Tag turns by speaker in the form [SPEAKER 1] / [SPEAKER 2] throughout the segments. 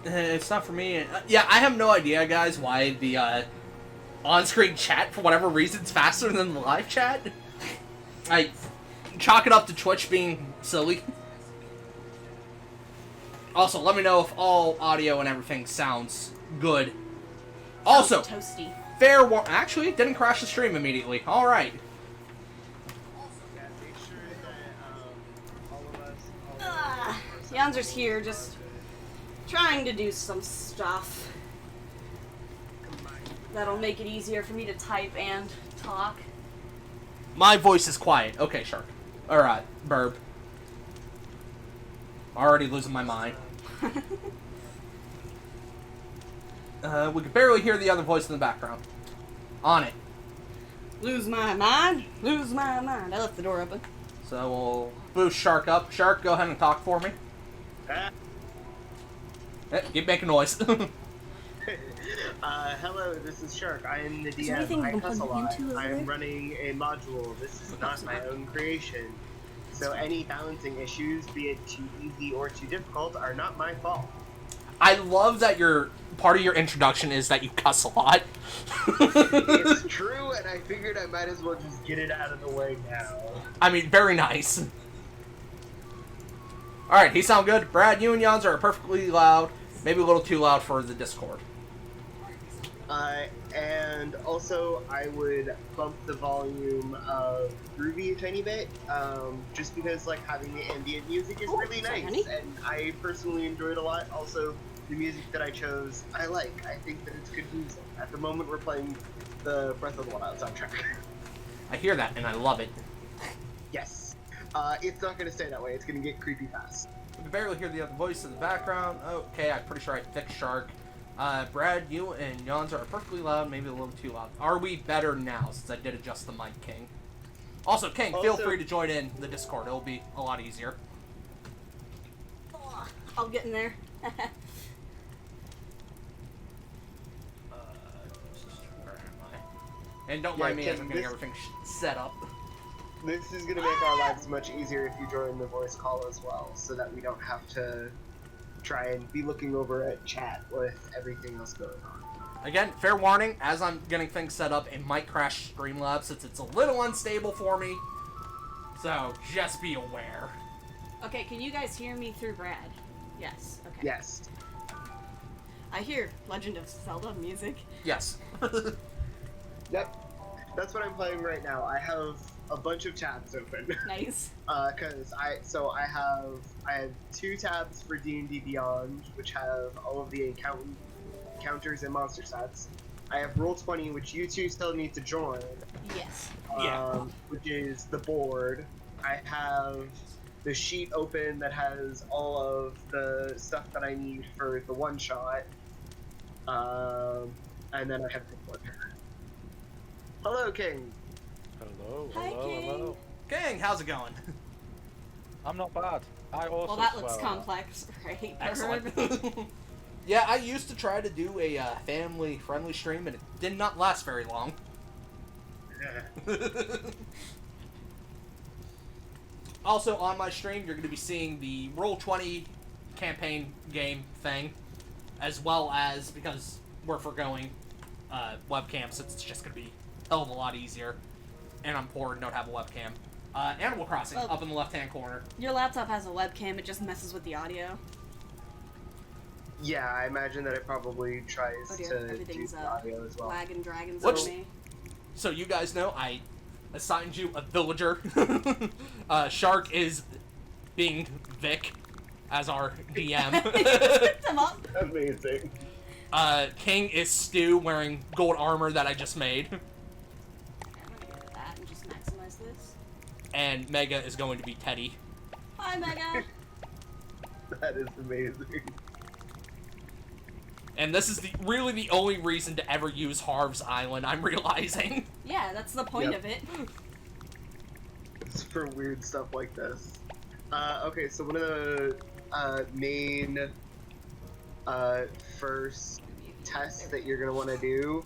[SPEAKER 1] It's not for me. Yeah, I have no idea, guys, why the on-screen chat, for whatever reason, is faster than the live chat. I chalk it up to Twitch being silly. Also, let me know if all audio and everything sounds good. Also,
[SPEAKER 2] toasty.
[SPEAKER 1] Fair warning. Actually, it didn't crash the stream immediately. Alright.
[SPEAKER 2] Janzer's here, just trying to do some stuff that'll make it easier for me to type and talk.
[SPEAKER 1] My voice is quiet. Okay, Shark. Alright, Burb. Already losing my mind. We could barely hear the other voice in the background. On it.
[SPEAKER 2] Lose my mind? Lose my mind. I left the door open.
[SPEAKER 1] So we'll boost Shark up. Shark, go ahead and talk for me. Keep making noise.
[SPEAKER 3] Hello, this is Shark. I am the
[SPEAKER 2] Is there anything
[SPEAKER 3] DM.
[SPEAKER 2] you
[SPEAKER 3] I
[SPEAKER 2] can
[SPEAKER 3] cuss a
[SPEAKER 2] plug
[SPEAKER 3] lot.
[SPEAKER 2] into over
[SPEAKER 3] I
[SPEAKER 2] there?
[SPEAKER 3] am running a module. This is not my own creation. So any balancing issues, be it too easy or too difficult, are not my fault.
[SPEAKER 1] I love that part of your introduction is that you cuss a lot.
[SPEAKER 3] It's true, and I figured I might as well just get it out of the way now.
[SPEAKER 1] I mean, very nice. Alright, he sound good. Brad, you and Janzer are perfectly loud. Maybe a little too loud for the Discord.
[SPEAKER 3] And also, I would bump the volume of Groovy a tiny bit, just because, like, having the ambient music is really
[SPEAKER 2] sorry,
[SPEAKER 3] nice,
[SPEAKER 2] honey.
[SPEAKER 3] and I personally enjoy it a lot. Also, the music that I chose, I like. I think that it's good music. At the moment, we're playing the Breath of the Wild soundtrack.
[SPEAKER 1] I hear that, and I love it.
[SPEAKER 3] Yes. It's not gonna stay that way. It's gonna get creepy fast.
[SPEAKER 1] We can barely hear the other voice in the background. Okay, I'm pretty sure I fixed Shark. Brad, you and Janzer are perfectly loud, maybe a little too loud. Are we better now, since I did adjust the mic, King? Also, King, feel free to join in the Discord. It'll be a lot easier.
[SPEAKER 2] I'll get in there.
[SPEAKER 1] Where am I? And don't mind me as I'm getting everything set up.
[SPEAKER 3] This is gonna make our lives much easier if you join the voice call as well, so that we don't have to try and be looking over at chat with everything else going on.
[SPEAKER 1] Again, fair warning, as I'm getting things set up, it might crash Streamlabs since it's a little unstable for me. So, just be aware.
[SPEAKER 2] Okay, can you guys hear me through Brad? Yes. Okay.
[SPEAKER 3] Yes.
[SPEAKER 2] I hear Legend of Zelda music.
[SPEAKER 1] Yes.
[SPEAKER 3] Yep. That's what I'm playing right now. I have a bunch of tabs open.
[SPEAKER 2] Nice.
[SPEAKER 3] Cause I have 2 tabs for D&D Beyond, which have all of the encounters and monster sets. I have Roll20, which you two still need to join.
[SPEAKER 2] Yes.
[SPEAKER 3] Which is the board. I have the sheet open that has all of the stuff that I need for the one shot. And then I have the board. Hello, King.
[SPEAKER 4] Hello,
[SPEAKER 2] Hi,
[SPEAKER 4] hello,
[SPEAKER 2] King.
[SPEAKER 4] hello.
[SPEAKER 1] King, how's it going?
[SPEAKER 4] I'm not bad. I also
[SPEAKER 2] Well, that looks
[SPEAKER 4] swear a lot.
[SPEAKER 2] complex, right?
[SPEAKER 1] Excellent. Yeah, I used to try to do a family-friendly stream, and it did not last very long. Also, on my stream, you're going to be seeing the Roll20 campaign game thing, as well as, because we're forgoing webcams, it's just going to be a hell of a lot easier, and I'm poor and don't have a webcam. Animal Crossing,
[SPEAKER 2] Well,
[SPEAKER 1] up in the left-hand corner.
[SPEAKER 2] Your laptop has a webcam, it just messes with the audio.
[SPEAKER 3] Yeah, I imagine that it probably tries
[SPEAKER 2] Oh dear,
[SPEAKER 3] to do
[SPEAKER 2] everything's
[SPEAKER 3] the audio as well.
[SPEAKER 2] lag and dragons
[SPEAKER 1] Which-
[SPEAKER 2] on me.
[SPEAKER 1] So you guys know, I assigned you a villager. Shark is being Vic as our DM.
[SPEAKER 2] Picked him up.
[SPEAKER 3] Amazing.
[SPEAKER 1] King is Stu wearing gold armor that I just made.
[SPEAKER 2] Okay, I'm gonna get rid of that and just maximize this.
[SPEAKER 1] And Mega is going to be Teddy.
[SPEAKER 2] Hi, Mega.
[SPEAKER 3] That is amazing.
[SPEAKER 1] And this is really the only reason to ever use Harv's Island, I'm realizing.
[SPEAKER 2] Yeah, that's the point
[SPEAKER 3] Yep.
[SPEAKER 2] of it.
[SPEAKER 3] It's for weird stuff like this. Okay, so one of the main first tests that you're gonna want to do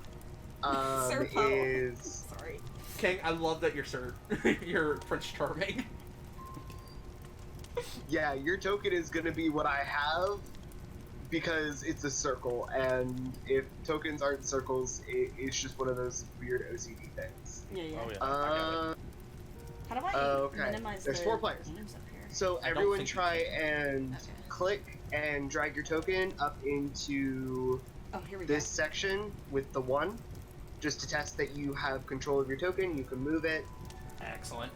[SPEAKER 2] Sir
[SPEAKER 3] is
[SPEAKER 2] Sorry.
[SPEAKER 1] King, I love that you're Prince Charming.
[SPEAKER 3] yeah, your token is gonna be what I have because it's a circle, and if tokens aren't circles, it's just one of those weird OCD things.
[SPEAKER 2] Yeah, yeah.
[SPEAKER 4] Oh yeah.
[SPEAKER 2] How do I
[SPEAKER 3] Okay.
[SPEAKER 2] minimize
[SPEAKER 3] There's
[SPEAKER 2] the
[SPEAKER 3] 4 players.
[SPEAKER 2] names up here?
[SPEAKER 3] So
[SPEAKER 1] I don't
[SPEAKER 3] everyone
[SPEAKER 1] think you
[SPEAKER 3] try
[SPEAKER 1] can.
[SPEAKER 3] and
[SPEAKER 2] Okay.
[SPEAKER 3] click and drag your token up into
[SPEAKER 2] Oh, here we
[SPEAKER 3] this section with the 1, just to test that you have control of your token. You can move it.
[SPEAKER 1] Excellent.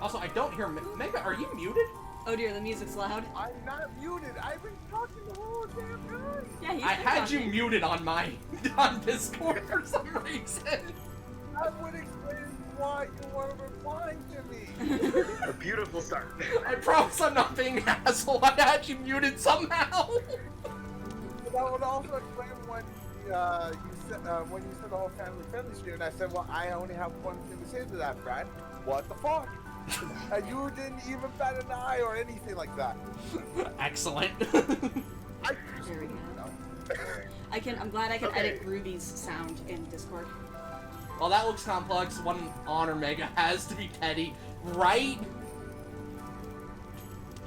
[SPEAKER 1] Also, I don't hear Mega. Are you muted?
[SPEAKER 2] go. Oh dear, the music's loud.
[SPEAKER 5] I'm not muted. I've been talking the whole damn time.
[SPEAKER 2] Yeah, he's
[SPEAKER 1] I
[SPEAKER 2] been
[SPEAKER 1] had you
[SPEAKER 2] talking.
[SPEAKER 1] muted on my on Discord for some reason.
[SPEAKER 5] I would explain why you weren't replying to me.
[SPEAKER 3] A beautiful start.
[SPEAKER 1] I promise I'm not being an asshole. I had you muted somehow.
[SPEAKER 5] But that would also explain when you said the whole family friendly stream, and I said, well, I only have one thing to say to that, Brad. What the fuck? And you didn't even bat an eye or anything like that.
[SPEAKER 1] Excellent.
[SPEAKER 5] I
[SPEAKER 2] There we go. I'm glad I can
[SPEAKER 3] Okay.
[SPEAKER 2] edit Ruby's sound in Discord.
[SPEAKER 1] Well, that looks complex. One honor Mega has to be petty, right?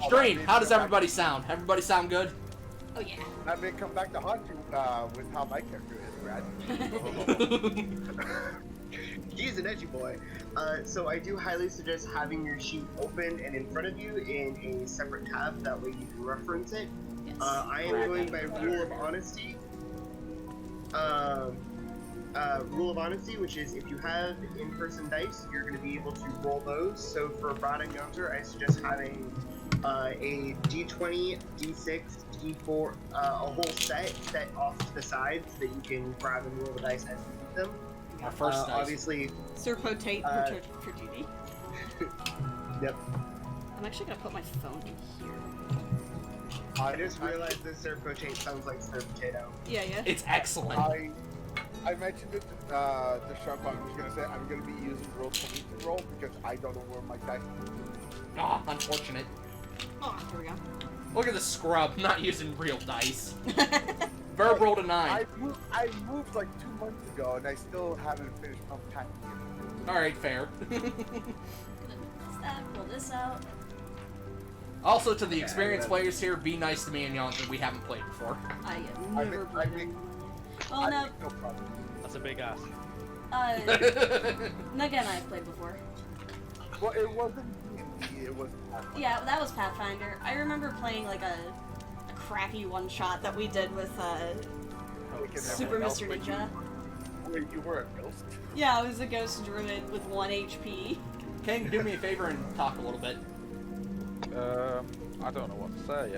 [SPEAKER 1] Stream, how does everybody sound? Everybody sound good?
[SPEAKER 2] Oh yeah.
[SPEAKER 5] I may come back to haunt you with how my character is, Brad.
[SPEAKER 3] He's an edgy boy. So I do highly suggest having your sheet open and in front of you in a separate tab. That way you can reference it.
[SPEAKER 2] Yes.
[SPEAKER 3] I am going by rule of honesty. Rule of honesty, which is if you have in-person dice, you're going to be able to roll those. So for a broad encounter, I suggest having a D20, D6, D4, a whole set off to the side so that you can grab and roll the dice as you need them.
[SPEAKER 1] Our first dice.
[SPEAKER 3] Obviously,
[SPEAKER 2] Sir Potate for duty.
[SPEAKER 3] yep.
[SPEAKER 2] I'm actually gonna put my phone in here.
[SPEAKER 3] I just realized this Sir Potato sounds like Sir Potato.
[SPEAKER 2] Yeah, yeah.
[SPEAKER 1] It's excellent.
[SPEAKER 5] I mentioned it to Sharp. I'm just gonna say I'm gonna be using roll 20 to roll because I don't know where my dice.
[SPEAKER 1] Ah, unfortunate.
[SPEAKER 2] Oh, here we go.
[SPEAKER 1] Look at the scrub, not using real dice. Verb rolled a 9.
[SPEAKER 5] I moved like 2 months ago and I still haven't finished unpacking it.
[SPEAKER 1] Alright, fair.
[SPEAKER 2] Roll this out.
[SPEAKER 1] Also, to the experienced players here, be nice to me and Yon that we haven't played before.
[SPEAKER 2] I have
[SPEAKER 5] I
[SPEAKER 2] never
[SPEAKER 5] make-
[SPEAKER 2] played
[SPEAKER 5] I make-
[SPEAKER 2] it. Oh no.
[SPEAKER 5] No problem.
[SPEAKER 4] That's a big ass.
[SPEAKER 2] Nugget and I have played before.
[SPEAKER 5] Well, it wasn't D&D, it was Pathfinder.
[SPEAKER 2] Yeah, that was Pathfinder. I remember playing like a crappy one shot that we did with
[SPEAKER 5] Like
[SPEAKER 2] Super
[SPEAKER 5] everyone else,
[SPEAKER 2] Mr.
[SPEAKER 5] but
[SPEAKER 2] Ninja.
[SPEAKER 5] Wait, you were a ghost?
[SPEAKER 2] Yeah, I was a ghost druid with 1 HP.
[SPEAKER 1] King, do me a favor and talk a little bit.
[SPEAKER 4] I don't know what to say.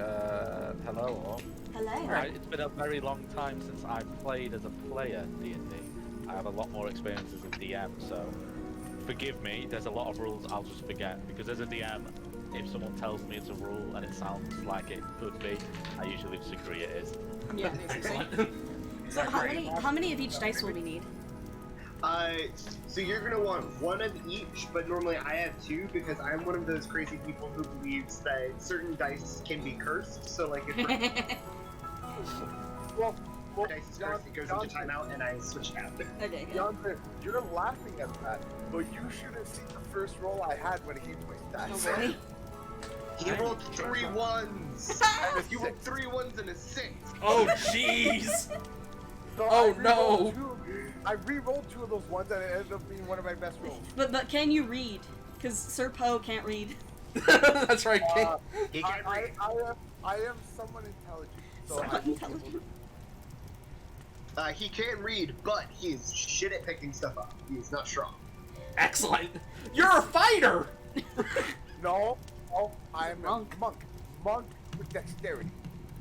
[SPEAKER 4] Hello all.
[SPEAKER 2] Hello.
[SPEAKER 1] Right.
[SPEAKER 4] It's been a very long time since I've played as a player D&D. I have a lot more experience as a DM, so forgive me. There's a lot of rules I'll just forget because as a DM, if someone tells me it's a rule and it sounds like it could be, I usually just agree it is.
[SPEAKER 2] Yeah, basically.
[SPEAKER 1] Excellent.
[SPEAKER 2] So how many of each dice will we need?
[SPEAKER 3] So you're gonna want 1 of each, but normally I have 2 because I'm one of those crazy people who believes that certain dice can be cursed. So like if my
[SPEAKER 5] Well,
[SPEAKER 3] dice is cursed, it goes into timeout and I switch it out.
[SPEAKER 2] Okay, good.
[SPEAKER 5] Yonder, you're laughing at that, but you should have seen the first roll I had when it came to my
[SPEAKER 2] Oh,
[SPEAKER 5] stats.
[SPEAKER 2] really?
[SPEAKER 3] He rolled 3 1s.
[SPEAKER 5] And
[SPEAKER 3] He rolled 3 1s and a 6.
[SPEAKER 1] Oh, jeez!
[SPEAKER 5] So
[SPEAKER 1] Oh,
[SPEAKER 5] I re-rolled
[SPEAKER 1] no.
[SPEAKER 5] I re-rolled 2 of those ones and it ended up being one of my best rolls.
[SPEAKER 2] But can you read? Because Sir Poe can't read.
[SPEAKER 1] That's right, King.
[SPEAKER 3] He can't read.
[SPEAKER 5] I am somewhat intelligent. So
[SPEAKER 2] Somewhat
[SPEAKER 5] I will be
[SPEAKER 2] intelligent.
[SPEAKER 5] able
[SPEAKER 3] He can read, but he's shit at picking stuff up. He's not strong.
[SPEAKER 1] Excellent. You're a fighter!
[SPEAKER 5] No, I am
[SPEAKER 2] Monk.
[SPEAKER 5] a monk. Monk with dexterity.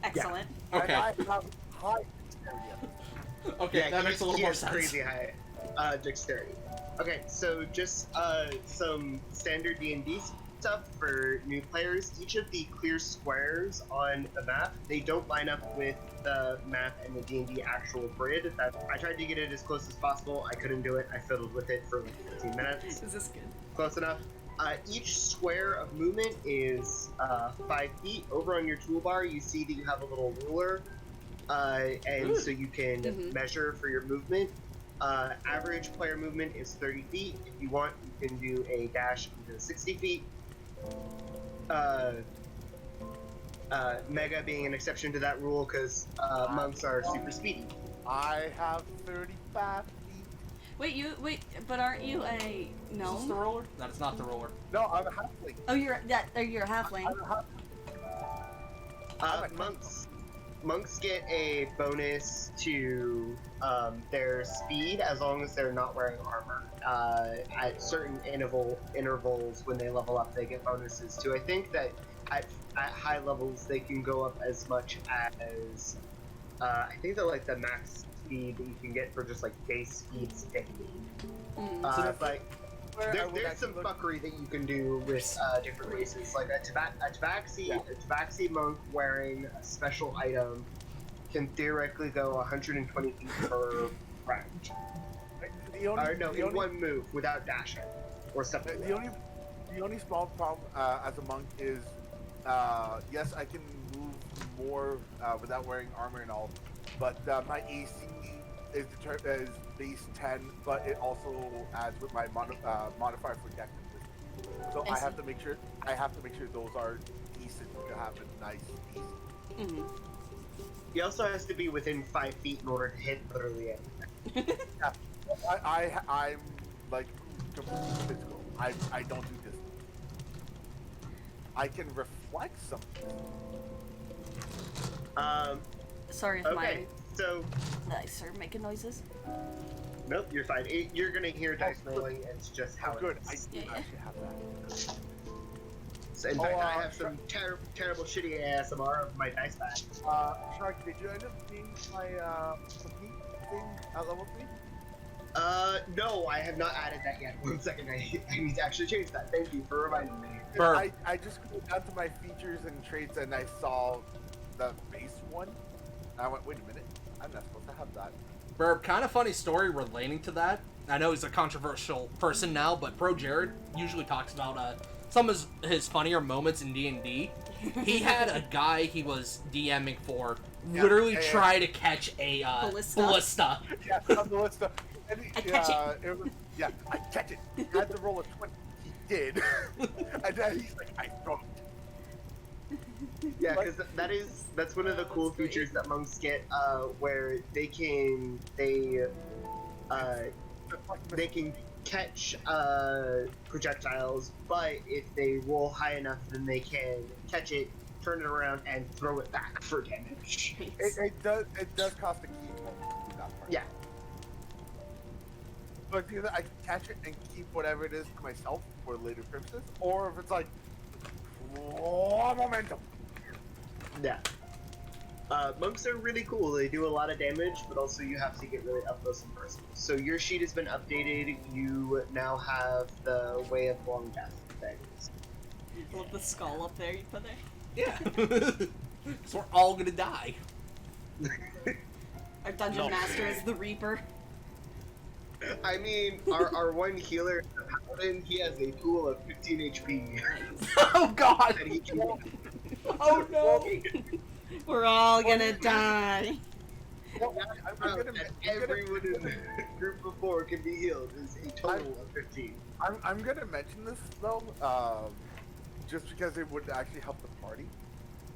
[SPEAKER 2] Excellent.
[SPEAKER 1] Okay.
[SPEAKER 5] And I have high dexterity.
[SPEAKER 1] Okay, that makes a little
[SPEAKER 3] he
[SPEAKER 1] more
[SPEAKER 3] has
[SPEAKER 1] sense.
[SPEAKER 3] crazy high dexterity. Okay, so just some standard D&D stuff for new players. Each of the clear squares on the map, they don't line up with the map and the D&D actual grid. I tried to get it as close as possible. I couldn't do it. I fiddled with it for like 15 minutes.
[SPEAKER 2] Is this good?
[SPEAKER 3] Close enough. Each square of movement is 5 feet. Over on your toolbar, you see that you have a little ruler, and so you can measure for your movement. Average player movement is 30 feet. If you want, you can do a dash into 60 feet. Mega being an exception to that rule because monks are super speedy.
[SPEAKER 5] I have 35 feet.
[SPEAKER 2] Wait, but aren't you a
[SPEAKER 1] Is this the
[SPEAKER 2] gnome?
[SPEAKER 1] roller? That is not the roller.
[SPEAKER 5] No, I'm a halfling.
[SPEAKER 2] Oh, you're a halfling.
[SPEAKER 5] I'm a halfling.
[SPEAKER 3] Monks get a bonus to their speed as long as they're not wearing armor. At certain intervals when they level up, they get bonuses too. I think that at high levels they can go up as much as I think that like the max speed that you can get for just like base speed's 50. But there's some fuckery that you can do with different races. Like a Tabaxi monk wearing a special item can theoretically go 120 feet per round. In one move without dashing or something.
[SPEAKER 5] The only small problem as a monk is, yes, I can move more without wearing armor and all, but my AC is base 10, but it also adds with my modifier for dex. So I have to make sure those are decent to have a nice AC.
[SPEAKER 3] He also has to be within 5 feet in order to hit literally anything.
[SPEAKER 5] Yeah. I'm like completely physical. I don't do this. I can reflect something.
[SPEAKER 2] Sorry if
[SPEAKER 3] Okay, so
[SPEAKER 2] my dice are making noises.
[SPEAKER 3] nope, you're fine. You're gonna hear dice rolling. It's just how
[SPEAKER 5] Good.
[SPEAKER 3] it
[SPEAKER 5] I
[SPEAKER 3] is.
[SPEAKER 5] do actually have that.
[SPEAKER 3] So in fact, I have some terrible shitty ASMR of my dice bag.
[SPEAKER 5] Shark, did you end up seeing my compete thing at level 3?
[SPEAKER 3] No, I have not added that yet. 1 second, I need to actually change that. Thank you for reminding me.
[SPEAKER 1] Burp.
[SPEAKER 5] I just went down to my features and traits and I saw the base one. I went, wait a minute, I'm not supposed to have that.
[SPEAKER 1] Burp, kind of funny story relating to that. I know he's a controversial person now, but Pro Jared usually talks about some of his funnier moments in D&D. He had a guy he was DMing for literally try to catch a ballista.
[SPEAKER 5] Yeah, a ballista. And
[SPEAKER 2] I catch it.
[SPEAKER 5] I catch it. He had to roll a 20. He did. And then he's like, I throw it.
[SPEAKER 3] Yeah, because that's one of the cool features that monks get, where they can catch projectiles, but if they roll high enough, then they can catch it, turn it around, and throw it back for damage.
[SPEAKER 5] It does cost a key point in that part.
[SPEAKER 3] Yeah.
[SPEAKER 5] But either I can catch it and keep whatever it is to myself for later purposes, or if it's like, momentum.
[SPEAKER 3] Yeah. Monks are really cool. They do a lot of damage, but also you have to get really up close and personal. So your sheet has been updated. You now have the Way of Long Death things.
[SPEAKER 2] Look, the skull up there you put there.
[SPEAKER 1] Yeah. So we're all gonna die.
[SPEAKER 2] Our dungeon master is the Reaper.
[SPEAKER 3] I mean, our one healer, the Paladin, he has a pool of 15 HP.
[SPEAKER 1] Oh god!
[SPEAKER 3] that he can
[SPEAKER 1] Oh no!
[SPEAKER 2] We're all gonna die.
[SPEAKER 5] Well,
[SPEAKER 3] everyone in the group of 4 can be healed is a total of 15.
[SPEAKER 5] I'm gonna mention this though, just because it would actually help the party,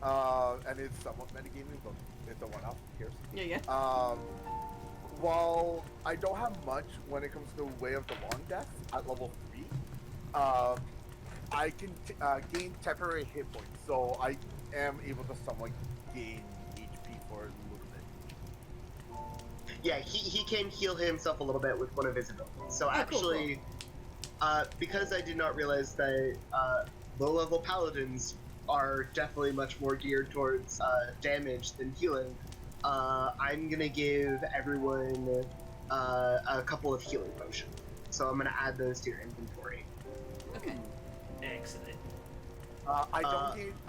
[SPEAKER 5] and it's somewhat metagaming, but it's a one-off. Who cares?
[SPEAKER 2] Yeah.
[SPEAKER 5] While I don't have much when it comes to Way of the Long Death at level 3, I can gain temporary hit points, so I am able to somewhat gain HP for a little bit.
[SPEAKER 3] Yeah, he can heal himself a little bit with one of his abilities. So actually, because I did not realize that low-level paladins are definitely much more geared towards damage than healing, I'm gonna give everyone a couple of healing potions. So I'm gonna add those to your inventory.
[SPEAKER 2] Okay.
[SPEAKER 1] Excellent.
[SPEAKER 5] I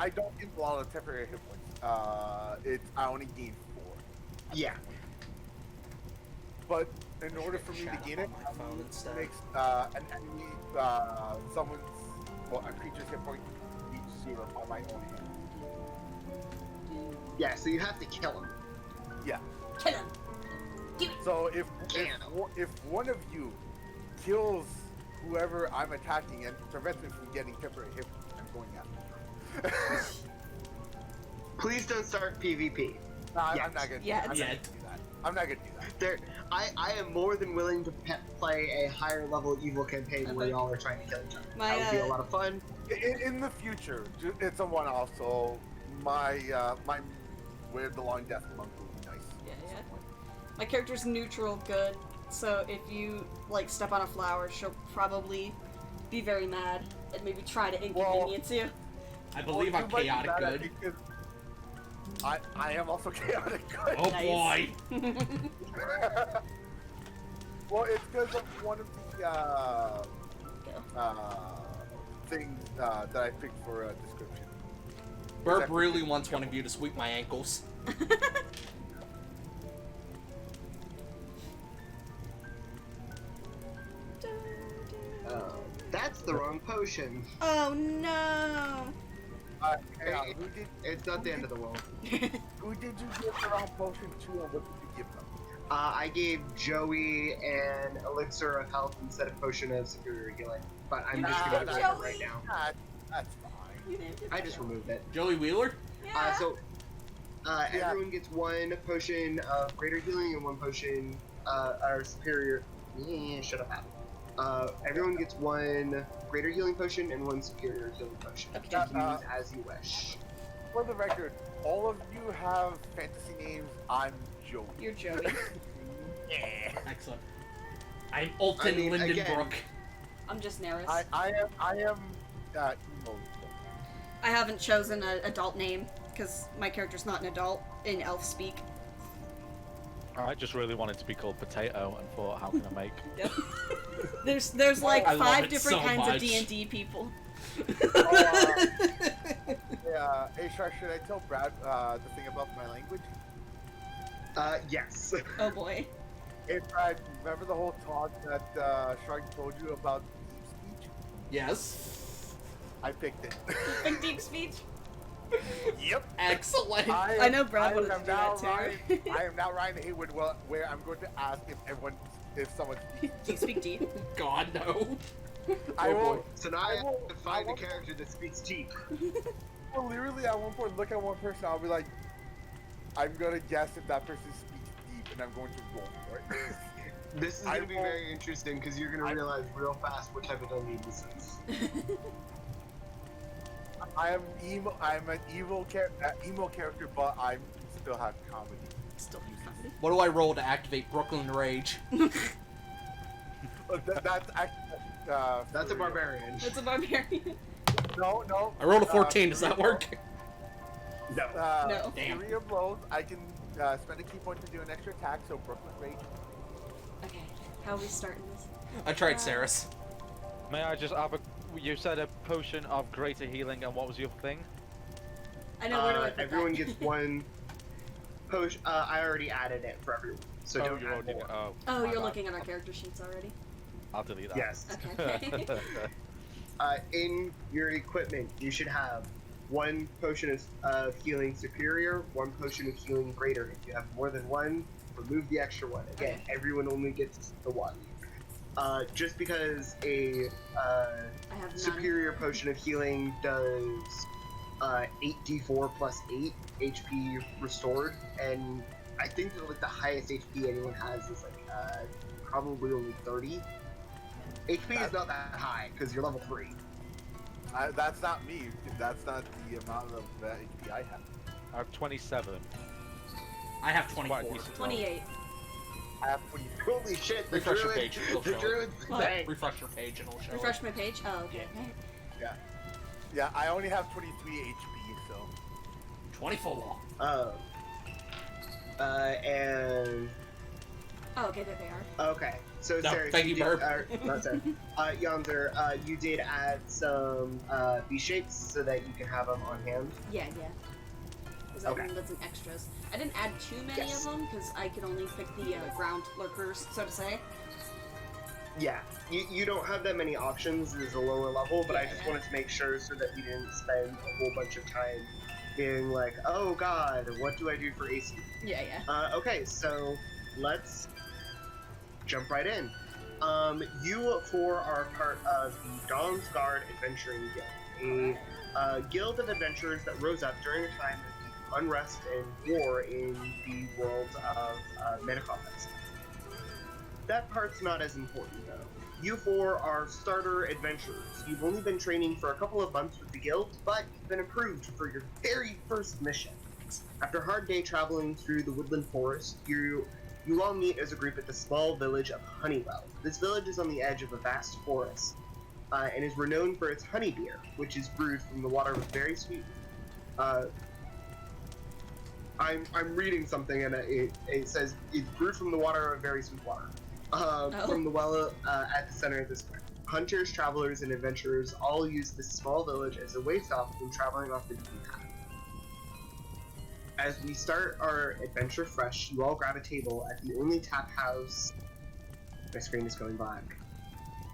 [SPEAKER 5] don't gain a lot of temporary hit points. I only gain 4.
[SPEAKER 3] Yeah.
[SPEAKER 5] But in order for me to gain it, it makes an enemy, a creature's hit point each 0 on my own hand.
[SPEAKER 3] Yeah, so you have to kill him.
[SPEAKER 5] Yeah.
[SPEAKER 2] Kill him.
[SPEAKER 5] So if one of you kills whoever I'm attacking and prevents me from getting temporary hit points, I'm going after.
[SPEAKER 3] Please don't start PvP.
[SPEAKER 5] Nah,
[SPEAKER 3] Yes.
[SPEAKER 5] I'm not gonna.
[SPEAKER 2] Yeah,
[SPEAKER 5] I'm not
[SPEAKER 1] yeah.
[SPEAKER 5] gonna do that. I'm not gonna do that.
[SPEAKER 3] I am more than willing to play a higher level evil campaign where y'all are trying to kill each other.
[SPEAKER 2] My,
[SPEAKER 3] That would be a lot of fun.
[SPEAKER 5] In the future, it's a one-off. So my where the long death monk would be nice.
[SPEAKER 2] Yeah, yeah. My character's neutral good, so if you like step on a flower, she'll probably be very mad and maybe try to inconvenience you.
[SPEAKER 1] I believe I'm
[SPEAKER 5] you might be
[SPEAKER 1] chaotic
[SPEAKER 5] mad at
[SPEAKER 1] good.
[SPEAKER 5] me 'cause I am also chaotic good.
[SPEAKER 1] Oh
[SPEAKER 2] Nice.
[SPEAKER 1] boy!
[SPEAKER 5] Well, it's because of one of the things that I picked for a description.
[SPEAKER 1] Burp
[SPEAKER 5] Exactly.
[SPEAKER 1] really wants one of you to sweep my ankles.
[SPEAKER 3] That's the wrong potion.
[SPEAKER 2] Oh no!
[SPEAKER 5] Hang on, who did
[SPEAKER 3] It's not the end of the world.
[SPEAKER 5] you give the wrong potion to, and what did you give them?
[SPEAKER 3] I gave Joey an elixir of health instead of potion of superior healing, but I'm just gonna
[SPEAKER 5] Nah,
[SPEAKER 3] give it
[SPEAKER 2] Joey.
[SPEAKER 3] right now.
[SPEAKER 5] That's fine.
[SPEAKER 2] You named it
[SPEAKER 3] I just
[SPEAKER 2] Joey.
[SPEAKER 3] removed it.
[SPEAKER 1] Joey Wheeler?
[SPEAKER 2] Yeah.
[SPEAKER 3] So everyone gets one potion of greater healing and one potion or superior. Shut up, Adam. Everyone gets one greater healing potion and one superior healing potion.
[SPEAKER 2] Okay.
[SPEAKER 3] To use as you wish.
[SPEAKER 5] For the record, all of you have fantasy names. I'm Joey.
[SPEAKER 2] You're Joey.
[SPEAKER 5] Yeah.
[SPEAKER 1] Excellent. I'm Alton
[SPEAKER 3] I mean,
[SPEAKER 1] Lindenbrook.
[SPEAKER 2] I'm just Neris.
[SPEAKER 5] I am emo.
[SPEAKER 2] I haven't chosen an adult name because my character's not an adult in elf speak.
[SPEAKER 4] I just really wanted to be called Potato and thought, how can I make?
[SPEAKER 2] Yep. There's like
[SPEAKER 1] I love
[SPEAKER 2] 5
[SPEAKER 1] it
[SPEAKER 2] different
[SPEAKER 1] so
[SPEAKER 2] kinds
[SPEAKER 1] much.
[SPEAKER 2] of D&D people.
[SPEAKER 5] Yeah, hey Shark, should I tell Brad the thing about my language?
[SPEAKER 3] Yes.
[SPEAKER 2] Oh boy.
[SPEAKER 5] Hey Brad, remember the whole talk that Shark told you about deep speech?
[SPEAKER 1] Yes.
[SPEAKER 5] I picked it.
[SPEAKER 2] Big deep speech.
[SPEAKER 5] Yep.
[SPEAKER 1] Excellent.
[SPEAKER 2] I know Brad wanted to
[SPEAKER 5] am
[SPEAKER 2] do
[SPEAKER 5] now
[SPEAKER 2] that too.
[SPEAKER 5] I am now Ryan Haywood, where I'm going to ask if someone speaks.
[SPEAKER 2] Do you speak deep?
[SPEAKER 1] God, no.
[SPEAKER 5] I
[SPEAKER 1] Oh,
[SPEAKER 5] will.
[SPEAKER 1] boy.
[SPEAKER 3] So now I have to
[SPEAKER 5] I
[SPEAKER 3] find a
[SPEAKER 5] won't-
[SPEAKER 3] character that speaks Jeep.
[SPEAKER 5] Well, literally, at one point, look at one person. I'll be like, I'm gonna guess if that person speaks deep, and I'm going to roll for it.
[SPEAKER 3] This is
[SPEAKER 5] I
[SPEAKER 3] going to be
[SPEAKER 5] will-
[SPEAKER 3] very interesting because you're going to realize real fast what type of dummy this is.
[SPEAKER 5] I'm an emo character, but I still have comedy.
[SPEAKER 2] Still use comedy.
[SPEAKER 1] What do I roll to activate Brooklyn Rage?
[SPEAKER 5] That's actually,
[SPEAKER 3] That's a
[SPEAKER 5] for real.
[SPEAKER 3] barbarian.
[SPEAKER 2] It's a barbarian.
[SPEAKER 5] No.
[SPEAKER 1] I rolled a 14. Does that work?
[SPEAKER 3] No.
[SPEAKER 2] No.
[SPEAKER 1] Damn.
[SPEAKER 5] 3 of those, I can spend a key point to do an extra attack, so Brooklyn Rage.
[SPEAKER 2] Okay, how are we starting this?
[SPEAKER 1] I tried Saris.
[SPEAKER 4] May I just have a... You said a potion of greater healing, and what was your thing?
[SPEAKER 2] I know, where do I put
[SPEAKER 3] Everyone
[SPEAKER 2] that?
[SPEAKER 3] gets one potion. I already added it for everyone, so don't
[SPEAKER 4] you
[SPEAKER 3] add
[SPEAKER 4] already
[SPEAKER 3] more.
[SPEAKER 4] did. Oh,
[SPEAKER 2] Oh,
[SPEAKER 4] my
[SPEAKER 2] you're
[SPEAKER 4] bad.
[SPEAKER 2] looking at our character sheets already?
[SPEAKER 4] I'll delete that.
[SPEAKER 3] Yes.
[SPEAKER 2] Okay.
[SPEAKER 3] In your equipment, you should have one potion of healing superior, one potion of healing greater. If you have more than one, remove the extra one. Again,
[SPEAKER 2] Okay.
[SPEAKER 3] everyone only gets the one. Just because a
[SPEAKER 2] I have none.
[SPEAKER 3] superior potion of healing does 8d4 plus 8 HP restored, and I think that like the highest HP anyone has is like probably only 30. HP is not that high because you're level 3.
[SPEAKER 5] That's not me. That's not the amount of HP I have.
[SPEAKER 4] I have 27.
[SPEAKER 1] I have
[SPEAKER 4] Quite
[SPEAKER 1] 24.
[SPEAKER 4] decent.
[SPEAKER 2] 28.
[SPEAKER 5] I have 20.
[SPEAKER 3] Holy shit! The
[SPEAKER 1] Refresh your
[SPEAKER 3] druid,
[SPEAKER 1] page, it'll
[SPEAKER 3] the
[SPEAKER 1] show it.
[SPEAKER 3] druid's
[SPEAKER 2] What?
[SPEAKER 3] bang.
[SPEAKER 1] Refresh your page and it'll show
[SPEAKER 2] Refresh
[SPEAKER 1] it.
[SPEAKER 2] my page? Oh, okay.
[SPEAKER 5] Yeah, I only have 23 HP, so.
[SPEAKER 1] 24.
[SPEAKER 3] And
[SPEAKER 2] Oh, okay, there they are.
[SPEAKER 3] okay. So
[SPEAKER 1] No,
[SPEAKER 3] Sarah,
[SPEAKER 1] thank you, Burp.
[SPEAKER 3] Not Sarah. Yonzer, you did add some B shapes so that you can have them on hand.
[SPEAKER 2] Yeah. Because I
[SPEAKER 3] Okay.
[SPEAKER 2] think that's an extras. I didn't add too many
[SPEAKER 3] Yes.
[SPEAKER 2] of them because I could only pick the ground lurkers, so to say.
[SPEAKER 3] Yeah, you don't have that many options as a lower level, but I
[SPEAKER 2] Yeah.
[SPEAKER 3] just wanted to make sure so that we didn't spend a whole bunch of time being like, oh god, what do I do for AC?
[SPEAKER 2] Yeah.
[SPEAKER 3] Okay, so let's jump right in. You four are part of the Dawn's Guard Adventuring Guild, a guild of adventurers that rose up during a time of the unrest and war in the world of Metacomics. That part's not as important, though. You four are starter adventurers. You've only been training for a couple of months with the guild, but you've been approved for your very first mission. After a hard day traveling through the woodland forest, you all meet as a group at the small village of Honeywell. This village is on the edge of a vast forest, and is renowned for its honey beer, which is brewed from the water of a very sweet. I'm reading something, and it says it's brewed from the water of very sweet water. From the well at the center of the square. Hunters, travelers, and adventurers all use this small village as a way stop when traveling off the beaten path. As we start our adventure fresh, you all grab a table at the only tap house. My screen is going black.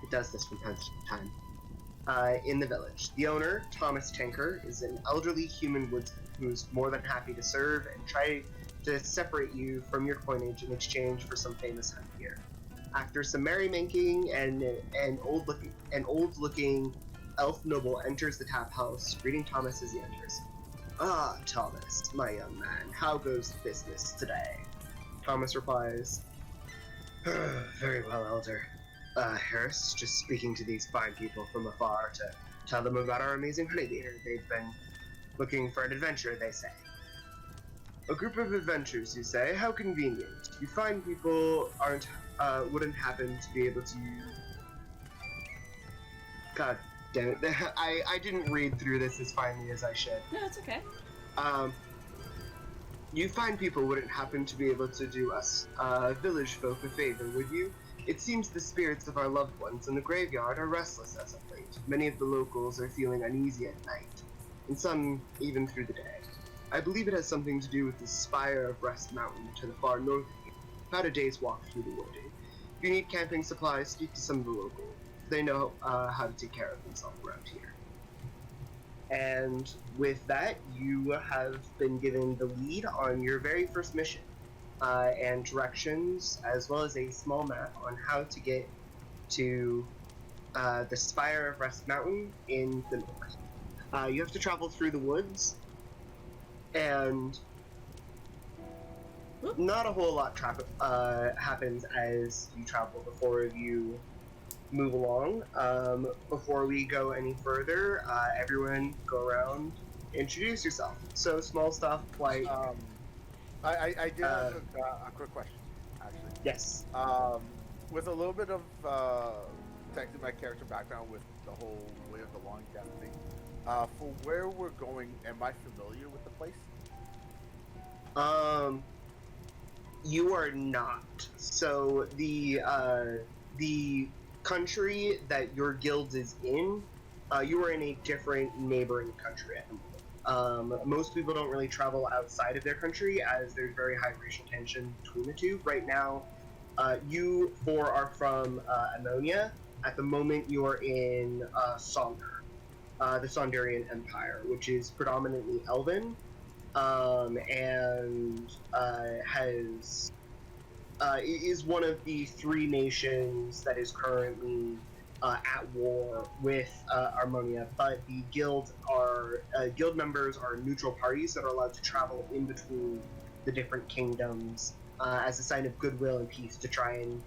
[SPEAKER 3] It does this from time to time. In the village. The owner, Thomas Tanker, is an elderly human woodsman who's more than happy to serve and try to separate you from your coinage in exchange for some famous hunt gear. After some merrymaking, an old-looking elf noble enters the tap house, greeting Thomas as he enters. "Ah, Thomas, my young man, how goes business today?" Thomas replies, "Very well, Elder. Harris, just speaking to these fine people from afar to tell them about our amazing honey beer. They've been looking for an adventure, they say." "A group of adventurers, you say? How convenient. You fine people wouldn't happen to be able to..." God damn it. I didn't read through this as finely as I should.
[SPEAKER 2] No, it's okay.
[SPEAKER 3] You fine people wouldn't happen to be able to do us, village folk, a favor, would you? It seems the spirits of our loved ones in the graveyard are restless as of late. Many of the locals are feeling uneasy at night, and some even through the day. I believe it has something to do with the spire of Rest Mountain to the far north of here, about a day's walk through the wood. If you need camping supplies, speak to some of the locals. They know how to take care of themselves around here. And with that, you have been given the lead on your very first mission, and directions, as well as a small map on how to get to the spire of Rest Mountain in the north. You have to travel through the woods, and not a whole lot happens as you travel before you move along. Before we go any further, everyone go around, introduce yourself. So small stuff like...
[SPEAKER 5] I did have a quick question, actually.
[SPEAKER 3] Yes.
[SPEAKER 5] With a little bit of technically my character background with the whole Way of the Long Gap thing, for where we're going, am I familiar with the place?
[SPEAKER 3] You are not. So the country that your guild is in, you are in a different neighboring country at the moment. Most people don't really travel outside of their country as there's very high racial tension between the two. Right now, you four are from Ammonia. At the moment, you are in Sonder, the Sondarian Empire, which is predominantly Elven, and is one of the three nations that is currently at war with Armonia, but the guild members are neutral parties that are allowed to travel in between the different kingdoms as a sign of goodwill and peace to try and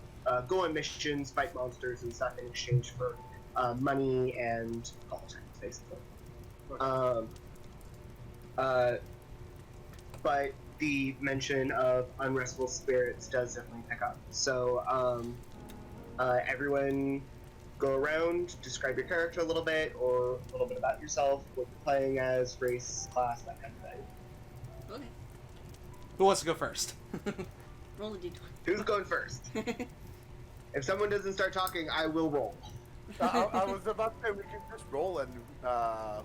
[SPEAKER 3] go on missions, fight monsters and stuff in exchange for money and politics, basically. But the mention of unrestful spirits does definitely pick up. So everyone go around, describe your character a little bit, or a little bit about yourself, what you're playing as, race, class, that kind of thing.
[SPEAKER 2] Okay.
[SPEAKER 1] Who wants to go first?
[SPEAKER 2] Roll a d20.
[SPEAKER 3] Who's going first? If someone doesn't start talking, I will roll.
[SPEAKER 5] I was about to say we can just roll, and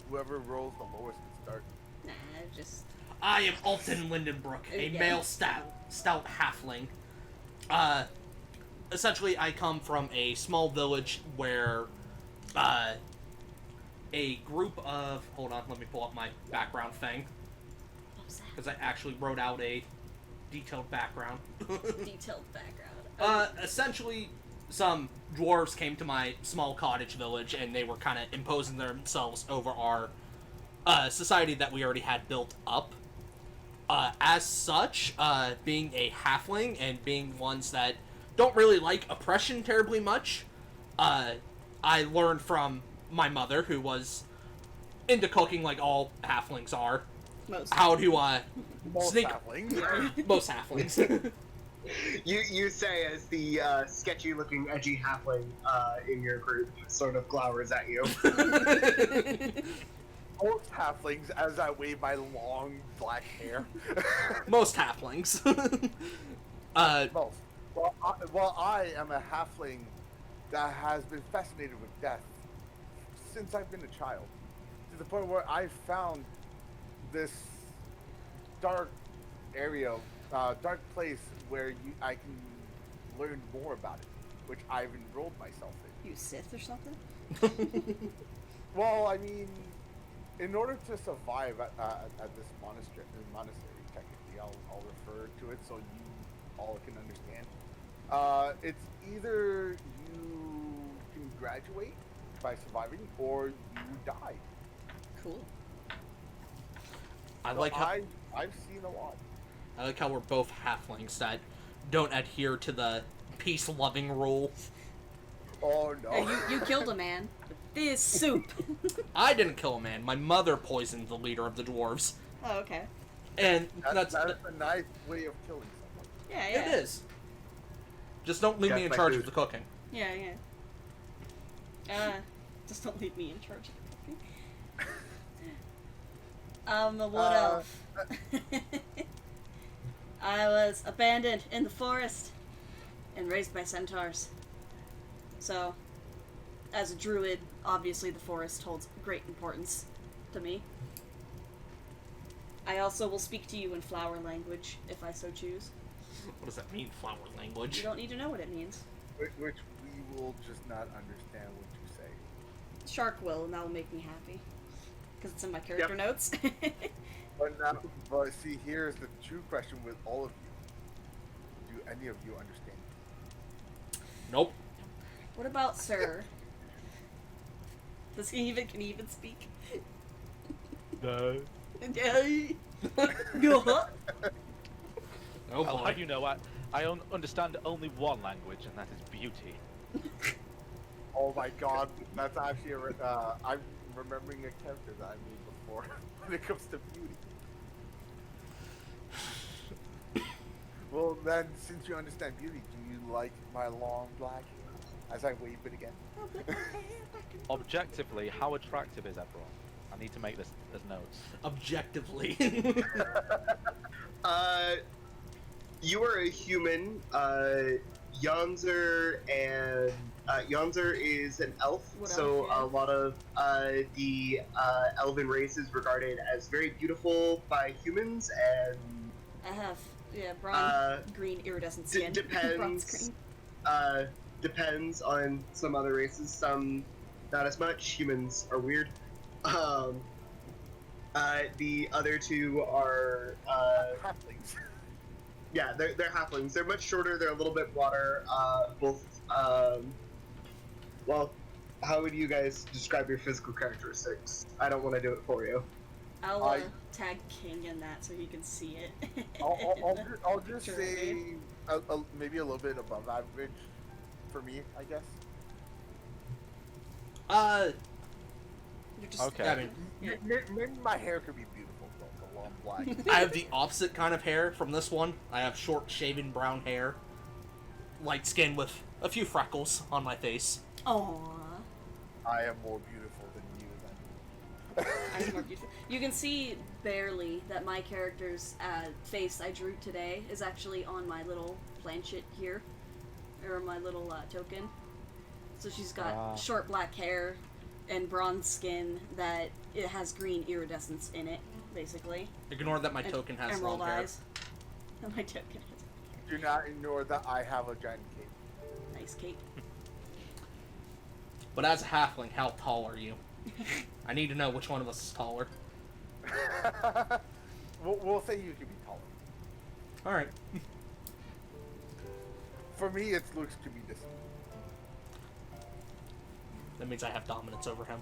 [SPEAKER 5] whoever rolls the lowest can start.
[SPEAKER 2] Nah, just...
[SPEAKER 1] I am Alton Lindenbrook, a male stout halfling. Essentially, I come from a small village where a group of... Hold on, let me pull up my background thing.
[SPEAKER 2] What was that?
[SPEAKER 1] Because I actually wrote out a detailed background.
[SPEAKER 2] Detailed background.
[SPEAKER 1] Essentially, some dwarves came to my small cottage village, and they were kind of imposing themselves over our society that we already had built up. as such, being a halfling and being ones that don't really like oppression terribly much, I learned from my mother, who was into cooking like all halflings are,
[SPEAKER 2] Most.
[SPEAKER 1] how to
[SPEAKER 5] Most
[SPEAKER 1] sneak
[SPEAKER 5] halflings.
[SPEAKER 1] most halflings.
[SPEAKER 3] You say as the sketchy-looking, edgy halfling in your group sort of glowers at you.
[SPEAKER 5] Most halflings, as I wave my long black hair.
[SPEAKER 1] Most halflings.
[SPEAKER 5] Most. Well, I am a halfling that has been fascinated with death since I've been a child, to the point where I found this dark area, dark place where I can learn more about it, which I've enrolled myself in.
[SPEAKER 2] You Sith or something?
[SPEAKER 5] Well, I mean, in order to survive at this monastery, technically, I'll refer to it so you all can understand. It's either you can graduate by surviving, or you die.
[SPEAKER 2] Cool.
[SPEAKER 1] I like how
[SPEAKER 5] I've seen a lot.
[SPEAKER 1] I like how we're both halflings that don't adhere to the peace-loving rule.
[SPEAKER 5] Oh no!
[SPEAKER 2] Hey, you killed a man with this soup.
[SPEAKER 1] I didn't kill a man. My mother poisoned the leader of the dwarves,
[SPEAKER 2] Oh, okay.
[SPEAKER 1] and
[SPEAKER 5] That's a nice way of killing someone.
[SPEAKER 2] Yeah, yeah.
[SPEAKER 1] it is. Just don't leave me in
[SPEAKER 3] That's my
[SPEAKER 1] charge
[SPEAKER 3] food.
[SPEAKER 1] of the cooking.
[SPEAKER 2] Yeah, yeah. Just don't leave me in charge of the cooking. What else? I was abandoned in the forest and raised by centaurs. So, as a druid, obviously the forest holds great importance to me. I also will speak to you in flower language, if I so choose.
[SPEAKER 1] What does that mean, flower language?
[SPEAKER 2] You don't need to know what it means.
[SPEAKER 5] Which we will just not understand what you say.
[SPEAKER 2] Shark will, and that will make me happy. Because it's in my character
[SPEAKER 3] Yep.
[SPEAKER 2] notes.
[SPEAKER 5] But see, here's the true question with all of you. Do any of you understand?
[SPEAKER 1] Nope.
[SPEAKER 2] What about Sir? Can he even speak?
[SPEAKER 4] No.
[SPEAKER 1] Oh
[SPEAKER 4] I'll
[SPEAKER 1] boy.
[SPEAKER 4] have you know, I understand only one language, and that is beauty.
[SPEAKER 5] Oh my god, that's actually I'm remembering a character that I made before when it comes to beauty. Well then, since you understand beauty, do you like my long black hair? As I wave it again.
[SPEAKER 4] Objectively, how attractive is Ebron? I need to make this as notes.
[SPEAKER 1] Objectively.
[SPEAKER 3] You are a human. Yonzer is an elf,
[SPEAKER 2] What
[SPEAKER 3] so
[SPEAKER 2] elf, yeah.
[SPEAKER 3] a lot of the elven race is regarded as very beautiful by humans, and
[SPEAKER 2] I have, bronze, green iridescent skin. Bronze
[SPEAKER 3] depends.
[SPEAKER 2] green.
[SPEAKER 3] Depends on some other races. Some not as much. Humans are weird. The other two are
[SPEAKER 5] Halflings.
[SPEAKER 3] yeah, they're halflings. They're much shorter. They're a little bit broader. Both. Well, how would you guys describe your physical characteristics? I don't want to do it for you.
[SPEAKER 2] I'll tag King in that so he can see it.
[SPEAKER 5] I'll just
[SPEAKER 2] Picture
[SPEAKER 5] say
[SPEAKER 2] it.
[SPEAKER 5] maybe a little bit above average for me, I guess.
[SPEAKER 2] You're just,
[SPEAKER 4] Okay.
[SPEAKER 1] I mean,
[SPEAKER 2] Yeah.
[SPEAKER 5] Maybe my hair could be beautiful, though, the long black.
[SPEAKER 1] I have the opposite kind of hair from this one. I have short, shaven brown hair, light skin with a few freckles on my face.
[SPEAKER 2] Aww.
[SPEAKER 5] I am more beautiful than you, then.
[SPEAKER 2] I'm more beautiful. You can see barely that my character's face I drew today is actually on my little planchet here, or my little token. So she's got short black hair and bronze skin that it has green iridescence in it, basically.
[SPEAKER 1] Ignore that my
[SPEAKER 2] And
[SPEAKER 1] token has
[SPEAKER 2] emerald
[SPEAKER 1] long hair.
[SPEAKER 2] eyes. And my token has
[SPEAKER 5] Do not ignore that I have a giant cape.
[SPEAKER 2] nice cape.
[SPEAKER 1] But as a halfling, how tall are you? I need to know which one of us is taller.
[SPEAKER 5] We'll say you can be taller.
[SPEAKER 1] Alright.
[SPEAKER 5] For me, it looks to be this.
[SPEAKER 1] That means I have dominance over him.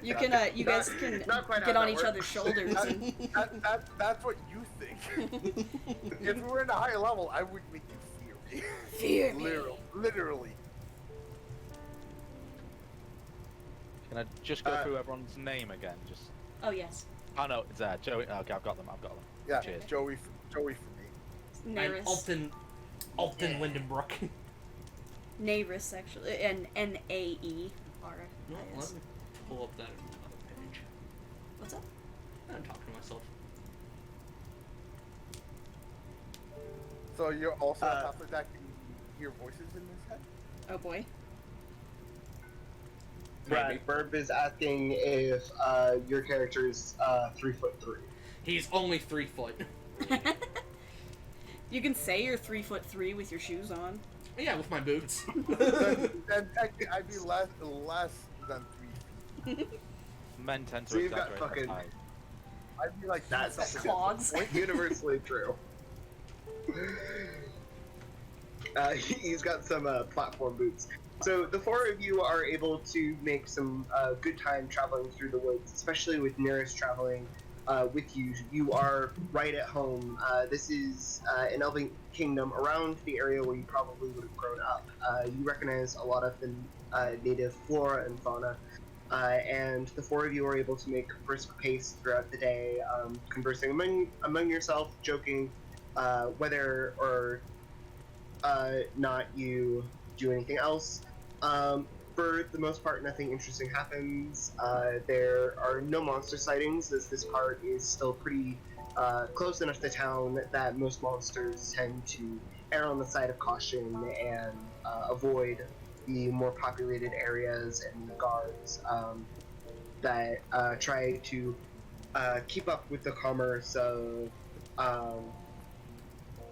[SPEAKER 2] You can, you guys can
[SPEAKER 3] not quite how
[SPEAKER 2] get on
[SPEAKER 3] that
[SPEAKER 2] each
[SPEAKER 3] works.
[SPEAKER 2] other's shoulders. And...
[SPEAKER 5] That's what you think. If we were in a higher level, I would make you fear me.
[SPEAKER 2] Fear me.
[SPEAKER 5] Literally.
[SPEAKER 4] Can I just go through everyone's name again? Just.
[SPEAKER 2] Oh yes.
[SPEAKER 4] Oh no, it's there. Joey. Okay, I've got them.
[SPEAKER 5] Yeah,
[SPEAKER 4] Cheers.
[SPEAKER 5] Joey for me.
[SPEAKER 1] I'm
[SPEAKER 2] Naris.
[SPEAKER 1] Alton Lindenbrook.
[SPEAKER 2] Naris, actually. And Naeris.
[SPEAKER 1] Let me pull up that other page.
[SPEAKER 2] What's up?
[SPEAKER 1] I'm talking to myself.
[SPEAKER 5] So you're also a halfling that can hear voices in his head?
[SPEAKER 2] Oh boy.
[SPEAKER 3] Brad, Burb is asking if your character is 3'3".
[SPEAKER 1] He's only 3 foot.
[SPEAKER 2] You can say you're 3'3" with your shoes on.
[SPEAKER 1] Yeah, with my boots.
[SPEAKER 5] then I'd be less than 3 feet.
[SPEAKER 4] Men tend to
[SPEAKER 3] So you've got
[SPEAKER 4] exaggerate
[SPEAKER 3] fucking-
[SPEAKER 4] their height.
[SPEAKER 5] I'd be like
[SPEAKER 3] That's
[SPEAKER 2] Clogs.
[SPEAKER 3] universally true. He's got some platform boots. So the four of you are able to make some good time traveling through the woods, especially with Nearest traveling with you. You are right at home. This is an elven kingdom around the area where you probably would have grown up. You recognize a lot of the native flora and fauna. And the four of you are able to make brisk pace throughout the day, conversing among yourself, joking, whether or not you do anything else. For the most part, nothing interesting happens. There are no monster sightings, as this part is still pretty close enough to town that most monsters tend to err on the side of caution and avoid the more populated areas and the guards that try to keep up with the commerce of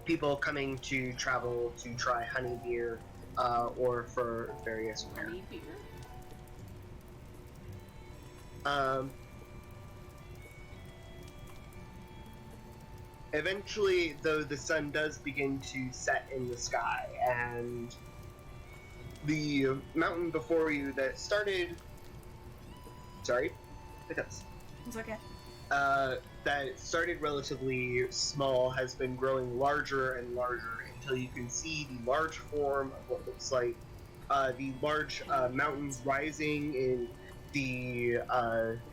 [SPEAKER 3] people coming to travel to try honey beer or for various wares.
[SPEAKER 2] Honey beer?
[SPEAKER 3] Eventually, though, the sun does begin to set in the sky, and the mountain before you that started... Sorry? Hiccups.
[SPEAKER 2] It's okay.
[SPEAKER 3] That started relatively small has been growing larger and larger until you can see the large form of what looks like the large mountains rising in the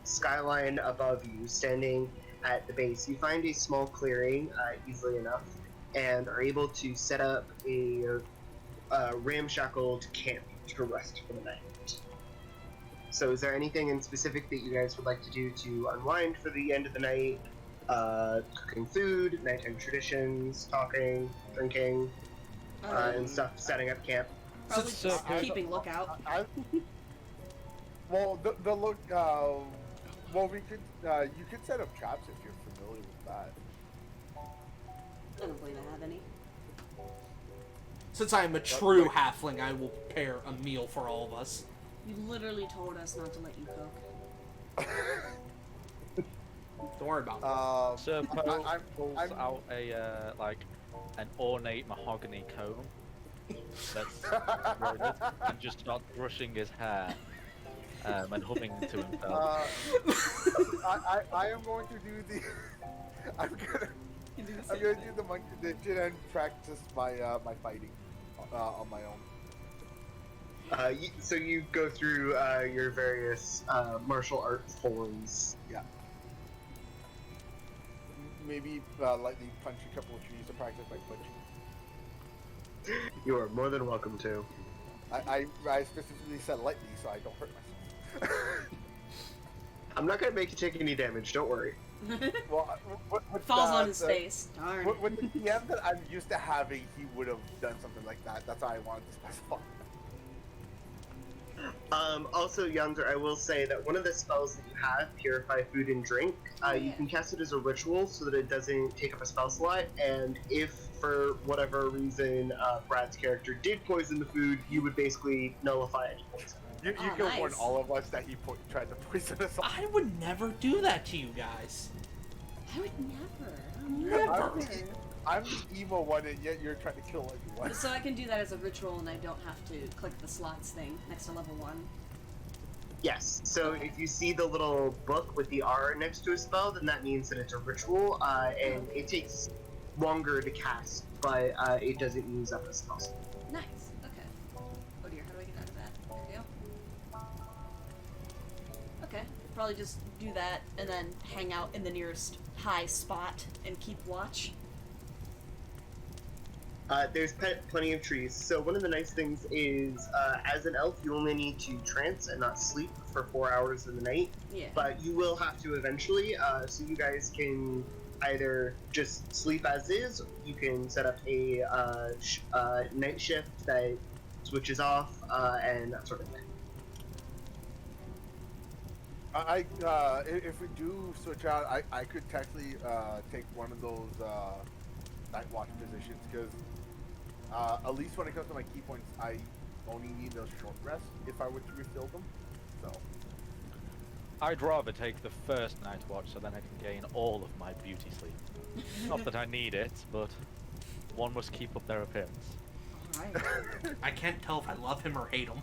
[SPEAKER 3] skyline above you, standing at the base. You find a small clearing easily enough and are able to set up a ramshackled camp to rest for the night. So is there anything in specific that you guys would like to do to unwind for the end of the night? Cooking food, nighttime traditions, talking, drinking, and stuff, setting up camp?
[SPEAKER 2] Probably
[SPEAKER 1] So-
[SPEAKER 2] just keeping lookout.
[SPEAKER 5] Well, the look. Well, we could. You could set up traps if you're familiar with that.
[SPEAKER 2] I don't believe I have any.
[SPEAKER 1] Since I am a true halfling, I will prepare a meal for all of us.
[SPEAKER 2] You literally told us not to let you cook.
[SPEAKER 1] Don't worry about it.
[SPEAKER 4] Sir Poe
[SPEAKER 5] I'm-
[SPEAKER 4] pulls
[SPEAKER 5] I'm-
[SPEAKER 4] out a like an ornate mahogany comb that's embroidered and just starts brushing his hair and humming to himself.
[SPEAKER 5] I am going to do the. I'm gonna do the monkey diction and practice my my fighting on my own.
[SPEAKER 3] So you go through your various martial arts forms.
[SPEAKER 5] Yeah. Maybe lightly punch a couple of trees to practice my punching.
[SPEAKER 3] You are more than welcome to.
[SPEAKER 5] I specifically said lightly so I don't hurt myself.
[SPEAKER 3] I'm not gonna make you take any damage, don't worry.
[SPEAKER 5] Well,
[SPEAKER 2] Falls on his face. Darn.
[SPEAKER 5] With the DM that I'm used to having, he would have done something like that. That's why I wanted to specify.
[SPEAKER 3] Also, Yonder, I will say that one of the spells that you have, Purify Food and Drink, you can cast it as a ritual so that it doesn't take up a spell slot, and if, for whatever reason, Brad's character did poison the food, you would basically nullify any poison.
[SPEAKER 5] You
[SPEAKER 2] Oh,
[SPEAKER 5] can warn
[SPEAKER 2] nice.
[SPEAKER 5] all of us that he tried to poison us all.
[SPEAKER 1] I would never do that to you guys.
[SPEAKER 2] I would never.
[SPEAKER 1] Never.
[SPEAKER 5] I'm the emo one, and yet you're trying to kill everyone.
[SPEAKER 2] So I can do that as a ritual, and I don't have to click the slots thing next to level 1.
[SPEAKER 3] Yes. So if you see the little book with the R next to a spell, then that means that it's a ritual, and it takes longer to cast, but it doesn't use up a spell.
[SPEAKER 2] Nice. Okay. Oh dear, how do I get out of that? There we go. Okay. Probably just do that and then hang out in the nearest high spot and keep watch.
[SPEAKER 3] There's plenty of trees. So one of the nice things is, as an elf, you only need to trance and not sleep for 4 hours in the night.
[SPEAKER 2] Yeah.
[SPEAKER 3] But you will have to eventually. So you guys can either just sleep as is. You can set up a night shift that switches off and that sort of thing.
[SPEAKER 5] If we do switch out, I could technically take one of those night watch positions, because at least when it comes to my key points, I only need those short rests if I were to refill them. So
[SPEAKER 4] I'd rather take the first night watch so then I can gain all of my beauty sleep. Not that I need it, but one must keep up their appearance.
[SPEAKER 2] Alright.
[SPEAKER 1] I can't tell if I love him or hate him.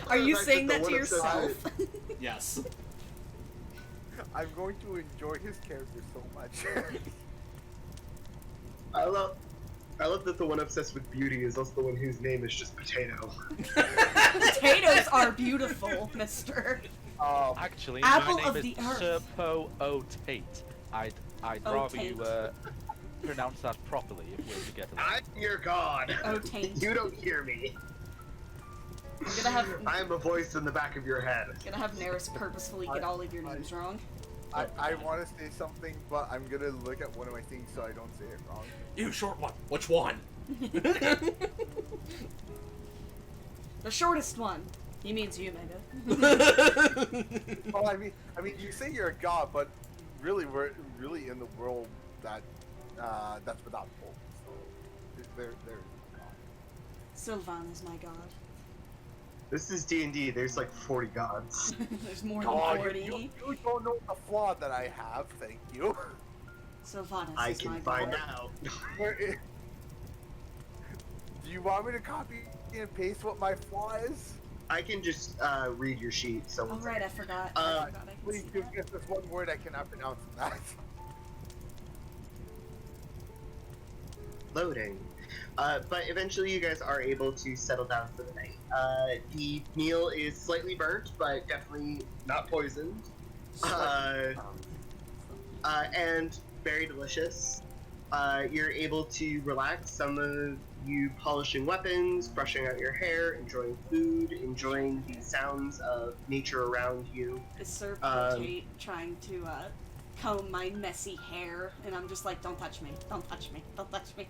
[SPEAKER 2] Are you saying that to yourself?
[SPEAKER 1] Yes.
[SPEAKER 5] I'm going to enjoy his character so much.
[SPEAKER 3] I love that the one obsessed with beauty is also the one whose name is just Potato.
[SPEAKER 2] Potatoes are beautiful, mister.
[SPEAKER 4] Actually,
[SPEAKER 2] Apple
[SPEAKER 4] my
[SPEAKER 2] of
[SPEAKER 4] name
[SPEAKER 2] the
[SPEAKER 4] is
[SPEAKER 2] earth.
[SPEAKER 4] Serpo O'Tate. I'd rather you
[SPEAKER 2] O'Tate.
[SPEAKER 4] pronounce that properly if we're to get to that.
[SPEAKER 3] I'm your god.
[SPEAKER 2] Oh, taint.
[SPEAKER 3] You don't hear me. I am a voice in the back of your head.
[SPEAKER 2] Gonna have Neris purposefully get all of your names wrong.
[SPEAKER 5] I want to say something, but I'm gonna look at one of my things so I don't say it wrong.
[SPEAKER 1] You short one. Which one?
[SPEAKER 2] The shortest one. He means you, Mega.
[SPEAKER 5] Well, I mean, you say you're a god, but really, we're really in the world that that's without hope. So there is a god.
[SPEAKER 2] Sylvan is my god.
[SPEAKER 3] This is D&D. There's like 40 gods.
[SPEAKER 2] There's more than
[SPEAKER 5] Oh,
[SPEAKER 2] 40.
[SPEAKER 5] you don't know the flaw that I have. Thank you.
[SPEAKER 2] Sylvanas
[SPEAKER 3] I
[SPEAKER 2] is my
[SPEAKER 3] can find
[SPEAKER 2] god.
[SPEAKER 3] out.
[SPEAKER 5] Do you want me to copy and paste what my flaw is?
[SPEAKER 3] I can just read your sheet. So
[SPEAKER 2] Oh right, I forgot.
[SPEAKER 3] Uh,
[SPEAKER 2] I forgot I can
[SPEAKER 5] Please
[SPEAKER 2] see
[SPEAKER 5] give
[SPEAKER 2] that.
[SPEAKER 5] me this one word I cannot pronounce in that.
[SPEAKER 3] loading. But eventually you guys are able to settle down for the night. The meal is slightly burnt, but definitely not poisoned. And very delicious. You're able to relax. Some of you polishing weapons, brushing out your hair, enjoying food, enjoying the sounds of nature around you.
[SPEAKER 2] Is Sir Potate trying to comb my messy hair, and I'm just like, don't touch me, don't touch me, don't touch me.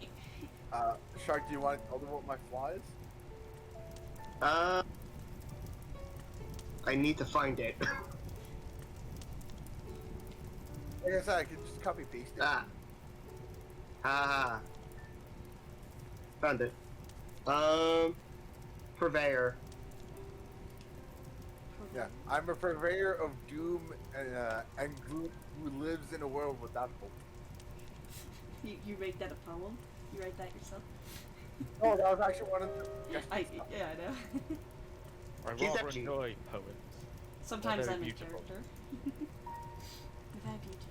[SPEAKER 5] Shark, do you want to tell them what my flaw is?
[SPEAKER 3] I need to find it.
[SPEAKER 5] Like I said, I can just copy paste it.
[SPEAKER 3] Found it. Purveyor.
[SPEAKER 5] Yeah, I'm a purveyor of doom and gloom who lives in a world without hope.
[SPEAKER 2] You make that a poem? You write that yourself?
[SPEAKER 5] Oh, that was actually one of the.
[SPEAKER 2] Yeah, I know.
[SPEAKER 4] I
[SPEAKER 3] He's
[SPEAKER 4] rather
[SPEAKER 3] actually-
[SPEAKER 4] enjoy poems.
[SPEAKER 2] Sometimes
[SPEAKER 4] very
[SPEAKER 2] I'm a
[SPEAKER 4] beautiful.
[SPEAKER 2] character. Very beautiful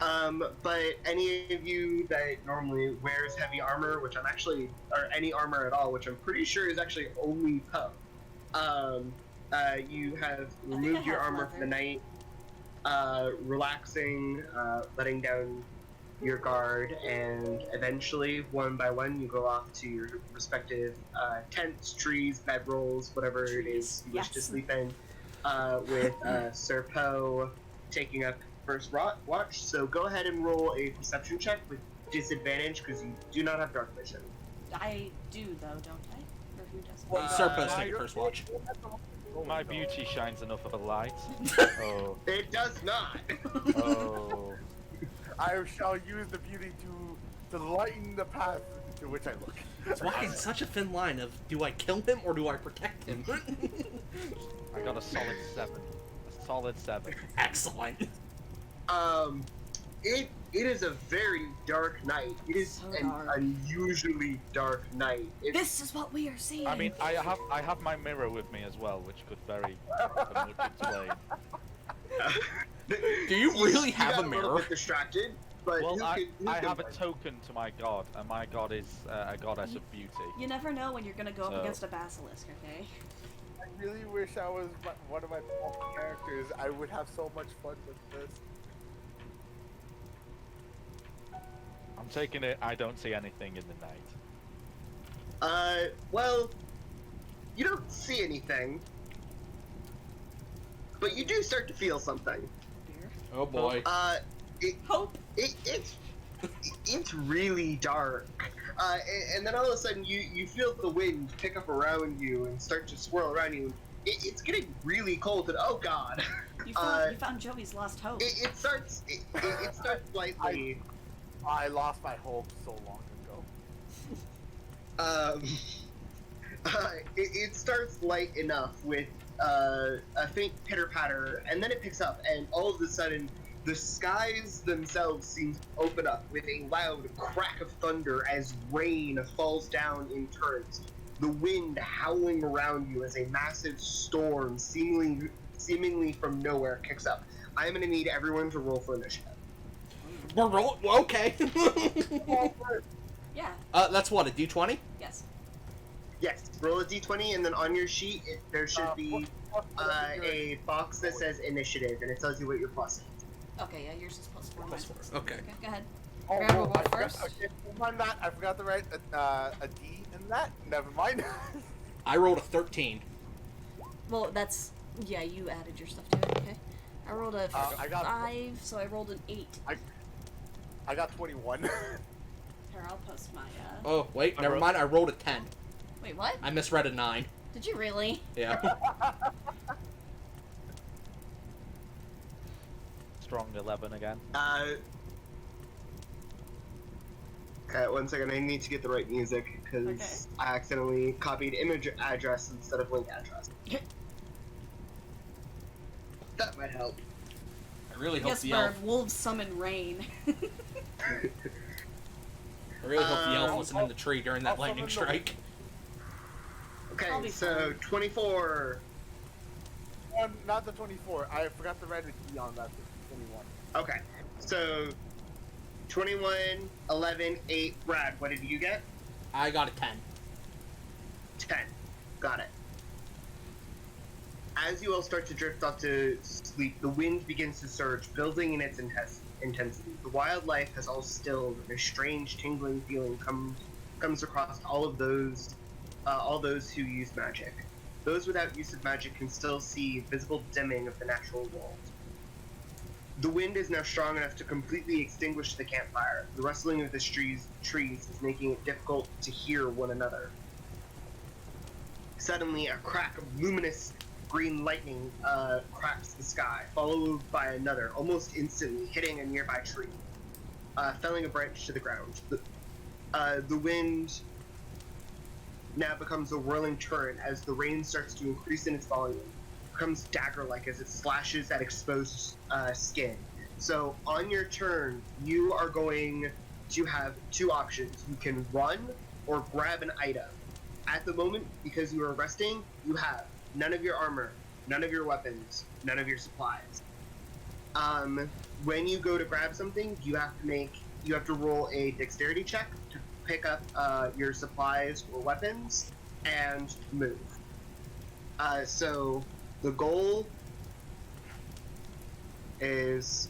[SPEAKER 2] poems.
[SPEAKER 3] But any of you that normally wears heavy armor, which I'm actually, or any armor at all, which I'm pretty sure is actually only Poe, you have removed
[SPEAKER 2] I
[SPEAKER 3] your
[SPEAKER 2] have
[SPEAKER 3] armor for the
[SPEAKER 2] leather.
[SPEAKER 3] night, relaxing, letting down your guard, and eventually, one by one, you go off to your respective tents, trees, bedrolls, whatever it is you wish to
[SPEAKER 2] Yes.
[SPEAKER 3] sleep in, with Sir Poe taking up first watch. So go ahead and roll a perception check with disadvantage because you do not have dark vision.
[SPEAKER 2] I do though, don't I? Or who doesn't?
[SPEAKER 1] Well, Sir Poe's
[SPEAKER 5] my-
[SPEAKER 1] taking first watch.
[SPEAKER 4] My beauty shines enough of a light. Oh,
[SPEAKER 3] It does not.
[SPEAKER 4] oh.
[SPEAKER 5] I shall use the beauty to lighten the path to which I look.
[SPEAKER 1] It's walking such a thin line of, do I kill him or do I protect him?
[SPEAKER 4] I got a solid 7. A solid 7.
[SPEAKER 1] Excellent.
[SPEAKER 3] It It is a very dark night. It is
[SPEAKER 2] So
[SPEAKER 3] an
[SPEAKER 2] dark.
[SPEAKER 3] unusually dark night.
[SPEAKER 2] This is what we are seeing.
[SPEAKER 4] I mean, I have my mirror with me as well, which could very much explain.
[SPEAKER 1] Do you really have
[SPEAKER 3] got
[SPEAKER 1] a
[SPEAKER 3] a little
[SPEAKER 1] mirror?
[SPEAKER 3] bit distracted, but
[SPEAKER 4] Well,
[SPEAKER 3] who
[SPEAKER 4] I
[SPEAKER 3] can
[SPEAKER 4] have a
[SPEAKER 3] blame?
[SPEAKER 4] token to my god, and my god is a goddess of beauty.
[SPEAKER 2] You never know when you're gonna go up
[SPEAKER 4] So-
[SPEAKER 2] against a basilisk, okay?
[SPEAKER 5] I really wish I was one of my favorite characters. I would have so much fun with this.
[SPEAKER 4] I'm taking it. I don't see anything in the night.
[SPEAKER 3] Well, you don't see anything, but you do start to feel something.
[SPEAKER 2] Dear.
[SPEAKER 1] Oh boy.
[SPEAKER 2] Hope.
[SPEAKER 3] It's really dark. And then all of a sudden you feel the wind pick up around you and start to swirl around you. It's getting really cold and oh god.
[SPEAKER 2] You found Joey's lost hope.
[SPEAKER 3] It starts slightly.
[SPEAKER 5] I lost my hope so long ago.
[SPEAKER 3] It starts light enough with a faint pitter patter, and then it picks up, and all of a sudden, the skies themselves seem to open up with a loud crack of thunder as rain falls down in torrents. The wind howling around you as a massive storm, seemingly from nowhere, kicks up. I am going to need everyone to roll for initiative.
[SPEAKER 1] We're roll. Okay.
[SPEAKER 2] Yeah.
[SPEAKER 1] That's what, a D20?
[SPEAKER 2] Yes.
[SPEAKER 3] Yes, roll a d20, and then on your sheet, there should be a box that says initiative, and it tells you what your plus is.
[SPEAKER 2] Okay. Yeah. Yours is +4.
[SPEAKER 1] Plus
[SPEAKER 2] mine's
[SPEAKER 1] four. Okay.
[SPEAKER 2] Okay. Go ahead.
[SPEAKER 5] Oh,
[SPEAKER 2] Grab a roll
[SPEAKER 5] I forgot-
[SPEAKER 2] first.
[SPEAKER 5] Okay, never mind that. I forgot to write a D in that. Never mind.
[SPEAKER 1] I rolled a 13.
[SPEAKER 2] Well, that's you added your stuff to it. Okay. I rolled a
[SPEAKER 5] I got-
[SPEAKER 2] 5, so I rolled an 8.
[SPEAKER 5] I got 21.
[SPEAKER 2] Here, I'll post my.
[SPEAKER 1] Oh, wait, never mind. I rolled a 10.
[SPEAKER 2] Wait, what?
[SPEAKER 1] I misread a 9.
[SPEAKER 2] Did you really?
[SPEAKER 1] Yeah.
[SPEAKER 4] Strong 11 again.
[SPEAKER 3] Okay, 1 second, I need to get the right music, because
[SPEAKER 2] Okay.
[SPEAKER 3] I accidentally copied image address instead of link address. That might help.
[SPEAKER 1] I really hope
[SPEAKER 2] Yes,
[SPEAKER 1] the
[SPEAKER 2] bird.
[SPEAKER 1] elf.
[SPEAKER 2] Wolves summon rain.
[SPEAKER 1] I really hope the elf wasn't in the tree during that
[SPEAKER 5] I'll
[SPEAKER 1] lightning
[SPEAKER 5] summon the-
[SPEAKER 1] strike.
[SPEAKER 2] I'll
[SPEAKER 3] Okay,
[SPEAKER 2] be
[SPEAKER 3] so
[SPEAKER 2] fine.
[SPEAKER 3] 24.
[SPEAKER 5] Not the 24. I forgot to write a D on that. 21.
[SPEAKER 3] Okay, so 21, 11, 8. Brad, what did you get?
[SPEAKER 1] I got a 10.
[SPEAKER 3] 10. Got it. As you all start to drift off to sleep, the wind begins to surge, building in its intensity. The wildlife has all stilled, and a strange tingling feeling comes across all those who use magic. Those without use of magic can still see visible dimming of the natural world. The wind is now strong enough to completely extinguish the campfire. The rustling of the trees is making it difficult to hear one another. Suddenly, a crack of luminous green lightning cracks the sky, followed by another, almost instantly hitting a nearby tree, felling a branch to the ground. The wind now becomes a whirling torrent as the rain starts to increase in its volume. It becomes dagger-like as it slashes at exposed skin. So on your turn, you are going to have two options. You can run or grab an item. At the moment, because you are resting, you have none of your armor, none of your weapons, none of your supplies. When you go to grab something, you have to roll a dexterity check to pick up your supplies or weapons and move. So the goal is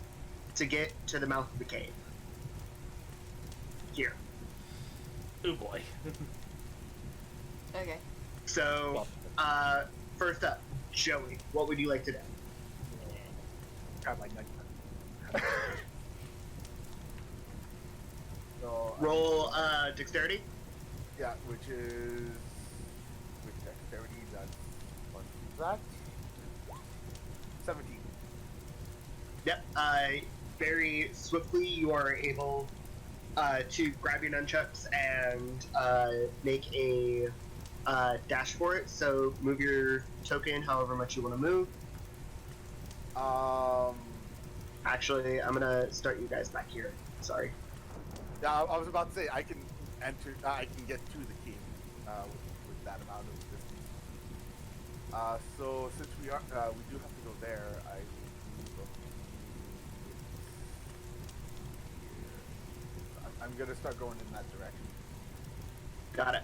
[SPEAKER 3] to get to the mouth of the cave. Here.
[SPEAKER 1] Oh boy.
[SPEAKER 2] Okay.
[SPEAKER 3] So, first up, Joey, what would you like to do?
[SPEAKER 5] Grab my knife. So,
[SPEAKER 3] Roll dexterity.
[SPEAKER 5] yeah, which is with dexterity. That's what's that? 17.
[SPEAKER 3] Yep. Very swiftly, you are able to grab your nunchucks and make a dash for it. So move your token however much you want to move. Actually, I'm gonna start you guys back here. Sorry.
[SPEAKER 5] Yeah, I was about to say I can enter. I can get to the king with that amount of distance. So since we do have to go there, I will move up here. I'm gonna start going in that direction.
[SPEAKER 3] Got it.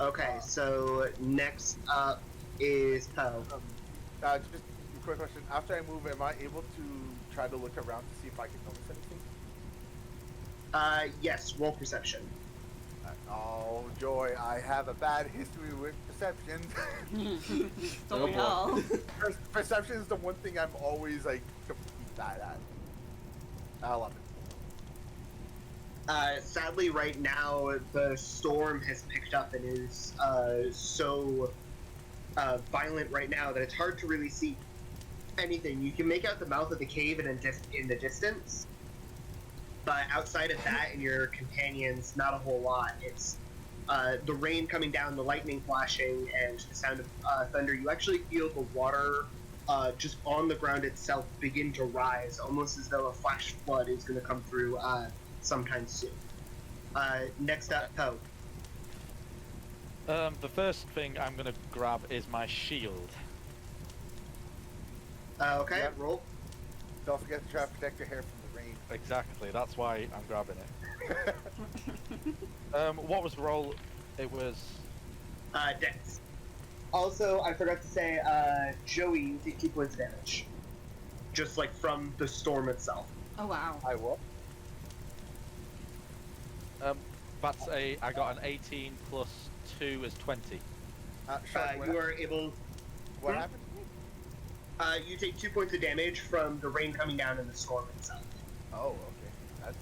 [SPEAKER 3] Okay, so next up is Poe.
[SPEAKER 5] Just a quick question. After I move, am I able to try to look around to see if I can notice anything?
[SPEAKER 3] Yes, roll perception.
[SPEAKER 5] Oh, joy. I have a bad history with perception.
[SPEAKER 2] Don't we all?
[SPEAKER 5] Perception is the one thing I'm always, like, completely bad at. I love it.
[SPEAKER 3] Sadly, right now, the storm has picked up and is so violent right now that it's hard to really see anything. You can make out the mouth of the cave in the distance, but outside of that and your companions, not a whole lot. It's the rain coming down, the lightning flashing, and the sound of thunder. You actually feel the water just on the ground itself begin to rise, almost as though a flash flood is going to come through sometime soon. Next up, Poe.
[SPEAKER 4] The first thing I'm gonna grab is my shield.
[SPEAKER 3] Okay,
[SPEAKER 5] Yep.
[SPEAKER 3] roll.
[SPEAKER 5] Don't forget to try to protect your hair from the rain.
[SPEAKER 4] Exactly, that's why I'm grabbing it. What was the roll? It was...
[SPEAKER 3] Dex. Also, I forgot to say, Joey, you take 2 points of damage. Just like from the storm itself.
[SPEAKER 2] Oh wow.
[SPEAKER 5] I will.
[SPEAKER 4] I got an 18 plus 2 is 20.
[SPEAKER 5] Shark,
[SPEAKER 3] You are able.
[SPEAKER 5] what
[SPEAKER 3] Hmm?
[SPEAKER 5] happened?
[SPEAKER 3] You take 2 points of damage from the rain coming down and the storm itself.
[SPEAKER 5] Oh, okay. That's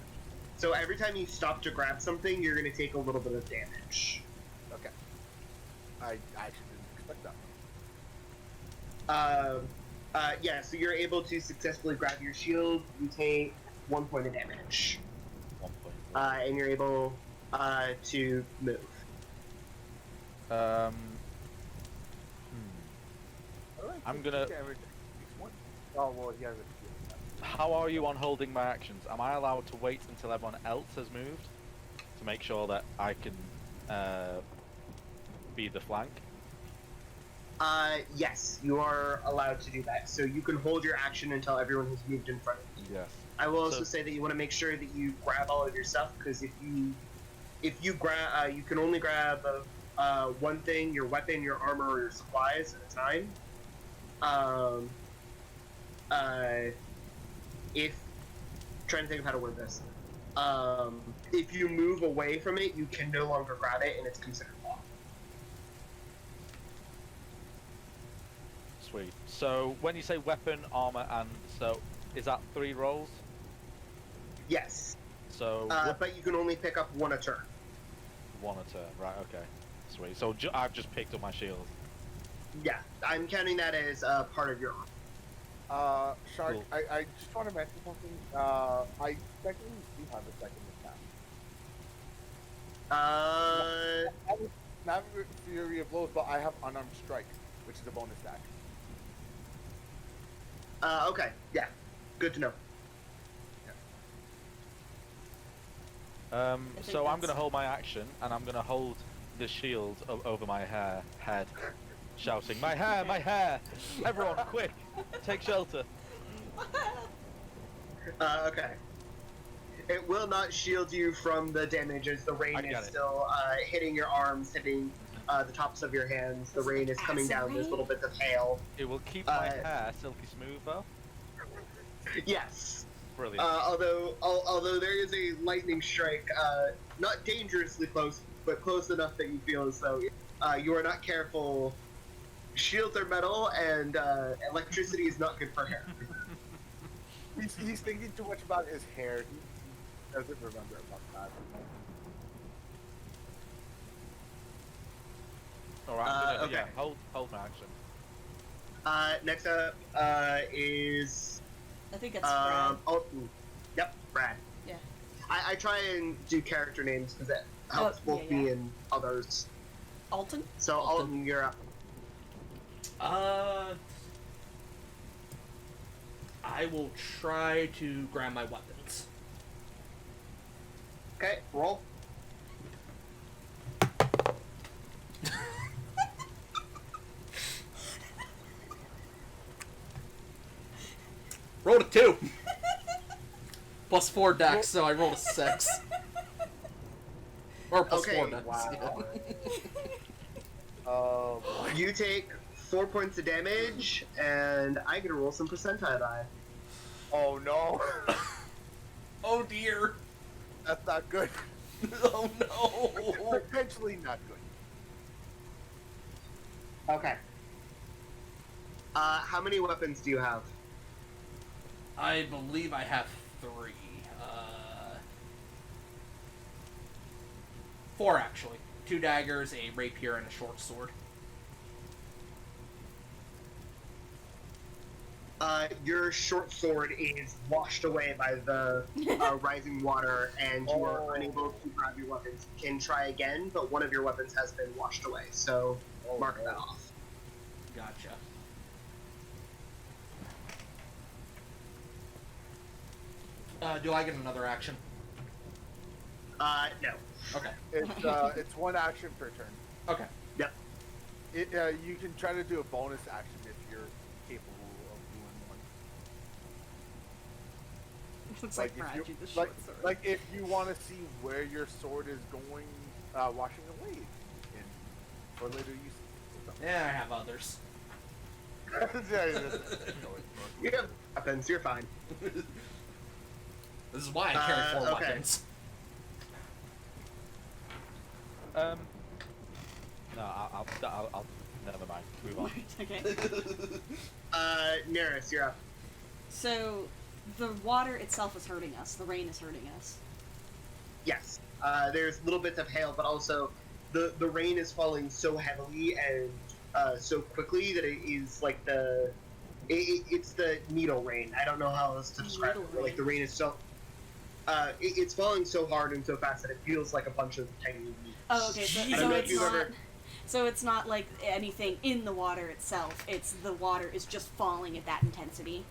[SPEAKER 3] So every time you stop to grab something, you're going to take a little bit of damage.
[SPEAKER 5] okay. I actually didn't expect that.
[SPEAKER 3] Yeah, so you're able to successfully grab your shield. You take 1 point of damage.
[SPEAKER 4] 1 point.
[SPEAKER 3] And you're able to move.
[SPEAKER 4] I'm gonna-
[SPEAKER 5] Oh, well, he has a
[SPEAKER 4] How are you on holding my actions? Am I allowed to wait until everyone else has moved to make sure that I can be the flank?
[SPEAKER 3] Yes, you are allowed to do that. So you can hold your action until everyone has moved in front of you.
[SPEAKER 4] Yes.
[SPEAKER 3] I will also
[SPEAKER 4] So-
[SPEAKER 3] say that you want to make sure that you grab all of your stuff, because if you grab, you can only grab one thing: your weapon, your armor, or your supplies at a time. If trying to think of how to word this, if you move away from it, you can no longer grab it, and it's considered lost.
[SPEAKER 4] Sweet. So when you say weapon, armor, and so is that 3 rolls?
[SPEAKER 3] Yes,
[SPEAKER 4] So
[SPEAKER 3] but you can only pick up one a turn.
[SPEAKER 4] 1 a turn, right? Okay. Sweet. So I've just picked up my shield.
[SPEAKER 3] Yeah, I'm counting that as part of your armor.
[SPEAKER 5] Shark,
[SPEAKER 4] Cool.
[SPEAKER 5] I just want to mention something. I technically do have a second attack. Not Fury of Blows, but I have Unarmed Strike, which is a bonus attack.
[SPEAKER 3] Okay, yeah, good to know.
[SPEAKER 2] think
[SPEAKER 4] So I'm
[SPEAKER 2] that's-
[SPEAKER 4] gonna hold my action, and I'm gonna hold the shield over my head, shouting, "My hair, my hair! Everyone, quick, take shelter!"
[SPEAKER 3] Okay. It will not shield you from the damage as the rain
[SPEAKER 4] I get
[SPEAKER 3] is
[SPEAKER 4] it.
[SPEAKER 3] still hitting your arms, hitting the tops of your hands. The rain is coming
[SPEAKER 2] Acid
[SPEAKER 3] down. There's
[SPEAKER 2] rain?
[SPEAKER 3] little bits of hail.
[SPEAKER 4] It will keep my
[SPEAKER 3] Uh,
[SPEAKER 4] hair silky smooth, though.
[SPEAKER 3] Yes.
[SPEAKER 4] Brilliant.
[SPEAKER 3] Although there is a lightning strike, not dangerously close, but close enough that you feel as though you are not careful. Shields are metal, and electricity is not good for hair.
[SPEAKER 5] He's thinking too much about his hair. He doesn't remember about that.
[SPEAKER 4] All right. I'm gonna,
[SPEAKER 3] okay.
[SPEAKER 4] Yeah, hold my action.
[SPEAKER 3] Next up is
[SPEAKER 2] I think that's Brad.
[SPEAKER 3] Alton. Yep, Brad.
[SPEAKER 2] Yeah.
[SPEAKER 3] I try and do character names because it helps both
[SPEAKER 2] yeah,
[SPEAKER 3] me
[SPEAKER 2] yeah.
[SPEAKER 3] and others.
[SPEAKER 2] Alton?
[SPEAKER 3] So Alton, you're up.
[SPEAKER 1] I will try to grab my weapons.
[SPEAKER 3] Okay, roll.
[SPEAKER 1] Rolled a 2. Plus 4 dex, so I rolled a 6. Or plus
[SPEAKER 3] Okay,
[SPEAKER 1] 4 dex.
[SPEAKER 5] wow.
[SPEAKER 1] Yeah.
[SPEAKER 3] You take 4 points of damage, and I get to roll some percentile die.
[SPEAKER 5] Oh no.
[SPEAKER 1] Oh dear.
[SPEAKER 5] That's not good.
[SPEAKER 1] Oh no.
[SPEAKER 5] Potentially not good.
[SPEAKER 3] Okay. How many weapons do you have?
[SPEAKER 1] I believe I have 3. 4 actually. 2 daggers, a rapier, and a short sword.
[SPEAKER 3] Your short sword is washed away by the rising water, and you are unable to grab your weapons. You can try again, but one of your weapons has been washed away, so mark that off.
[SPEAKER 1] Gotcha. Do I get another action?
[SPEAKER 3] No.
[SPEAKER 1] Okay.
[SPEAKER 5] It's one action per turn.
[SPEAKER 1] Okay.
[SPEAKER 3] Yep.
[SPEAKER 5] You can try to do a bonus action if you're capable of doing one.
[SPEAKER 2] Looks like
[SPEAKER 5] if
[SPEAKER 2] Brad
[SPEAKER 5] you,
[SPEAKER 2] drew the short sword.
[SPEAKER 5] like if you want to see where your sword is going, washing away in, or later use.
[SPEAKER 1] Yeah, I have others.
[SPEAKER 3] You have weapons, you're fine.
[SPEAKER 1] This is why I carry 4
[SPEAKER 3] okay.
[SPEAKER 1] weapons.
[SPEAKER 4] No, I'll never mind. Move on.
[SPEAKER 2] Okay.
[SPEAKER 3] Neris, you're up.
[SPEAKER 2] So, the water itself is hurting us. The rain is hurting us.
[SPEAKER 3] Yes. There's little bits of hail, but also the rain is falling so heavily and so quickly that it is like it's the needle rain. I don't know how else to describe it. But, like the rain is so it's falling so hard and so fast that it feels like a bunch of tiny needles.
[SPEAKER 2] Oh, okay. So,
[SPEAKER 3] I don't
[SPEAKER 2] so
[SPEAKER 3] know if
[SPEAKER 2] it's
[SPEAKER 3] you've
[SPEAKER 2] not.
[SPEAKER 3] ever-
[SPEAKER 2] So it's not like anything in the water itself. It's the water is just falling at that intensity.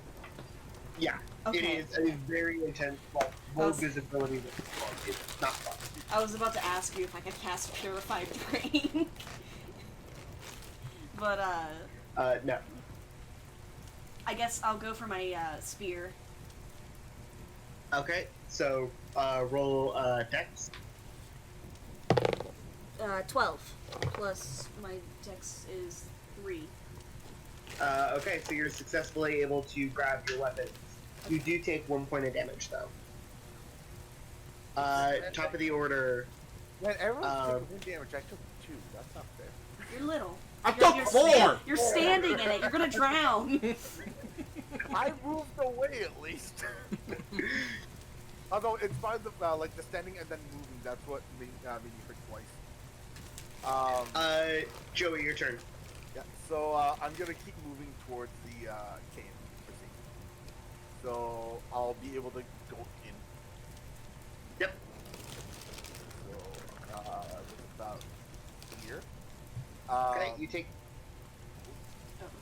[SPEAKER 3] Yeah.
[SPEAKER 2] Okay.
[SPEAKER 3] It is very intense, like low
[SPEAKER 2] That's-
[SPEAKER 3] visibility. It's not fun.
[SPEAKER 2] I was about to ask you if I could cast Purified Rain. But,
[SPEAKER 3] No.
[SPEAKER 2] I guess I'll go for my, spear.
[SPEAKER 3] Okay. So roll dex.
[SPEAKER 2] 12. Plus my dex is 3.
[SPEAKER 3] Okay, so you're successfully able to grab your weapons. You do take 1 point of damage, though. Top of the order.
[SPEAKER 5] Man, everyone's taking wind damage. I took 2. That's not fair.
[SPEAKER 2] You're little.
[SPEAKER 1] I took 4!
[SPEAKER 2] You're standing in it. You're gonna drown.
[SPEAKER 5] I moved away at least. Although it's by the like the standing and then moving. That's what made me hurt twice.
[SPEAKER 3] Joey, your turn.
[SPEAKER 5] Yeah. So I'm gonna keep moving towards the cave for safety. So I'll be able to go in.
[SPEAKER 3] Yep.
[SPEAKER 5] So it's about here.
[SPEAKER 3] Okay, you take.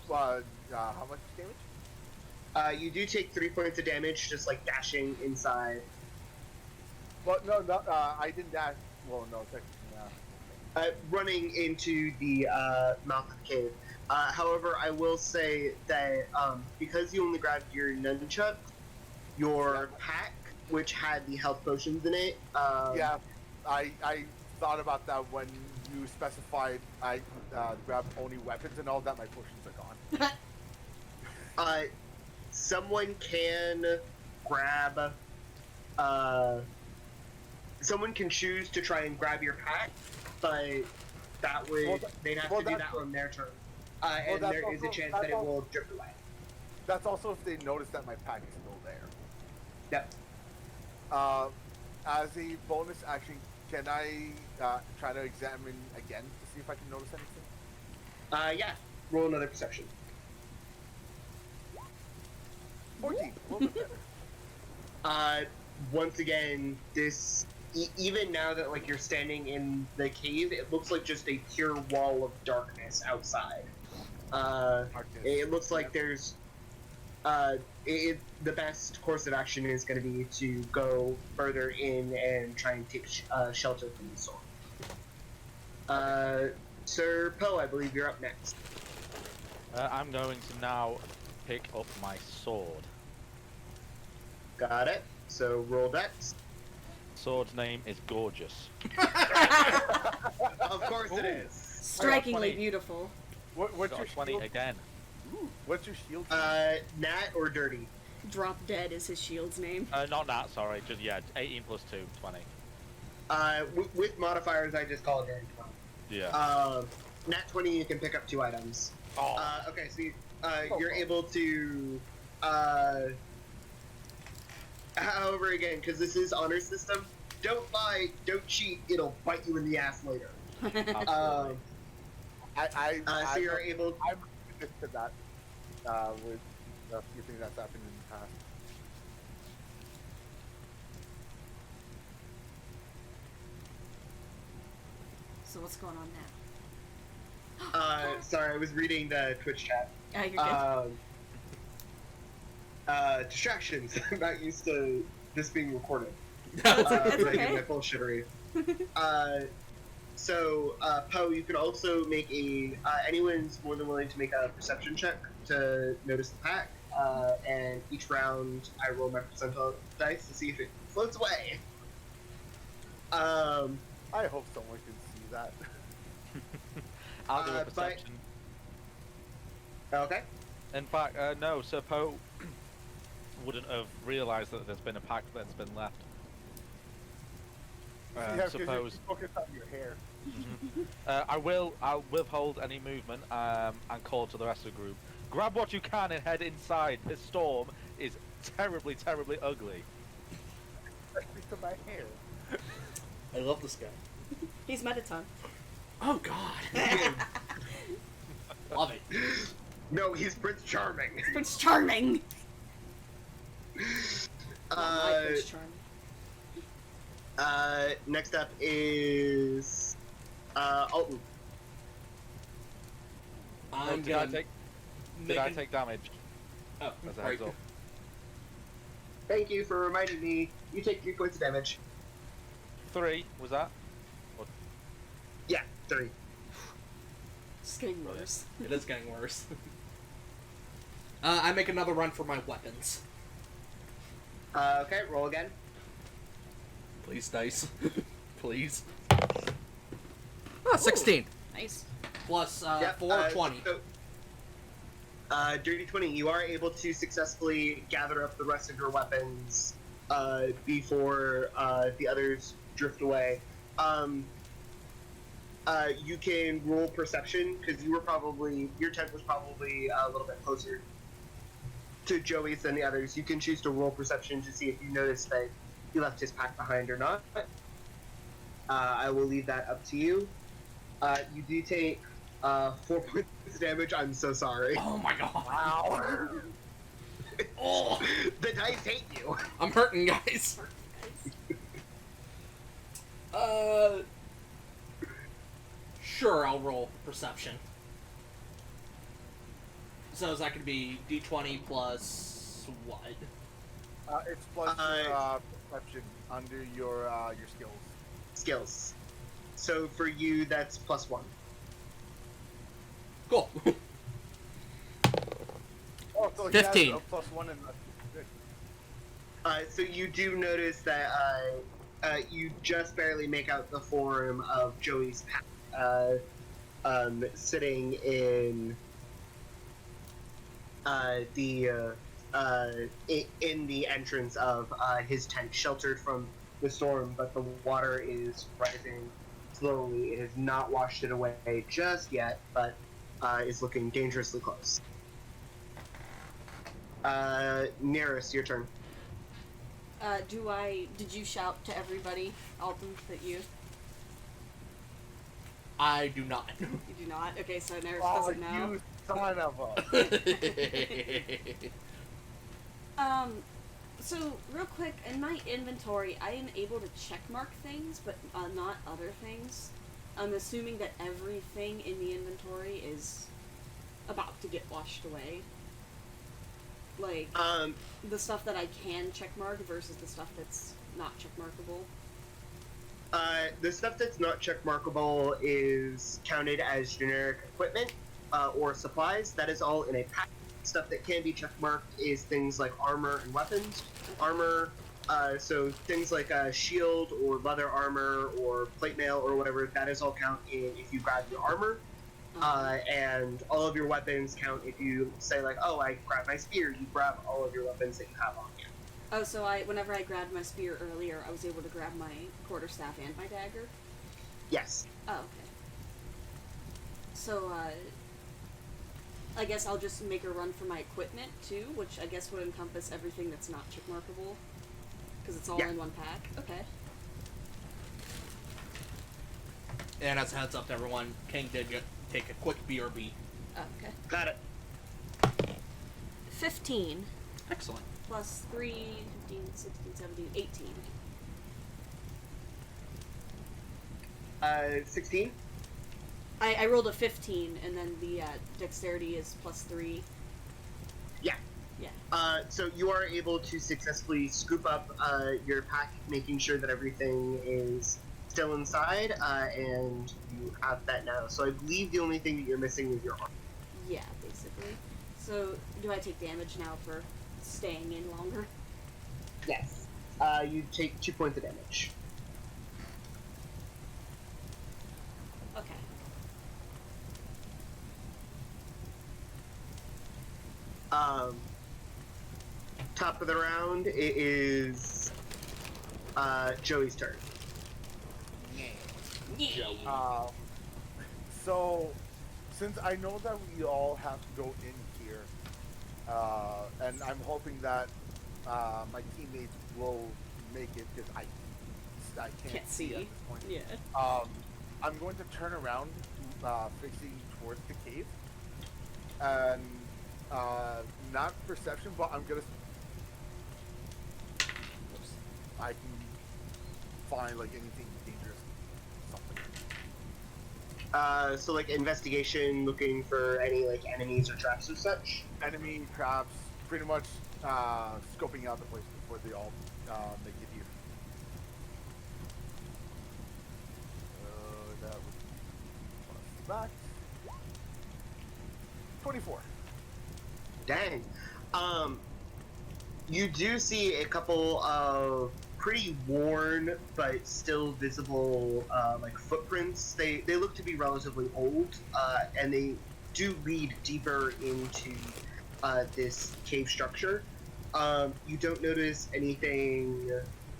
[SPEAKER 5] How much damage?
[SPEAKER 3] You do take 3 points of damage, just like dashing inside.
[SPEAKER 5] Well, no, I didn't dash. Well, no, technically,
[SPEAKER 3] Running into the mouth of the cave. However, I will say that because you only grabbed your nunchuck, your pack, which had the health potions in it.
[SPEAKER 5] yeah, I thought about that when you specified I grabbed only weapons and all that. My potions are gone.
[SPEAKER 3] Someone can grab. Someone can choose to try and grab your pack, but that would they'd have to do that on their turn. And there is a chance that it will drift away.
[SPEAKER 5] That's also if they notice that my pack is still there.
[SPEAKER 3] Yep.
[SPEAKER 5] As a bonus action, can I try to examine again to see if I can notice anything?
[SPEAKER 3] Yeah. Roll another perception.
[SPEAKER 5] 14. A little bit better.
[SPEAKER 3] Once again, this even now that like you're standing in the cave, it looks like just a pure wall of darkness outside. It looks like there's the best course of action is going to be to go further in and try and take shelter from the storm. Sir Poe, I believe you're up next.
[SPEAKER 4] I'm going to now pick up my sword.
[SPEAKER 3] Got it. So roll dex.
[SPEAKER 4] Sword's name is Gorgeous.
[SPEAKER 3] Of course it is.
[SPEAKER 2] Strikingly
[SPEAKER 4] 20.
[SPEAKER 2] beautiful.
[SPEAKER 5] What's
[SPEAKER 4] Got
[SPEAKER 5] your
[SPEAKER 4] 20
[SPEAKER 5] shield?
[SPEAKER 4] again.
[SPEAKER 5] What's your shield?
[SPEAKER 3] Nat or dirty?
[SPEAKER 2] Drop Dead is his shield's name.
[SPEAKER 4] Not that, sorry. Just, yeah, 18 plus 2, 20.
[SPEAKER 3] With modifiers, I just call it dirty 20.
[SPEAKER 4] Yeah.
[SPEAKER 3] Nat 20, you can pick up 2 items.
[SPEAKER 4] Oh.
[SPEAKER 3] Okay, so you're able to, however, again, because this is honor system, don't lie, don't cheat, it'll bite you in the ass later.
[SPEAKER 4] Absolutely.
[SPEAKER 3] So you're able.
[SPEAKER 5] I'm good to that. With a few things that's happened in the past.
[SPEAKER 2] So what's going on now?
[SPEAKER 3] Sorry, I was reading the Twitch chat.
[SPEAKER 2] You're good.
[SPEAKER 3] Distractions. I'm not used to this being recorded.
[SPEAKER 2] That's
[SPEAKER 3] I get
[SPEAKER 2] okay.
[SPEAKER 3] my bullshittery. So, Poe, you can also make a. Anyone's more than willing to make a perception check to notice the pack. And each round, I roll my percentile dice to see if it floats away.
[SPEAKER 5] I hope someone can see that.
[SPEAKER 4] I'll do a
[SPEAKER 3] but-
[SPEAKER 4] perception.
[SPEAKER 3] Okay.
[SPEAKER 4] In fact, no, Sir Poe wouldn't have realised that there's been a pack that's been left.
[SPEAKER 5] Yeah, because
[SPEAKER 4] Suppose.
[SPEAKER 5] you focus on your hair.
[SPEAKER 4] I'll withhold any movement and call to the rest of the group. Grab what you can and head inside. This storm is terribly, terribly ugly.
[SPEAKER 5] Especially to my hair.
[SPEAKER 1] I love this guy.
[SPEAKER 2] He's Metaton.
[SPEAKER 1] Oh God. Love it.
[SPEAKER 3] No, he's Prince Charming.
[SPEAKER 2] Prince Charming! Not my Prince Charming.
[SPEAKER 3] Next up is Alton.
[SPEAKER 1] I'm
[SPEAKER 4] Did I
[SPEAKER 1] gonna
[SPEAKER 4] take damage?
[SPEAKER 1] Oh,
[SPEAKER 4] As a
[SPEAKER 1] right.
[SPEAKER 4] heads up.
[SPEAKER 3] Thank you for reminding me. You take 3 points of damage.
[SPEAKER 4] 3 was that?
[SPEAKER 3] Yeah, 3.
[SPEAKER 2] It's getting worse.
[SPEAKER 1] It is getting worse. I make another run for my weapons.
[SPEAKER 3] Okay, roll again.
[SPEAKER 1] Please, dice. Please. 16.
[SPEAKER 2] Nice.
[SPEAKER 1] Plus
[SPEAKER 3] Yeah,
[SPEAKER 1] 4, 20.
[SPEAKER 3] So, Dirty 20, you are able to successfully gather up the rest of your weapons before the others drift away. You can roll perception, because your tent was probably a little bit closer to Joey's than the others. You can choose to roll perception to see if you notice that he left his pack behind or not. I will leave that up to you. You do take 4 points of damage. I'm so sorry.
[SPEAKER 1] Oh my God.
[SPEAKER 5] Wow.
[SPEAKER 1] Oh,
[SPEAKER 3] The dice hate you.
[SPEAKER 1] I'm hurting, guys. Sure, I'll roll perception. So is that going to be D20 plus what?
[SPEAKER 5] It's plus your perception under your skills.
[SPEAKER 3] Skills. So for you, that's +1.
[SPEAKER 1] Cool.
[SPEAKER 5] Oh, so
[SPEAKER 1] 15.
[SPEAKER 5] He has a +1 and
[SPEAKER 3] So you do notice that you just barely make out the form of Joey's pack sitting in in the entrance of his tent, sheltered from the storm, but the water is rising slowly. It has not washed it away just yet, but is looking dangerously close. Nearest, your turn.
[SPEAKER 2] Did you shout to everybody, Alton, that you
[SPEAKER 1] I do not.
[SPEAKER 2] do not? Okay, so Neris
[SPEAKER 5] oh,
[SPEAKER 2] doesn't know.
[SPEAKER 5] you son of a.
[SPEAKER 2] So real quick, in my inventory, I am able to checkmark things, but not other things. I'm assuming that everything in the inventory is about to get washed away. Like,
[SPEAKER 3] Um,
[SPEAKER 2] the stuff that I can checkmark versus the stuff that's not checkmarkable.
[SPEAKER 3] The stuff that's not checkmarkable is counted as generic equipment or supplies. That is all in a pack. Stuff that can be checkmarked is things like armor and weapons. Armor, so things like shield or leather armor or plate mail or whatever, that is all count in if you grab your armor. And all of your weapons count if you say like, oh, I grab my spear, you grab all of your weapons that you have on you.
[SPEAKER 2] Oh, so whenever I grabbed my spear earlier, I was able to grab my quarterstaff and my dagger?
[SPEAKER 3] Yes.
[SPEAKER 2] Oh, okay. So, I guess I'll just make a run for my equipment, too, which I guess would encompass everything that's not checkmarkable. Because it's all
[SPEAKER 3] Yeah.
[SPEAKER 2] in one pack. Okay.
[SPEAKER 1] And as a heads up to everyone, King did take a quick BRB.
[SPEAKER 2] Oh, okay.
[SPEAKER 3] Got it.
[SPEAKER 2] 15
[SPEAKER 1] Excellent.
[SPEAKER 2] plus 3, 15, 16, 17, 18.
[SPEAKER 3] 16?
[SPEAKER 2] I rolled a 15, and then the dexterity is plus 3.
[SPEAKER 3] Yeah.
[SPEAKER 2] Yeah.
[SPEAKER 3] So you are able to successfully scoop up your pack, making sure that everything is still inside, and you have that now. So I believe the only thing that you're missing is your arm.
[SPEAKER 2] Yeah, basically. So, do I take damage now for staying in longer?
[SPEAKER 3] Yes. You take 2 points of damage.
[SPEAKER 2] Okay.
[SPEAKER 3] Top of the round, it is Joey's turn.
[SPEAKER 2] Yeah.
[SPEAKER 5] So, since I know that we all have to go in here, and I'm hoping that my teammates will make it because I can't see at this point.
[SPEAKER 2] Yeah.
[SPEAKER 5] I'm going to turn around, facing towards the cave, and not perception, but I'm gonna. I can find like anything dangerous, something.
[SPEAKER 3] So like investigation, looking for any like enemies or traps or such.
[SPEAKER 5] Enemy traps, pretty much scoping out the place before they all make it here. That would be plus that. 24.
[SPEAKER 3] Dang. You do see a couple of pretty worn but still visible like footprints. They look to be relatively old, and they do lead deeper into this cave structure. You don't notice anything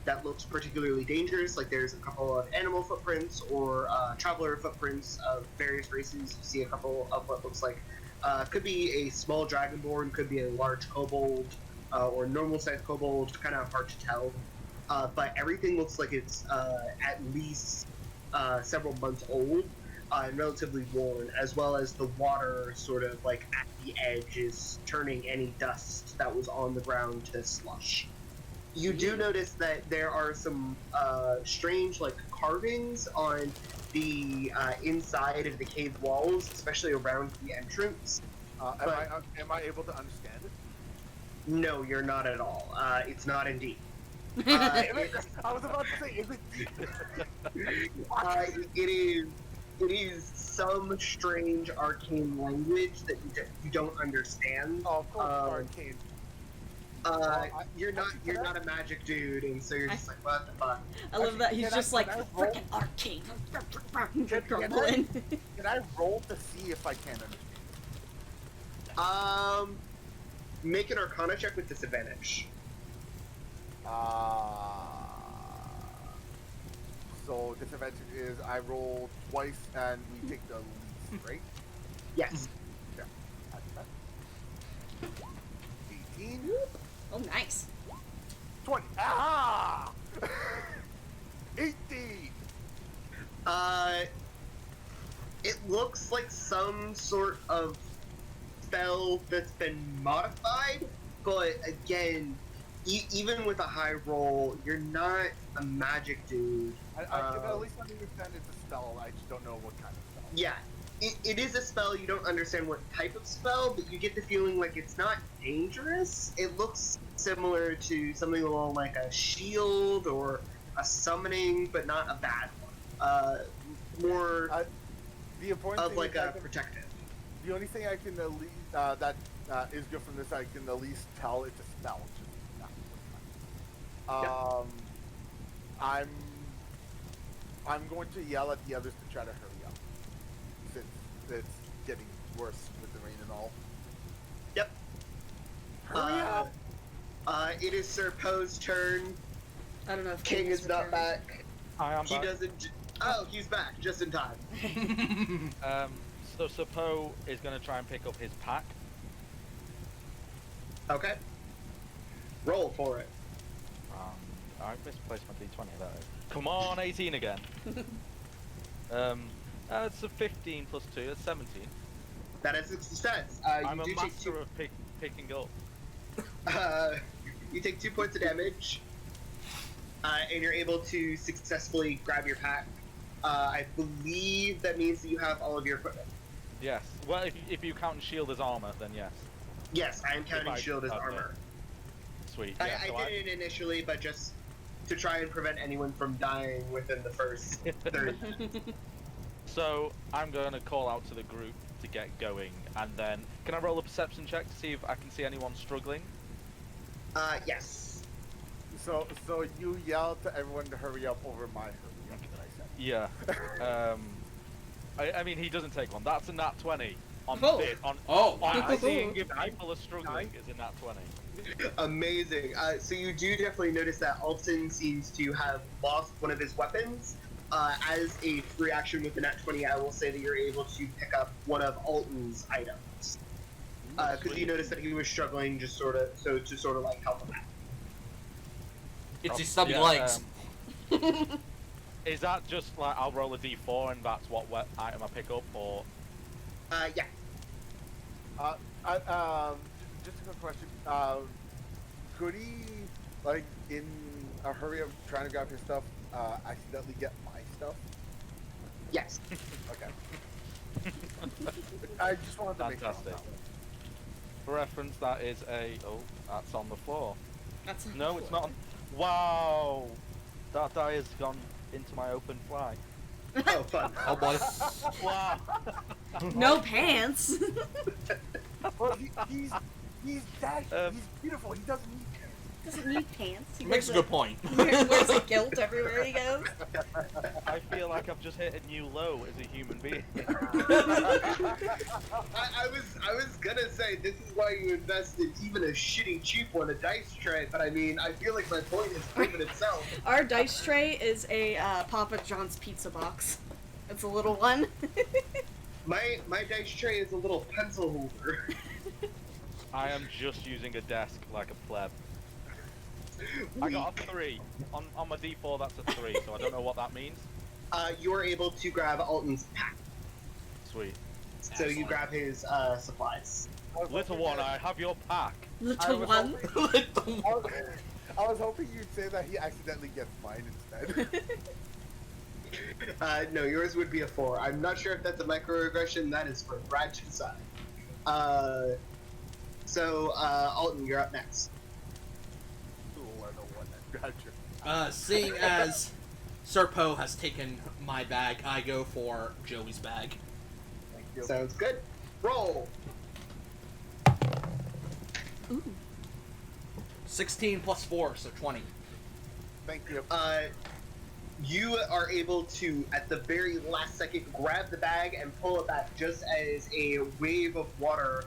[SPEAKER 3] that looks particularly dangerous, like there's a couple of animal footprints or traveler footprints of various races. You see a couple of what looks like could be a small dragonborn, could be a large kobold, or normal-sized kobold, kind of hard to tell. But everything looks like it's at least several months old and relatively worn, as well as the water sort of like at the edge is turning any dust that was on the ground to slush. You do notice that there are some strange like carvings on the inside of the cave walls, especially around the entrance.
[SPEAKER 5] Am I able to understand it?
[SPEAKER 3] No, you're not at all. It's not indeed.
[SPEAKER 5] I was about to say, is it deep?
[SPEAKER 3] It is some strange arcane language that you don't understand.
[SPEAKER 5] Oh, of course, arcane.
[SPEAKER 3] You're not a magic dude, and so you're just like, what the fuck?
[SPEAKER 2] I love that he's just like,
[SPEAKER 5] can I roll?
[SPEAKER 2] freaking arcane.
[SPEAKER 5] Grumbling. Can I roll to see if I can understand?
[SPEAKER 3] Make an Arcana check with disadvantage.
[SPEAKER 5] So disadvantage is I roll twice and we take the least, right?
[SPEAKER 3] Yes.
[SPEAKER 5] Yeah. 18.
[SPEAKER 2] Oh, nice.
[SPEAKER 5] 20. Ah! 18.
[SPEAKER 3] It looks like some sort of spell that's been modified, but again, even with a high roll, you're not a magic dude.
[SPEAKER 5] I can at least understand it's a spell. I just don't know what kind of spell.
[SPEAKER 3] Yeah, it is a spell. You don't understand what type of spell, but you get the feeling like it's not dangerous. It looks similar to something along like a shield or a summoning, but not a bad one. More
[SPEAKER 5] The important
[SPEAKER 3] of
[SPEAKER 5] thing
[SPEAKER 3] like
[SPEAKER 5] is
[SPEAKER 3] a protective.
[SPEAKER 5] the only thing I can at least that is good from this, I can at least tell it's a spell. It's just not I'm going to yell at the others to try to hurry up, since it's getting worse with the rain and all.
[SPEAKER 3] Yep.
[SPEAKER 5] Hurry up!
[SPEAKER 3] It is Sir Poe's turn.
[SPEAKER 2] I don't know if
[SPEAKER 3] King is not
[SPEAKER 2] returned.
[SPEAKER 3] back.
[SPEAKER 4] Hi, I'm
[SPEAKER 3] He
[SPEAKER 4] back.
[SPEAKER 3] doesn't. Oh, he's back just in time.
[SPEAKER 4] So Poe is going to try and pick up his pack.
[SPEAKER 3] Okay. Roll for it.
[SPEAKER 4] I misplaced my d20 there. Come on, 18 again. It's a 15 plus 2, that's 17.
[SPEAKER 3] That is a success.
[SPEAKER 4] I'm
[SPEAKER 3] You
[SPEAKER 4] a
[SPEAKER 3] do take
[SPEAKER 4] master
[SPEAKER 3] two.
[SPEAKER 4] of picking up.
[SPEAKER 3] You take 2 points of damage, and you're able to successfully grab your pack. I believe that means that you have all of your equipment.
[SPEAKER 4] Yes. Well, if you count shield as armor, then yes.
[SPEAKER 3] Yes, I am counting
[SPEAKER 4] If I-
[SPEAKER 3] shield as
[SPEAKER 4] okay.
[SPEAKER 3] armor.
[SPEAKER 4] Sweet. Yeah, so
[SPEAKER 3] I did it initially, but just to try and prevent anyone from dying within the first 30.
[SPEAKER 4] So I'm going to call out to the group to get going, and then can I roll a perception check to see if I can see anyone struggling?
[SPEAKER 3] Yes.
[SPEAKER 5] So you yell to everyone to hurry up over my hurry up that I said.
[SPEAKER 4] Yeah. I mean, he doesn't take one. That's a nat 20 on
[SPEAKER 1] Oh.
[SPEAKER 4] this. On
[SPEAKER 1] wow.
[SPEAKER 4] seeing if people are struggling is a nat 20.
[SPEAKER 3] Amazing. So you do definitely notice that Alton seems to have lost one of his weapons. As a free action with the nat 20, I will say that you're able to pick up one of Alton's items. Because you noticed that he was struggling, just sort of, so to sort of like help him out.
[SPEAKER 1] It's his stubby
[SPEAKER 4] Yeah,
[SPEAKER 1] legs.
[SPEAKER 4] Is that just like I'll roll a d4 and that's what item I pick up, or?
[SPEAKER 3] Yeah.
[SPEAKER 5] Just a quick question. Could he, like, in a hurry of trying to grab his stuff, accidentally get my stuff?
[SPEAKER 3] Yes.
[SPEAKER 5] Okay. I just wanted to make sure.
[SPEAKER 4] Fantastic. For reference, that is that's on the floor.
[SPEAKER 2] That's
[SPEAKER 4] No, it's not on. Wow! That die has gone into my open fly.
[SPEAKER 3] Oh, fun.
[SPEAKER 1] Oh boy.
[SPEAKER 4] Wow!
[SPEAKER 2] No pants.
[SPEAKER 5] Well, he's dashed.
[SPEAKER 4] Um,
[SPEAKER 5] He's beautiful. He doesn't need
[SPEAKER 2] Doesn't need pants. He
[SPEAKER 1] Makes a
[SPEAKER 2] wears
[SPEAKER 1] good point.
[SPEAKER 2] wears a kilt everywhere he goes.
[SPEAKER 4] I feel like I've just hit a new low as a human being.
[SPEAKER 3] I was gonna say this is why you invest in even a shitty cheap one, a dice tray, but I mean I feel like my point has proven itself.
[SPEAKER 2] Our dice tray is a Papa John's pizza box. It's a little one.
[SPEAKER 3] My dice tray is a little pencil holder.
[SPEAKER 4] I am just using a desk like a pleb. I got a 3. On my d4 that's a 3, so I don't know what that means.
[SPEAKER 3] You are able to grab Alton's pack,
[SPEAKER 4] Sweet.
[SPEAKER 3] so you
[SPEAKER 1] Excellent.
[SPEAKER 3] grab his supplies.
[SPEAKER 4] Little one, I have your pack.
[SPEAKER 2] Little
[SPEAKER 5] was
[SPEAKER 2] one.
[SPEAKER 5] I was hoping you'd say that he accidentally gets mine instead.
[SPEAKER 3] No, yours would be a 4. I'm not sure if that's a microaggression. That is for Brad to decide. So Alton, you're up next.
[SPEAKER 1] Seeing as Sir Poe has taken my bag, I go for Joey's bag.
[SPEAKER 5] Thank you.
[SPEAKER 3] Sounds good. Roll.
[SPEAKER 2] Ooh.
[SPEAKER 1] 16 plus 4, so 20.
[SPEAKER 5] Thank you.
[SPEAKER 3] You are able to, at the very last second, grab the bag and pull it back just as a wave of water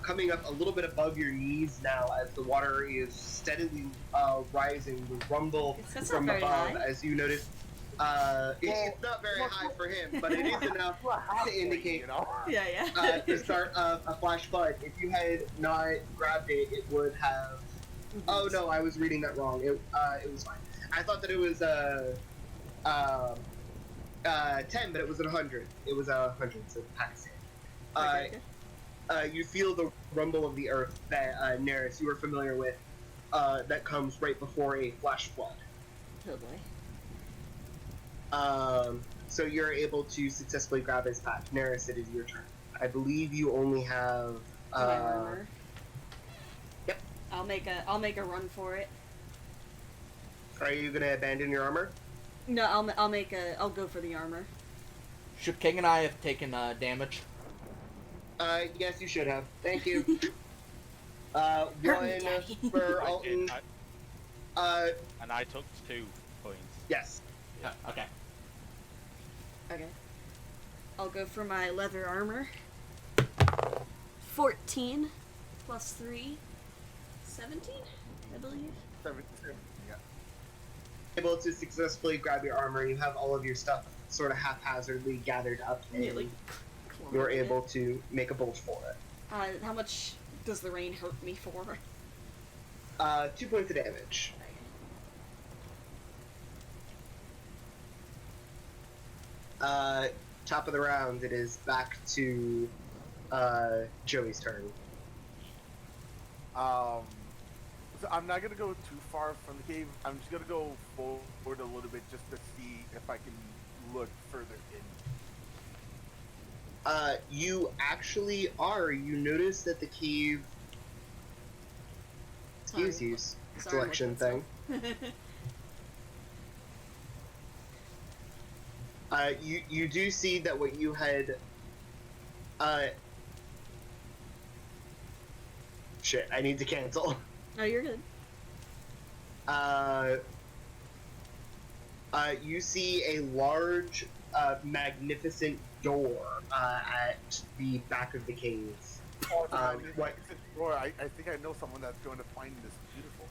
[SPEAKER 3] coming up a little bit above your knees now as the water is steadily rising. The rumble
[SPEAKER 2] That's not
[SPEAKER 3] from
[SPEAKER 2] very
[SPEAKER 3] above,
[SPEAKER 2] high.
[SPEAKER 3] as you notice. It's not very high for him, but it is enough to indicate
[SPEAKER 5] You know?
[SPEAKER 2] Yeah,
[SPEAKER 3] to start a flash flood. If you had not grabbed it, it would have. Oh no, I was reading that wrong. It was fine. I thought that it was 10, but it was 100. It was 100, so Pakistan. You feel the rumble of the earth that Neris, you are familiar with, that comes right before a flash flood.
[SPEAKER 2] Oh boy.
[SPEAKER 3] So you're able to successfully grab his patch. Neris, it is your turn. I believe you only have.
[SPEAKER 2] My armor.
[SPEAKER 3] Yep.
[SPEAKER 2] I'll make a run for it.
[SPEAKER 3] Are you gonna abandon your armor?
[SPEAKER 2] No, I'll go for the armor.
[SPEAKER 1] Should King and I have taken damage?
[SPEAKER 3] Yes, you should have. Thank you.
[SPEAKER 2] Hurt me,
[SPEAKER 3] One
[SPEAKER 2] Daddy.
[SPEAKER 3] for
[SPEAKER 4] I
[SPEAKER 3] Alton.
[SPEAKER 4] did, and I took 2 points.
[SPEAKER 3] Yes.
[SPEAKER 1] Okay.
[SPEAKER 2] Okay. I'll go for my leather armor. 14 plus 3. 17, I believe.
[SPEAKER 5] 17, yeah.
[SPEAKER 3] Able to successfully grab your armor. You have all of your stuff sort of haphazardly gathered up, and
[SPEAKER 2] Yeah, like,
[SPEAKER 3] you're able to make a bolt for it.
[SPEAKER 2] How much does the rain hurt me for?
[SPEAKER 3] 2 points of damage. Top of the round, it is back to Joey's turn.
[SPEAKER 5] So I'm not gonna go too far from the cave. I'm just gonna go forward a little bit just to see if I can look further in.
[SPEAKER 3] You actually are. You notice that the cave. Excuse you, selection thing. You do see that what you had. Shit, I need to cancel.
[SPEAKER 2] Oh, you're good.
[SPEAKER 3] You see a large, magnificent door at the back of the cave. What?
[SPEAKER 5] I think I know someone that's going to find this beautiful.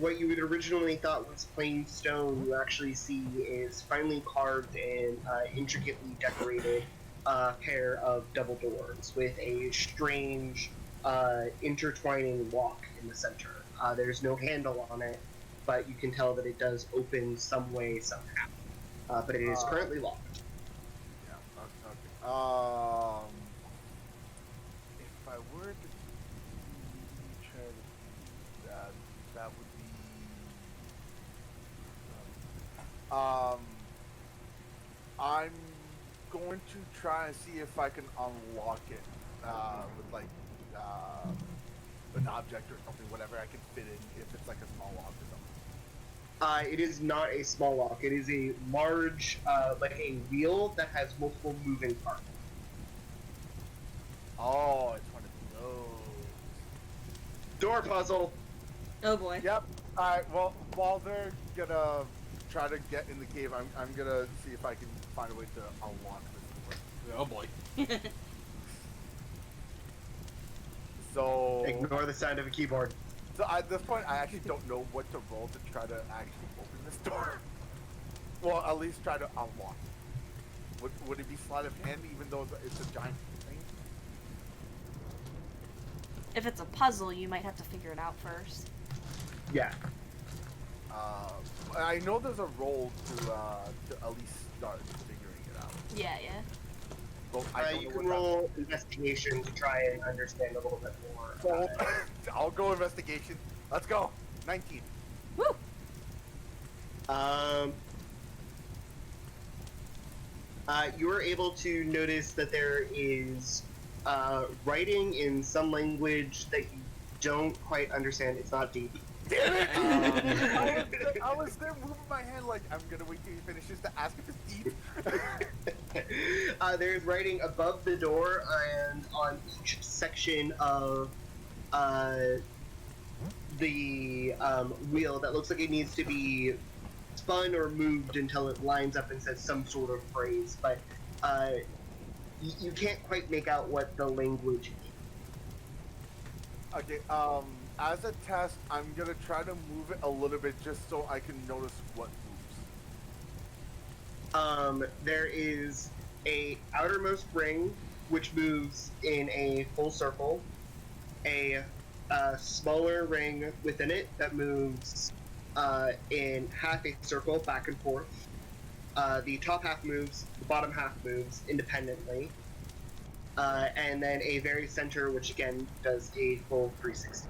[SPEAKER 3] What you had originally thought was plain stone, you actually see is finely carved and intricately decorated pair of double doors with a strange intertwining lock in the center. There's no handle on it, but you can tell that it does open some way somehow. But it is currently locked.
[SPEAKER 5] Yeah. Okay. If I were to try to do that, that would be. I'm going to try and see if I can unlock it with like an object or something, whatever I can fit in, if it's like a small lock or something.
[SPEAKER 3] It is not a small lock. It is a large, like a wheel that has multiple moving parts.
[SPEAKER 5] Oh, it's one of those.
[SPEAKER 3] Door puzzle.
[SPEAKER 2] Oh boy.
[SPEAKER 5] Yep. Alright, well, while they're gonna try to get in the cave, I'm gonna see if I can find a way to unlock this door.
[SPEAKER 1] Oh boy.
[SPEAKER 5] So...
[SPEAKER 3] Ignore the sound of a keyboard.
[SPEAKER 5] So at this point, I actually don't know what to roll to try to actually open this door. Well, at least try to unlock it. Would it be sleight of hand, even though it's a giant thing?
[SPEAKER 6] If it's a puzzle, you might have to figure it out first.
[SPEAKER 3] Yeah.
[SPEAKER 5] I know there's a roll to at least start figuring it out.
[SPEAKER 6] Yeah, yeah.
[SPEAKER 5] But I don't
[SPEAKER 3] You
[SPEAKER 5] know
[SPEAKER 3] can
[SPEAKER 5] what
[SPEAKER 3] roll investigation to try and understand a little bit more.
[SPEAKER 5] So, I'll go investigation. Let's go. 19.
[SPEAKER 6] Woo!
[SPEAKER 3] You are able to notice that there is writing in some language that you don't quite understand. It's not deep.
[SPEAKER 5] Damn it! I was there moving my hand like, I'm gonna wait till he finishes to ask if it's deep.
[SPEAKER 3] There's writing above the door and on each section of the wheel that looks like it needs to be spun or moved until it lines up and says some sort of phrase, but you can't quite make out what the language is.
[SPEAKER 5] Okay, as a test, I'm gonna try to move it a little bit just so I can notice what moves.
[SPEAKER 3] There is a outermost ring which moves in a full circle, a smaller ring within it that moves in half a circle back and forth. The top half moves, the bottom half moves independently, and then a very center which again does a full 360.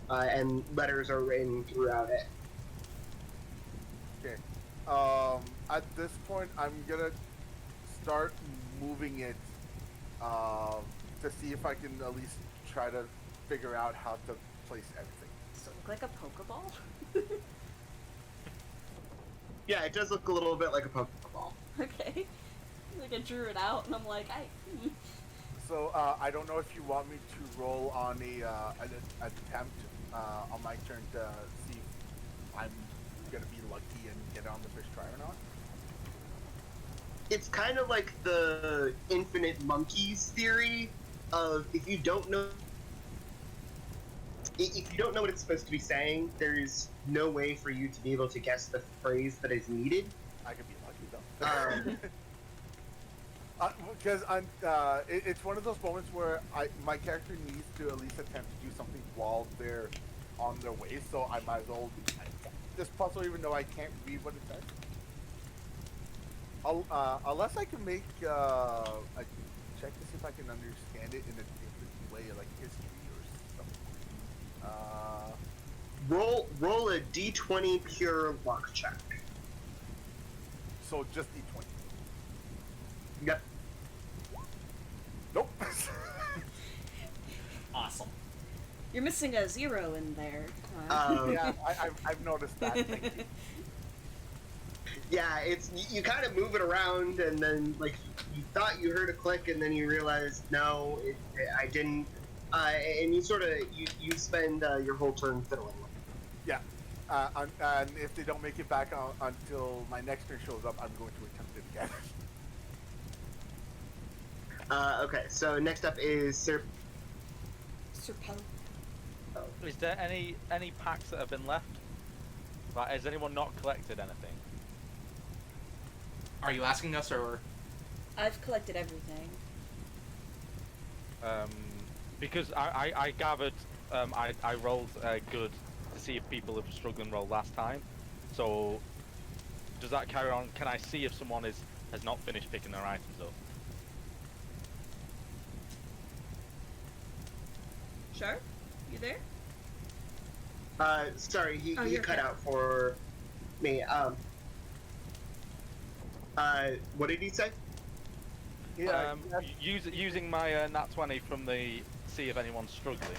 [SPEAKER 3] And letters are written throughout it.
[SPEAKER 5] Okay. At this point, I'm gonna start moving it to see if I can at least try to figure out how to place everything.
[SPEAKER 2] Does it look like a Pokeball?
[SPEAKER 3] Yeah, it does look a little bit like a Pokeball.
[SPEAKER 2] Okay. Like I drew it out, and I'm like,
[SPEAKER 5] So I don't know if you want me to roll on an attempt on my turn to see if I'm gonna be lucky and get it on the first try or not.
[SPEAKER 3] It's kind of like the infinite monkeys theory of if you don't know what it's supposed to be saying, there's no way for you to be able to guess the phrase that is needed.
[SPEAKER 5] I could be lucky though. Because it's one of those moments where my character needs to at least attempt to do something while they're on their way, so I might as well this puzzle even though I can't read what it says. Unless I can make a check to see if I can understand it in a different way, like history or something.
[SPEAKER 3] Roll a d20 pure luck check.
[SPEAKER 5] So just d20.
[SPEAKER 3] Yep.
[SPEAKER 5] Nope.
[SPEAKER 1] Awesome.
[SPEAKER 2] you're missing a 0 in there.
[SPEAKER 5] Yeah, I've noticed that. Thank you.
[SPEAKER 3] Yeah, it's you kind of move it around, and then like you thought you heard a click, and then you realized no, I didn't, and you sort of you spend your whole turn fiddling.
[SPEAKER 5] Yeah, and if they don't make it back until my next turn shows up, I'm going to attempt it again.
[SPEAKER 3] Okay, so next up is Sir.
[SPEAKER 2] Serpo.
[SPEAKER 4] Is there any packs that have been left? Like, has anyone not collected anything?
[SPEAKER 1] Are you asking us, or?
[SPEAKER 2] I've collected everything.
[SPEAKER 4] Because I gathered, I rolled good to see if people have struggled and rolled last time. So, does that carry on? Can I see if someone has not finished picking their items up?
[SPEAKER 2] Sure? You there?
[SPEAKER 3] Sorry, he
[SPEAKER 2] you're
[SPEAKER 3] cut
[SPEAKER 2] okay.
[SPEAKER 3] out for me. What did he say?
[SPEAKER 5] Yeah.
[SPEAKER 4] Using my nat 20 from the see if anyone's struggling,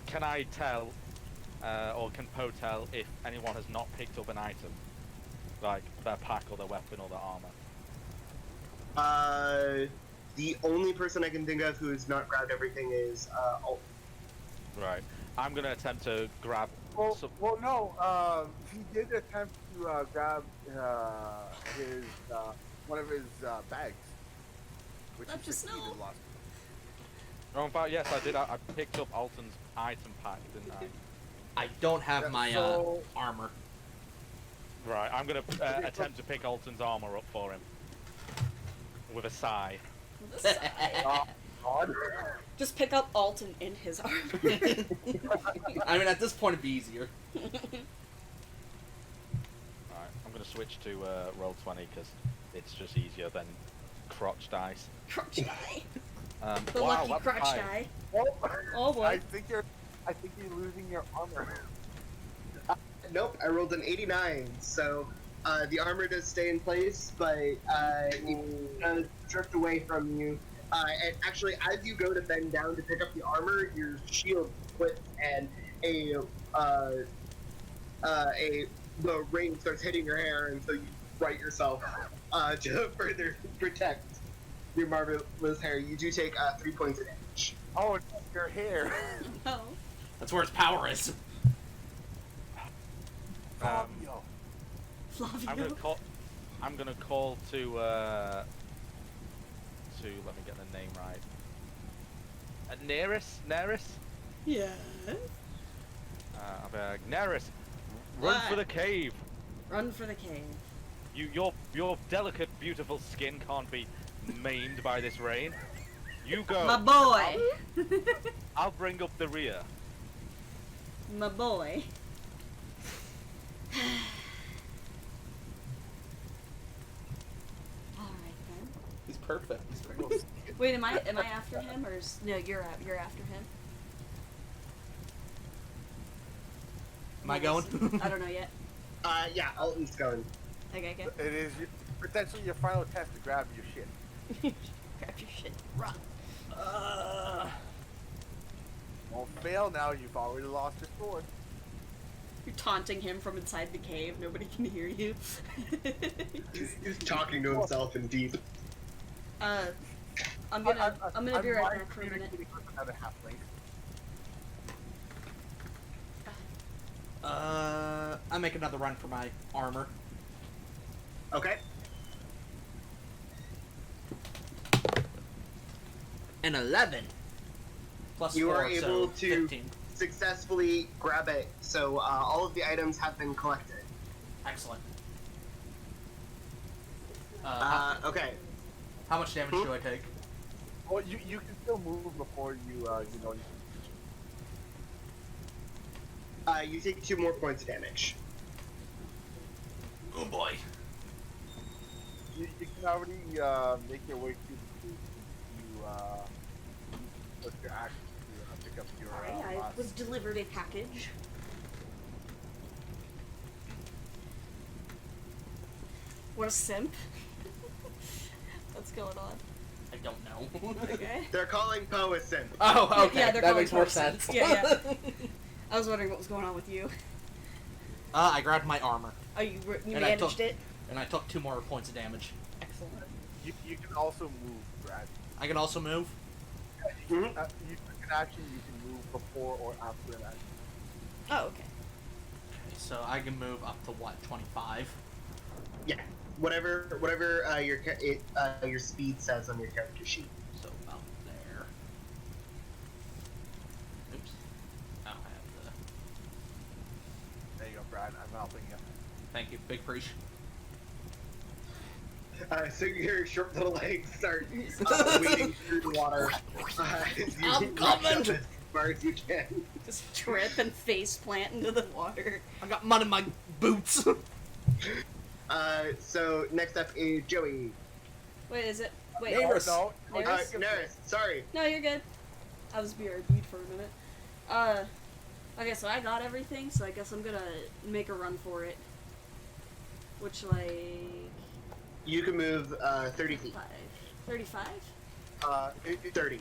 [SPEAKER 4] can I tell, or can Poe tell if anyone has not picked up an item, like their pack or their weapon or their armor?
[SPEAKER 3] The only person I can think of who's not grabbed everything is Alt.
[SPEAKER 4] Right. I'm gonna attempt to grab.
[SPEAKER 5] Well, no. He did attempt to grab his one of his bags, which
[SPEAKER 2] Up
[SPEAKER 5] he
[SPEAKER 2] to
[SPEAKER 5] succeeded
[SPEAKER 2] snow.
[SPEAKER 5] lost.
[SPEAKER 4] Oh, in fact, yes, I did. I picked up Alton's item pack, didn't I?
[SPEAKER 1] I don't have
[SPEAKER 5] Yeah,
[SPEAKER 1] my
[SPEAKER 5] so-
[SPEAKER 1] armor.
[SPEAKER 4] Right. I'm gonna attempt to pick Alton's armor up for him with a sigh.
[SPEAKER 2] This side.
[SPEAKER 5] God.
[SPEAKER 2] Just pick up Alton in his armor.
[SPEAKER 1] I mean, at this point, it'd be easier.
[SPEAKER 4] Alright, I'm gonna switch to roll 20 because it's just easier than crotch dice.
[SPEAKER 2] Crotch die. The
[SPEAKER 4] Wow,
[SPEAKER 2] lucky
[SPEAKER 4] that's
[SPEAKER 2] crotch
[SPEAKER 4] high.
[SPEAKER 2] die.
[SPEAKER 5] Oh,
[SPEAKER 2] Oh boy.
[SPEAKER 5] I think you're losing your armor.
[SPEAKER 3] Nope, I rolled an 89, so the armor does stay in place, but it does drift away from you. And actually, as you go to bend down to pick up the armor, your shield splits, and the rain starts hitting your hair, and so you right yourself to further protect your marvelous hair. You do take 3 points of damage.
[SPEAKER 5] Oh, it's your hair.
[SPEAKER 2] No.
[SPEAKER 1] That's where its power is.
[SPEAKER 5] Fabio.
[SPEAKER 2] Flavio.
[SPEAKER 4] I'm gonna call to let me get the name right. Neris?
[SPEAKER 2] Yeah.
[SPEAKER 4] I'll be like, Neris, run for
[SPEAKER 2] What?
[SPEAKER 4] the cave.
[SPEAKER 2] Run for the cave.
[SPEAKER 4] Your delicate, beautiful skin can't be maimed by this rain. You go.
[SPEAKER 2] My boy.
[SPEAKER 4] I'll bring up the rear.
[SPEAKER 2] My boy. Alright then.
[SPEAKER 1] He's perfect.
[SPEAKER 2] Wait, am I after him or no? You're after him.
[SPEAKER 1] Am I going?
[SPEAKER 2] I don't know yet.
[SPEAKER 3] Yeah, Alton's going.
[SPEAKER 2] Okay.
[SPEAKER 5] It is potentially your final test to grab your shit.
[SPEAKER 2] Grab your shit. Run.
[SPEAKER 5] Won't fail now. You've already lost your sword.
[SPEAKER 2] You're taunting him from inside the cave. Nobody can hear you.
[SPEAKER 3] He's talking to himself in deep.
[SPEAKER 2] I'm gonna be right back for a minute.
[SPEAKER 5] communicating with another halfling.
[SPEAKER 1] I make another run for my armor.
[SPEAKER 3] Okay.
[SPEAKER 1] An 11. Plus
[SPEAKER 3] You
[SPEAKER 1] 4,
[SPEAKER 3] are able
[SPEAKER 1] so
[SPEAKER 3] to
[SPEAKER 1] 15.
[SPEAKER 3] successfully grab it, so all of the items have been collected.
[SPEAKER 1] Excellent.
[SPEAKER 3] Okay.
[SPEAKER 1] How much damage do I take?
[SPEAKER 5] Well, you can still move before you know.
[SPEAKER 3] You take 2 more points of damage.
[SPEAKER 1] Oh boy.
[SPEAKER 5] You can already make your way through the group. You put your action to pick up your.
[SPEAKER 2] Sorry, I
[SPEAKER 5] last-
[SPEAKER 2] was delivered a package. What a simp. What's going on?
[SPEAKER 1] I don't know.
[SPEAKER 2] Okay.
[SPEAKER 3] They're calling Poe a simp.
[SPEAKER 1] Oh, okay.
[SPEAKER 2] Yeah, they're
[SPEAKER 1] that
[SPEAKER 2] calling
[SPEAKER 1] makes more
[SPEAKER 2] Dorks.
[SPEAKER 1] sense.
[SPEAKER 2] Yeah. I was wondering what was going on with you.
[SPEAKER 1] I grabbed my armor,
[SPEAKER 2] Oh, you
[SPEAKER 1] And I
[SPEAKER 2] managed
[SPEAKER 1] took-
[SPEAKER 2] it?
[SPEAKER 1] and I took 2 more points of damage.
[SPEAKER 2] Excellent.
[SPEAKER 5] You can also move, Brad.
[SPEAKER 1] I can also move.
[SPEAKER 5] You took an action. You can move before or after an action.
[SPEAKER 2] Oh, okay.
[SPEAKER 1] Okay, so I can move up to what, 25?
[SPEAKER 3] Yeah. Whatever your speed says on your character sheet.
[SPEAKER 1] So about there. Oops. I don't have the...
[SPEAKER 5] There you go, Brad. I'm helping you.
[SPEAKER 1] Thank you. Big preach.
[SPEAKER 3] So your short little legs start wading through the water. As you
[SPEAKER 1] I'm
[SPEAKER 3] rush
[SPEAKER 1] coming!
[SPEAKER 3] up as far as you can.
[SPEAKER 2] Just trip and face plant into the water.
[SPEAKER 1] I got mud in my boots.
[SPEAKER 3] So next up is Joey.
[SPEAKER 2] Wait, is it? Wait.
[SPEAKER 1] Neighbors.
[SPEAKER 5] No.
[SPEAKER 2] Neighbors?
[SPEAKER 3] Neris, sorry.
[SPEAKER 2] No, you're good. I was BRB'd for a minute. Okay, so I got everything, so I guess I'm gonna make a run for it. Which, like...
[SPEAKER 3] You can move 30 feet.
[SPEAKER 2] 35?
[SPEAKER 3] 30.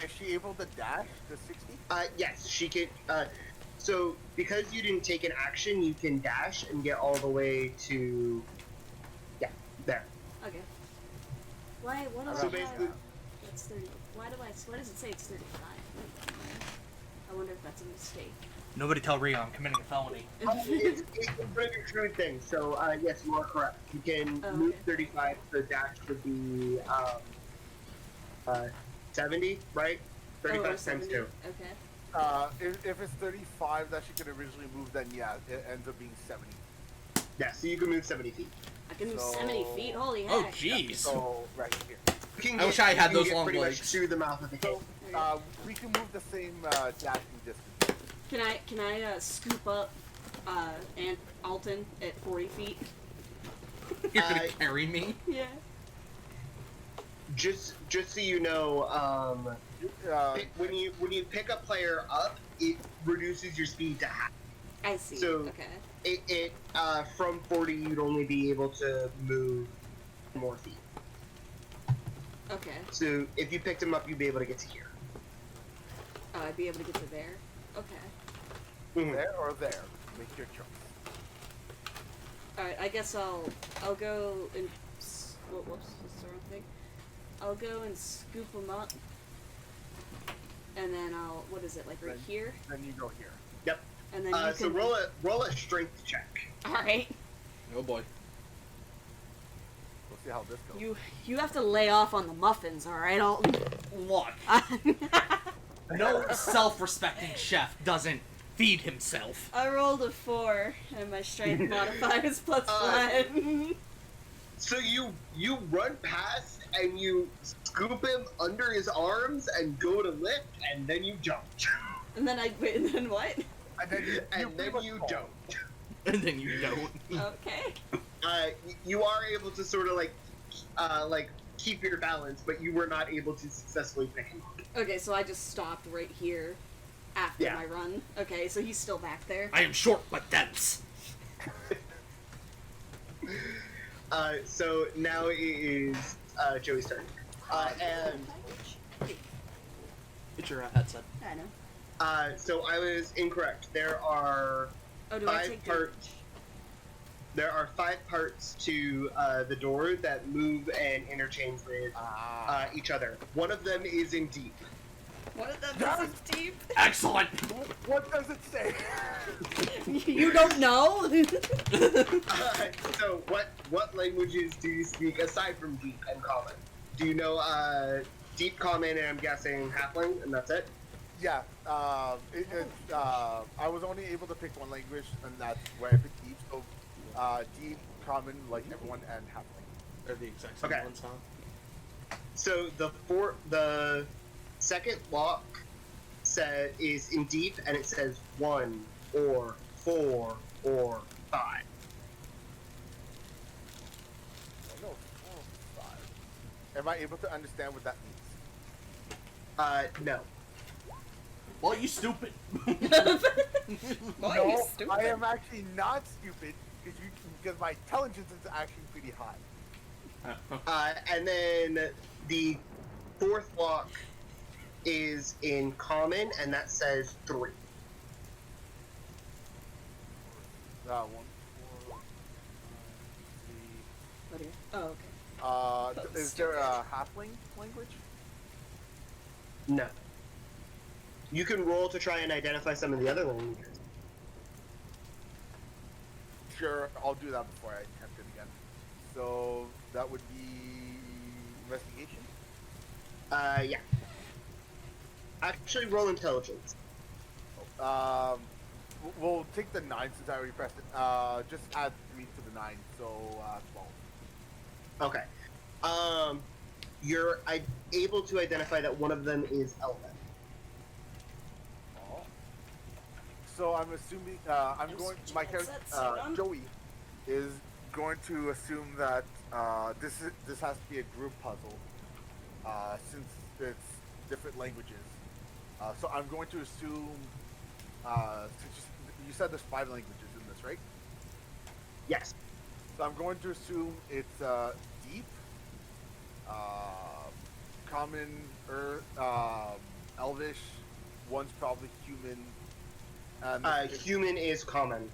[SPEAKER 5] Is she able to dash to 60?
[SPEAKER 3] Yes, she can. So because you didn't take an action, you can dash and get all the way to. Yeah, there.
[SPEAKER 2] Okay. Why, what do
[SPEAKER 3] So
[SPEAKER 2] I
[SPEAKER 3] basically-
[SPEAKER 2] have? That's 30. Why does it say it's 35? I wonder if that's a mistake.
[SPEAKER 1] Nobody tell Rio I'm committing a felony.
[SPEAKER 3] It's a pretty true thing. So yes, you are correct. You can
[SPEAKER 2] Oh,
[SPEAKER 3] move
[SPEAKER 2] okay.
[SPEAKER 3] 35. So dash would be 70, right? 35 times
[SPEAKER 2] 70.
[SPEAKER 3] 2.
[SPEAKER 2] Okay.
[SPEAKER 5] If it's 35 that she could originally move, then yeah, it ends up being 70.
[SPEAKER 3] Yeah, so you can move 70 feet.
[SPEAKER 2] I can move
[SPEAKER 5] So-
[SPEAKER 2] 70 feet. Holy heck.
[SPEAKER 1] Oh, jeez.
[SPEAKER 5] So right here.
[SPEAKER 3] You can
[SPEAKER 1] I wish I had
[SPEAKER 3] you can
[SPEAKER 1] those
[SPEAKER 3] get
[SPEAKER 1] long
[SPEAKER 3] pretty
[SPEAKER 1] legs.
[SPEAKER 3] much through the mouth of the cave.
[SPEAKER 5] We can move the same dashing distance.
[SPEAKER 2] Can I scoop up Aunt Alton at 40 feet?
[SPEAKER 1] You're gonna
[SPEAKER 3] Uh,
[SPEAKER 1] carry me?
[SPEAKER 2] Yeah.
[SPEAKER 3] Just so you know, when you pick a player up, it reduces your speed to half.
[SPEAKER 2] I see.
[SPEAKER 3] So-
[SPEAKER 2] Okay.
[SPEAKER 3] It from 40, you'd only be able to move more feet.
[SPEAKER 2] Okay.
[SPEAKER 3] So if you picked him up, you'd be able to get to here.
[SPEAKER 2] Oh, I'd be able to get to there. Okay.
[SPEAKER 3] Mhm.
[SPEAKER 5] There or there. Make your choice.
[SPEAKER 2] Alright, I guess I'll go and... Whoops, that's the wrong thing. I'll go and scoop them up. And then I'll... What is it, like right
[SPEAKER 5] Then-
[SPEAKER 2] here?
[SPEAKER 5] Then you go here.
[SPEAKER 3] Yep.
[SPEAKER 2] And then you
[SPEAKER 3] So
[SPEAKER 2] can...
[SPEAKER 3] roll a strength check.
[SPEAKER 2] Alright.
[SPEAKER 1] Oh boy.
[SPEAKER 5] We'll see how this goes.
[SPEAKER 2] You have to lay off on the muffins, alright, Alton?
[SPEAKER 1] Look, no self-respecting chef doesn't feed himself.
[SPEAKER 2] I rolled a 4, and my strength modifier is plus 5.
[SPEAKER 3] So you run past and you scoop him under his arms and go to lift, and then you jump.
[SPEAKER 2] And then I... Wait, and then what?
[SPEAKER 5] And then
[SPEAKER 3] And then
[SPEAKER 5] pretty
[SPEAKER 3] you
[SPEAKER 5] much fall.
[SPEAKER 3] don't.
[SPEAKER 1] And then you don't.
[SPEAKER 2] Okay.
[SPEAKER 3] You are able to sort of like keep your balance, but you were not able to successfully pick him up.
[SPEAKER 2] Okay, so I just stopped right here after
[SPEAKER 3] Yeah.
[SPEAKER 2] my run. Okay, so he's still back there.
[SPEAKER 1] I am short but dense.
[SPEAKER 3] So now it is Joey's turn. And
[SPEAKER 1] Get your headset.
[SPEAKER 2] I know.
[SPEAKER 3] so I was incorrect. There are
[SPEAKER 2] Oh, do I
[SPEAKER 3] 5
[SPEAKER 2] take
[SPEAKER 3] parts. There are 5 parts to the door that move and interchange with each other. One of them is in deep.
[SPEAKER 2] One of them is deep.
[SPEAKER 1] Excellent.
[SPEAKER 5] What does it say?
[SPEAKER 2] You don't know?
[SPEAKER 3] So what languages do you speak aside from deep and common? Do you know deep, common, and I'm guessing halfling, and that's it?
[SPEAKER 5] Yeah, I was only able to pick one language, and that's where I picked deep. So, deep, common, like everyone, and halfling.
[SPEAKER 1] They're the exact same
[SPEAKER 3] Okay.
[SPEAKER 1] ones, huh?
[SPEAKER 3] So the second lock is in deep, and it says 1 or 4 or 5.
[SPEAKER 5] No, 4 or 5. Am I able to understand what that means?
[SPEAKER 3] No.
[SPEAKER 1] Well, you stupid.
[SPEAKER 2] Why are you
[SPEAKER 5] No,
[SPEAKER 2] stupid?
[SPEAKER 5] I am actually not stupid because my intelligence is actually pretty high.
[SPEAKER 3] And then the 4th lock is in common, and that says 3.
[SPEAKER 5] 1, 4, 3.
[SPEAKER 2] What here? Oh, okay.
[SPEAKER 5] Is there a halfling language?
[SPEAKER 3] No. You can roll to try and identify some of the other languages.
[SPEAKER 5] Sure, I'll do that before I attempt it again. So that would be investigation.
[SPEAKER 3] Yeah. Actually, roll intelligence.
[SPEAKER 5] We'll take the 9 since I already pressed it. Just add 3 to the 9, so 12.
[SPEAKER 3] Okay. You're able to identify that one of them is Elven.
[SPEAKER 5] Oh. So I'm assuming my character Joey is going to assume that this has to be a group puzzle since it's different languages. So I'm going to assume since you said there's 5 languages in this, right?
[SPEAKER 3] Yes.
[SPEAKER 5] So I'm going to assume it's deep, common, elvish. One's probably human. And
[SPEAKER 3] Human is common.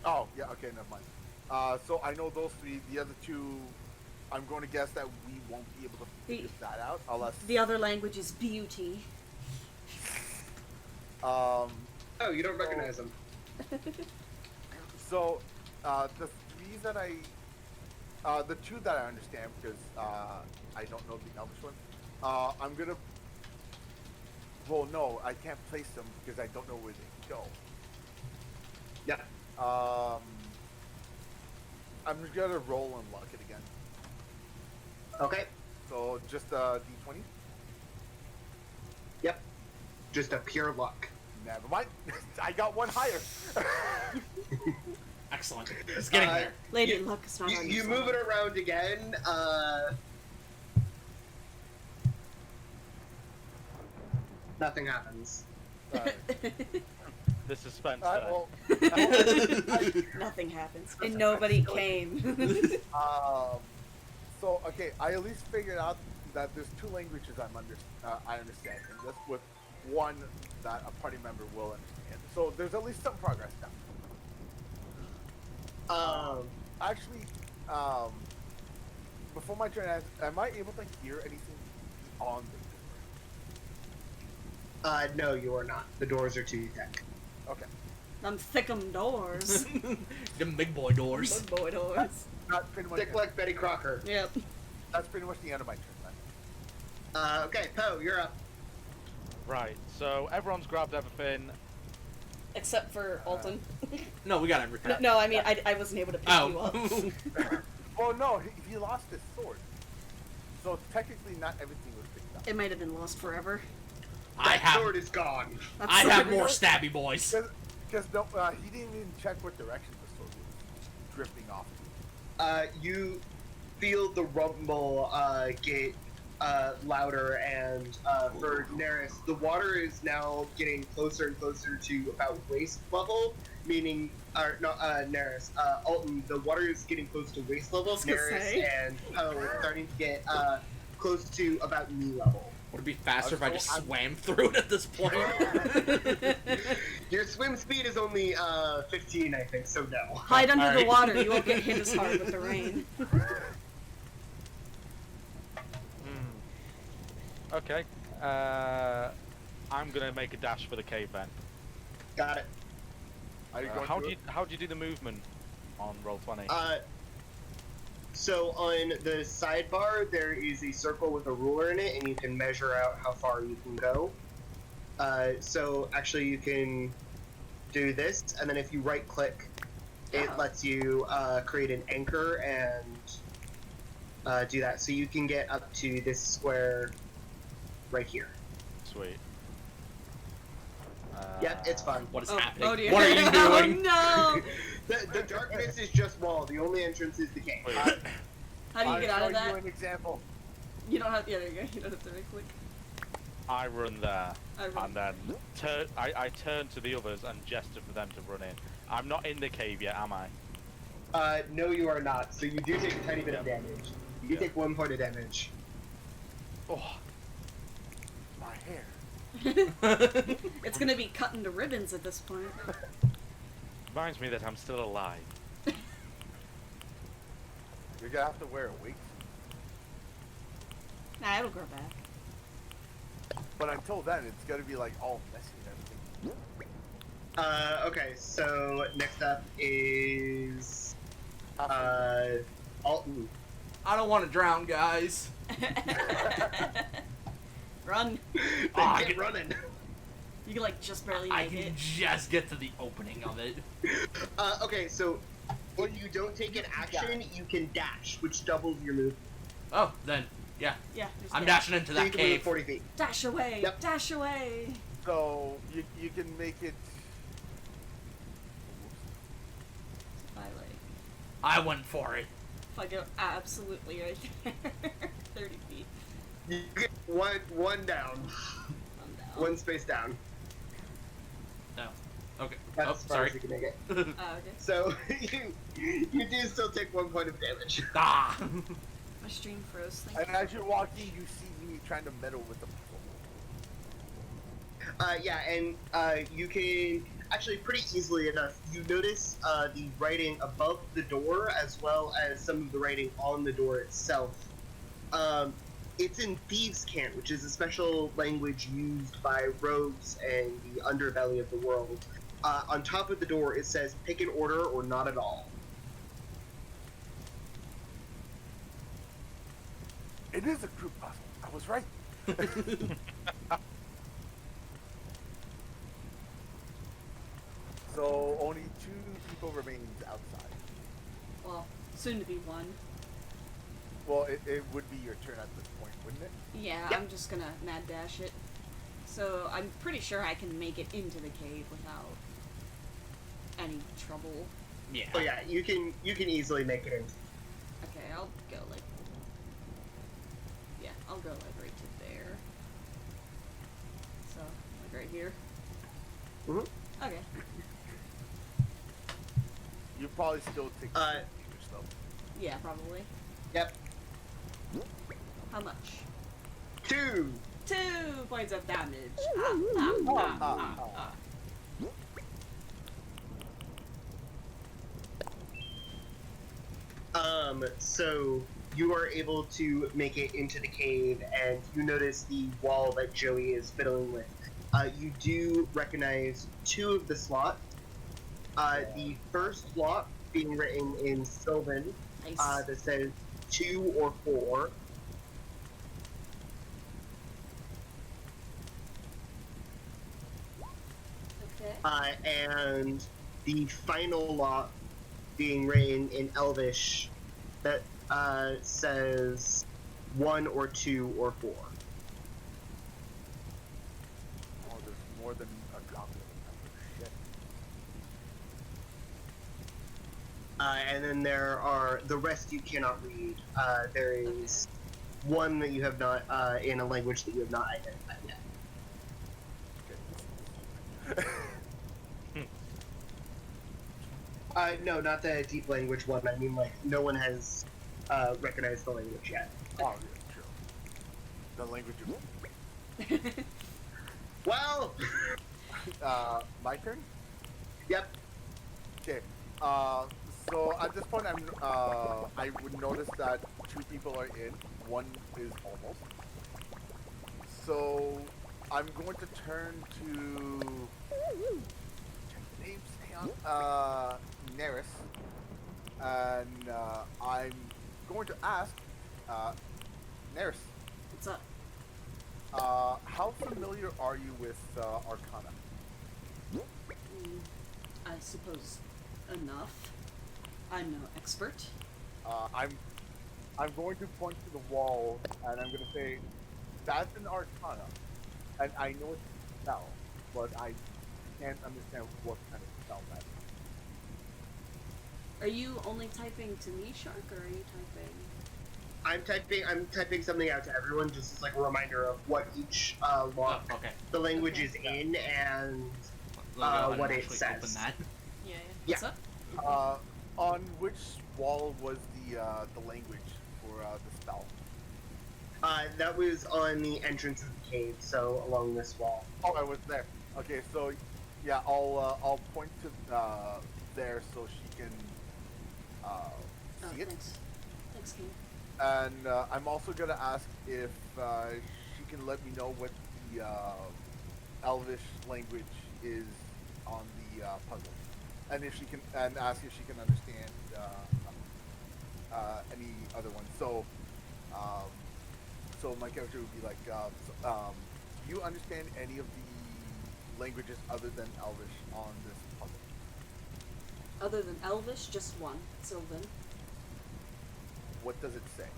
[SPEAKER 5] oh yeah, okay, never mind. So I know those 3. The other 2, I'm going to guess that we won't be able to figure that out unless.
[SPEAKER 2] The other language is beauty.
[SPEAKER 3] Oh, you don't recognize them.
[SPEAKER 5] So, the 3 that the 2 that I understand because I don't know the Elvish one. I'm gonna. Well, no, I can't place them because I don't know where they go.
[SPEAKER 3] Yeah.
[SPEAKER 5] I'm gonna roll and luck it again.
[SPEAKER 3] Okay.
[SPEAKER 5] So just D20.
[SPEAKER 3] Yep. Just a pure luck.
[SPEAKER 5] Never mind. I got one higher.
[SPEAKER 1] Excellent. It's getting there.
[SPEAKER 2] Lady Luck is not on
[SPEAKER 3] You
[SPEAKER 2] your
[SPEAKER 3] move
[SPEAKER 2] side.
[SPEAKER 3] it around again. Nothing happens.
[SPEAKER 4] The suspense
[SPEAKER 5] Alright,
[SPEAKER 4] there.
[SPEAKER 5] well,
[SPEAKER 2] Nothing happens. And nobody came.
[SPEAKER 5] so okay, I at least figured out that there's 2 languages I understand, and just with one that a party member will understand. So there's at least some progress now. Actually, before my turn, am I able to hear anything on the door?
[SPEAKER 3] No, you are not. The doors are too thick.
[SPEAKER 5] Okay.
[SPEAKER 2] Them thickum doors.
[SPEAKER 1] Them big boy doors.
[SPEAKER 2] Big boy doors.
[SPEAKER 5] That's pretty much
[SPEAKER 3] Thick like Betty Crocker.
[SPEAKER 2] Yep.
[SPEAKER 5] that's pretty much the end of my turn then.
[SPEAKER 3] Okay, Poe, you're up.
[SPEAKER 4] Right, so everyone's grabbed everything.
[SPEAKER 2] Except for Alton.
[SPEAKER 1] No, we got everything.
[SPEAKER 2] No, I mean, I wasn't able to pick you up.
[SPEAKER 1] Oh.
[SPEAKER 5] Well, no, he lost his sword. So technically not everything was picked up.
[SPEAKER 2] It might have been lost forever.
[SPEAKER 1] I
[SPEAKER 3] That
[SPEAKER 1] have
[SPEAKER 3] sword is gone.
[SPEAKER 2] That
[SPEAKER 1] I
[SPEAKER 2] sword
[SPEAKER 1] have
[SPEAKER 2] is-
[SPEAKER 1] more stabby boys.
[SPEAKER 5] Because no, he didn't even check what direction the sword was drifting off.
[SPEAKER 3] You feel the rumble get louder, and for Neris, the water is now getting closer and closer to about waist level, meaning, not Neris, Alton, the water is getting close to waist level,
[SPEAKER 2] was gonna
[SPEAKER 3] Neris
[SPEAKER 2] say.
[SPEAKER 3] and Poe is starting to get close to about knee level.
[SPEAKER 1] Would it be faster if I just
[SPEAKER 5] I'm-
[SPEAKER 1] swam through it at this point?
[SPEAKER 3] Your swim speed is only 15, I think, so no.
[SPEAKER 2] Hide under the
[SPEAKER 1] Alright.
[SPEAKER 2] water, you won't get hit as hard with the rain.
[SPEAKER 4] Okay. I'm gonna make a dash for the cave then.
[SPEAKER 3] Got it.
[SPEAKER 5] Are you going
[SPEAKER 4] How
[SPEAKER 5] to
[SPEAKER 4] do
[SPEAKER 5] it?
[SPEAKER 4] you do the movement on roll 20?
[SPEAKER 3] So on the sidebar, there is a circle with a ruler in it, and you can measure out how far you can go. So actually, you can do this, and then if you right-click, it
[SPEAKER 2] Oh.
[SPEAKER 3] lets you create an anchor and do that. So you can get up to this square right here.
[SPEAKER 4] Sweet.
[SPEAKER 3] Yep, it's fun.
[SPEAKER 1] What is
[SPEAKER 2] Oh,
[SPEAKER 1] happening?
[SPEAKER 2] oh dear.
[SPEAKER 1] What are you
[SPEAKER 2] Oh
[SPEAKER 1] doing?
[SPEAKER 2] no!
[SPEAKER 3] The darkness is just wall. The only entrance is the cave.
[SPEAKER 4] Wait,
[SPEAKER 2] How do you get out of
[SPEAKER 5] I'll show you
[SPEAKER 2] that?
[SPEAKER 5] an example.
[SPEAKER 2] You don't have. Yeah, there you go. You don't have to right click.
[SPEAKER 4] I run there,
[SPEAKER 2] I run.
[SPEAKER 4] and then I turn to the others and gesture for them to run in. I'm not in the cave yet, am I?
[SPEAKER 3] No, you are not. So you do take a tiny bit of damage. You
[SPEAKER 4] Yep.
[SPEAKER 3] take 1 point of damage.
[SPEAKER 4] Oh,
[SPEAKER 5] My hair.
[SPEAKER 2] It's gonna be cut into ribbons at this point.
[SPEAKER 4] reminds me that I'm still alive.
[SPEAKER 5] You're gonna have to wear a wig.
[SPEAKER 2] Nah, it'll grow back.
[SPEAKER 5] But until then, it's gonna be like all messy and everything.
[SPEAKER 3] Okay, so next up is Alton.
[SPEAKER 1] I don't want to drown, guys.
[SPEAKER 2] Run.
[SPEAKER 3] Then
[SPEAKER 1] Ah,
[SPEAKER 3] get
[SPEAKER 1] get-
[SPEAKER 3] running.
[SPEAKER 2] You can like just barely
[SPEAKER 1] I
[SPEAKER 2] make
[SPEAKER 1] can
[SPEAKER 2] it.
[SPEAKER 1] just get to the opening of it.
[SPEAKER 3] Okay, so if you don't take an action, you can dash, which doubles your move.
[SPEAKER 1] Oh, then, yeah.
[SPEAKER 2] Yeah. Just
[SPEAKER 1] I'm
[SPEAKER 2] dash.
[SPEAKER 1] dashing into
[SPEAKER 3] So you
[SPEAKER 1] that
[SPEAKER 3] can move
[SPEAKER 1] cave.
[SPEAKER 3] 40 feet.
[SPEAKER 2] Dash away.
[SPEAKER 3] Yep.
[SPEAKER 2] Dash away.
[SPEAKER 5] So you can make it.
[SPEAKER 2] If I like,
[SPEAKER 1] I went for it.
[SPEAKER 2] if I go absolutely right there, 30 feet.
[SPEAKER 3] You get one down.
[SPEAKER 2] I'm down.
[SPEAKER 3] One space down.
[SPEAKER 1] No. Okay.
[SPEAKER 3] That's
[SPEAKER 1] Oh,
[SPEAKER 3] as far
[SPEAKER 1] sorry.
[SPEAKER 3] as you can make it.
[SPEAKER 2] Oh, okay.
[SPEAKER 3] So you do still take 1 point of damage.
[SPEAKER 1] Ah!
[SPEAKER 2] My stream froze. Thank
[SPEAKER 5] And
[SPEAKER 2] you.
[SPEAKER 5] as you're walking, you see me trying to meddle with the puzzle.
[SPEAKER 3] Yeah, and you can actually pretty easily enough. You notice the writing above the door as well as some of the writing on the door itself. It's in Thieves' Cant, which is a special language used by rogues and the underbelly of the world. On top of the door, it says "Pick an order or not at all."
[SPEAKER 5] It is a group puzzle. I was right. So only 2 people remain outside.
[SPEAKER 2] Well, soon to be one.
[SPEAKER 5] Well, it would be your turn at this point, wouldn't it?
[SPEAKER 2] Yeah,
[SPEAKER 3] Yep.
[SPEAKER 2] I'm just gonna mad dash it. So I'm pretty sure I can make it into the cave without any trouble.
[SPEAKER 1] Yeah.
[SPEAKER 3] Oh yeah, you can easily make it in.
[SPEAKER 2] Okay, I'll go like. Yeah, I'll go like right to there. So, like right here.
[SPEAKER 3] Mhm.
[SPEAKER 2] Okay.
[SPEAKER 5] You probably still take the damage though.
[SPEAKER 2] Yeah, probably.
[SPEAKER 3] Yep.
[SPEAKER 2] How much?
[SPEAKER 3] 2.
[SPEAKER 2] 2 points of damage.
[SPEAKER 3] So you are able to make it into the cave, and you notice the wall that Joey is fiddling with. You do recognize 2 of the slots. The first slot being written in Sylvan
[SPEAKER 2] Nice.
[SPEAKER 3] that says 2 or 4.
[SPEAKER 2] Okay.
[SPEAKER 3] And the final lot being written in Elvish that says 1 or 2 or 4.
[SPEAKER 5] Oh, there's more than a copy of the number. Shit.
[SPEAKER 3] And then there are the rest you cannot read. There is one that you have not, in a language that you have not identified yet. No, not the deep language one. I mean, like, no one has recognized the language yet.
[SPEAKER 5] Oh, yeah, true. The language is...
[SPEAKER 3] Well,
[SPEAKER 5] My turn?
[SPEAKER 3] yep.
[SPEAKER 5] Okay. So at this point, I would notice that 2 people are in. 1 is almost. So I'm going to turn to check the names. Hang on. Neris, and I'm going to ask Neris.
[SPEAKER 2] What's up?
[SPEAKER 5] How familiar are you with Arcana?
[SPEAKER 2] I suppose enough. I'm no expert.
[SPEAKER 5] I'm going to point to the wall, and I'm going to say, "That's an Arcana," and I know it's a spell, but I can't understand what kind of spell that is.
[SPEAKER 2] Are you only typing to me, Shark, or are you typing?
[SPEAKER 3] I'm typing something out to everyone just as like a reminder of what each lock
[SPEAKER 1] okay.
[SPEAKER 3] the language is in and
[SPEAKER 1] We'll go ahead and
[SPEAKER 3] what it
[SPEAKER 1] actually
[SPEAKER 3] says.
[SPEAKER 1] Open that.
[SPEAKER 2] Yeah.
[SPEAKER 3] Yeah.
[SPEAKER 2] What's up?
[SPEAKER 5] On which wall was the language for the spell?
[SPEAKER 3] That was on the entrance of the cave, so along this wall.
[SPEAKER 5] Oh, I was there. Okay, so yeah, I'll point to there so she can see it.
[SPEAKER 2] Thanks, King.
[SPEAKER 5] And I'm also gonna ask if she can let me know what the Elvish language is on the puzzle, and if she can, and ask if she can understand any other ones. So, so my character would be like, do you understand any of the languages other than Elvish on this puzzle?
[SPEAKER 2] Other than Elvish, just one, Sylvan.
[SPEAKER 5] What does it say?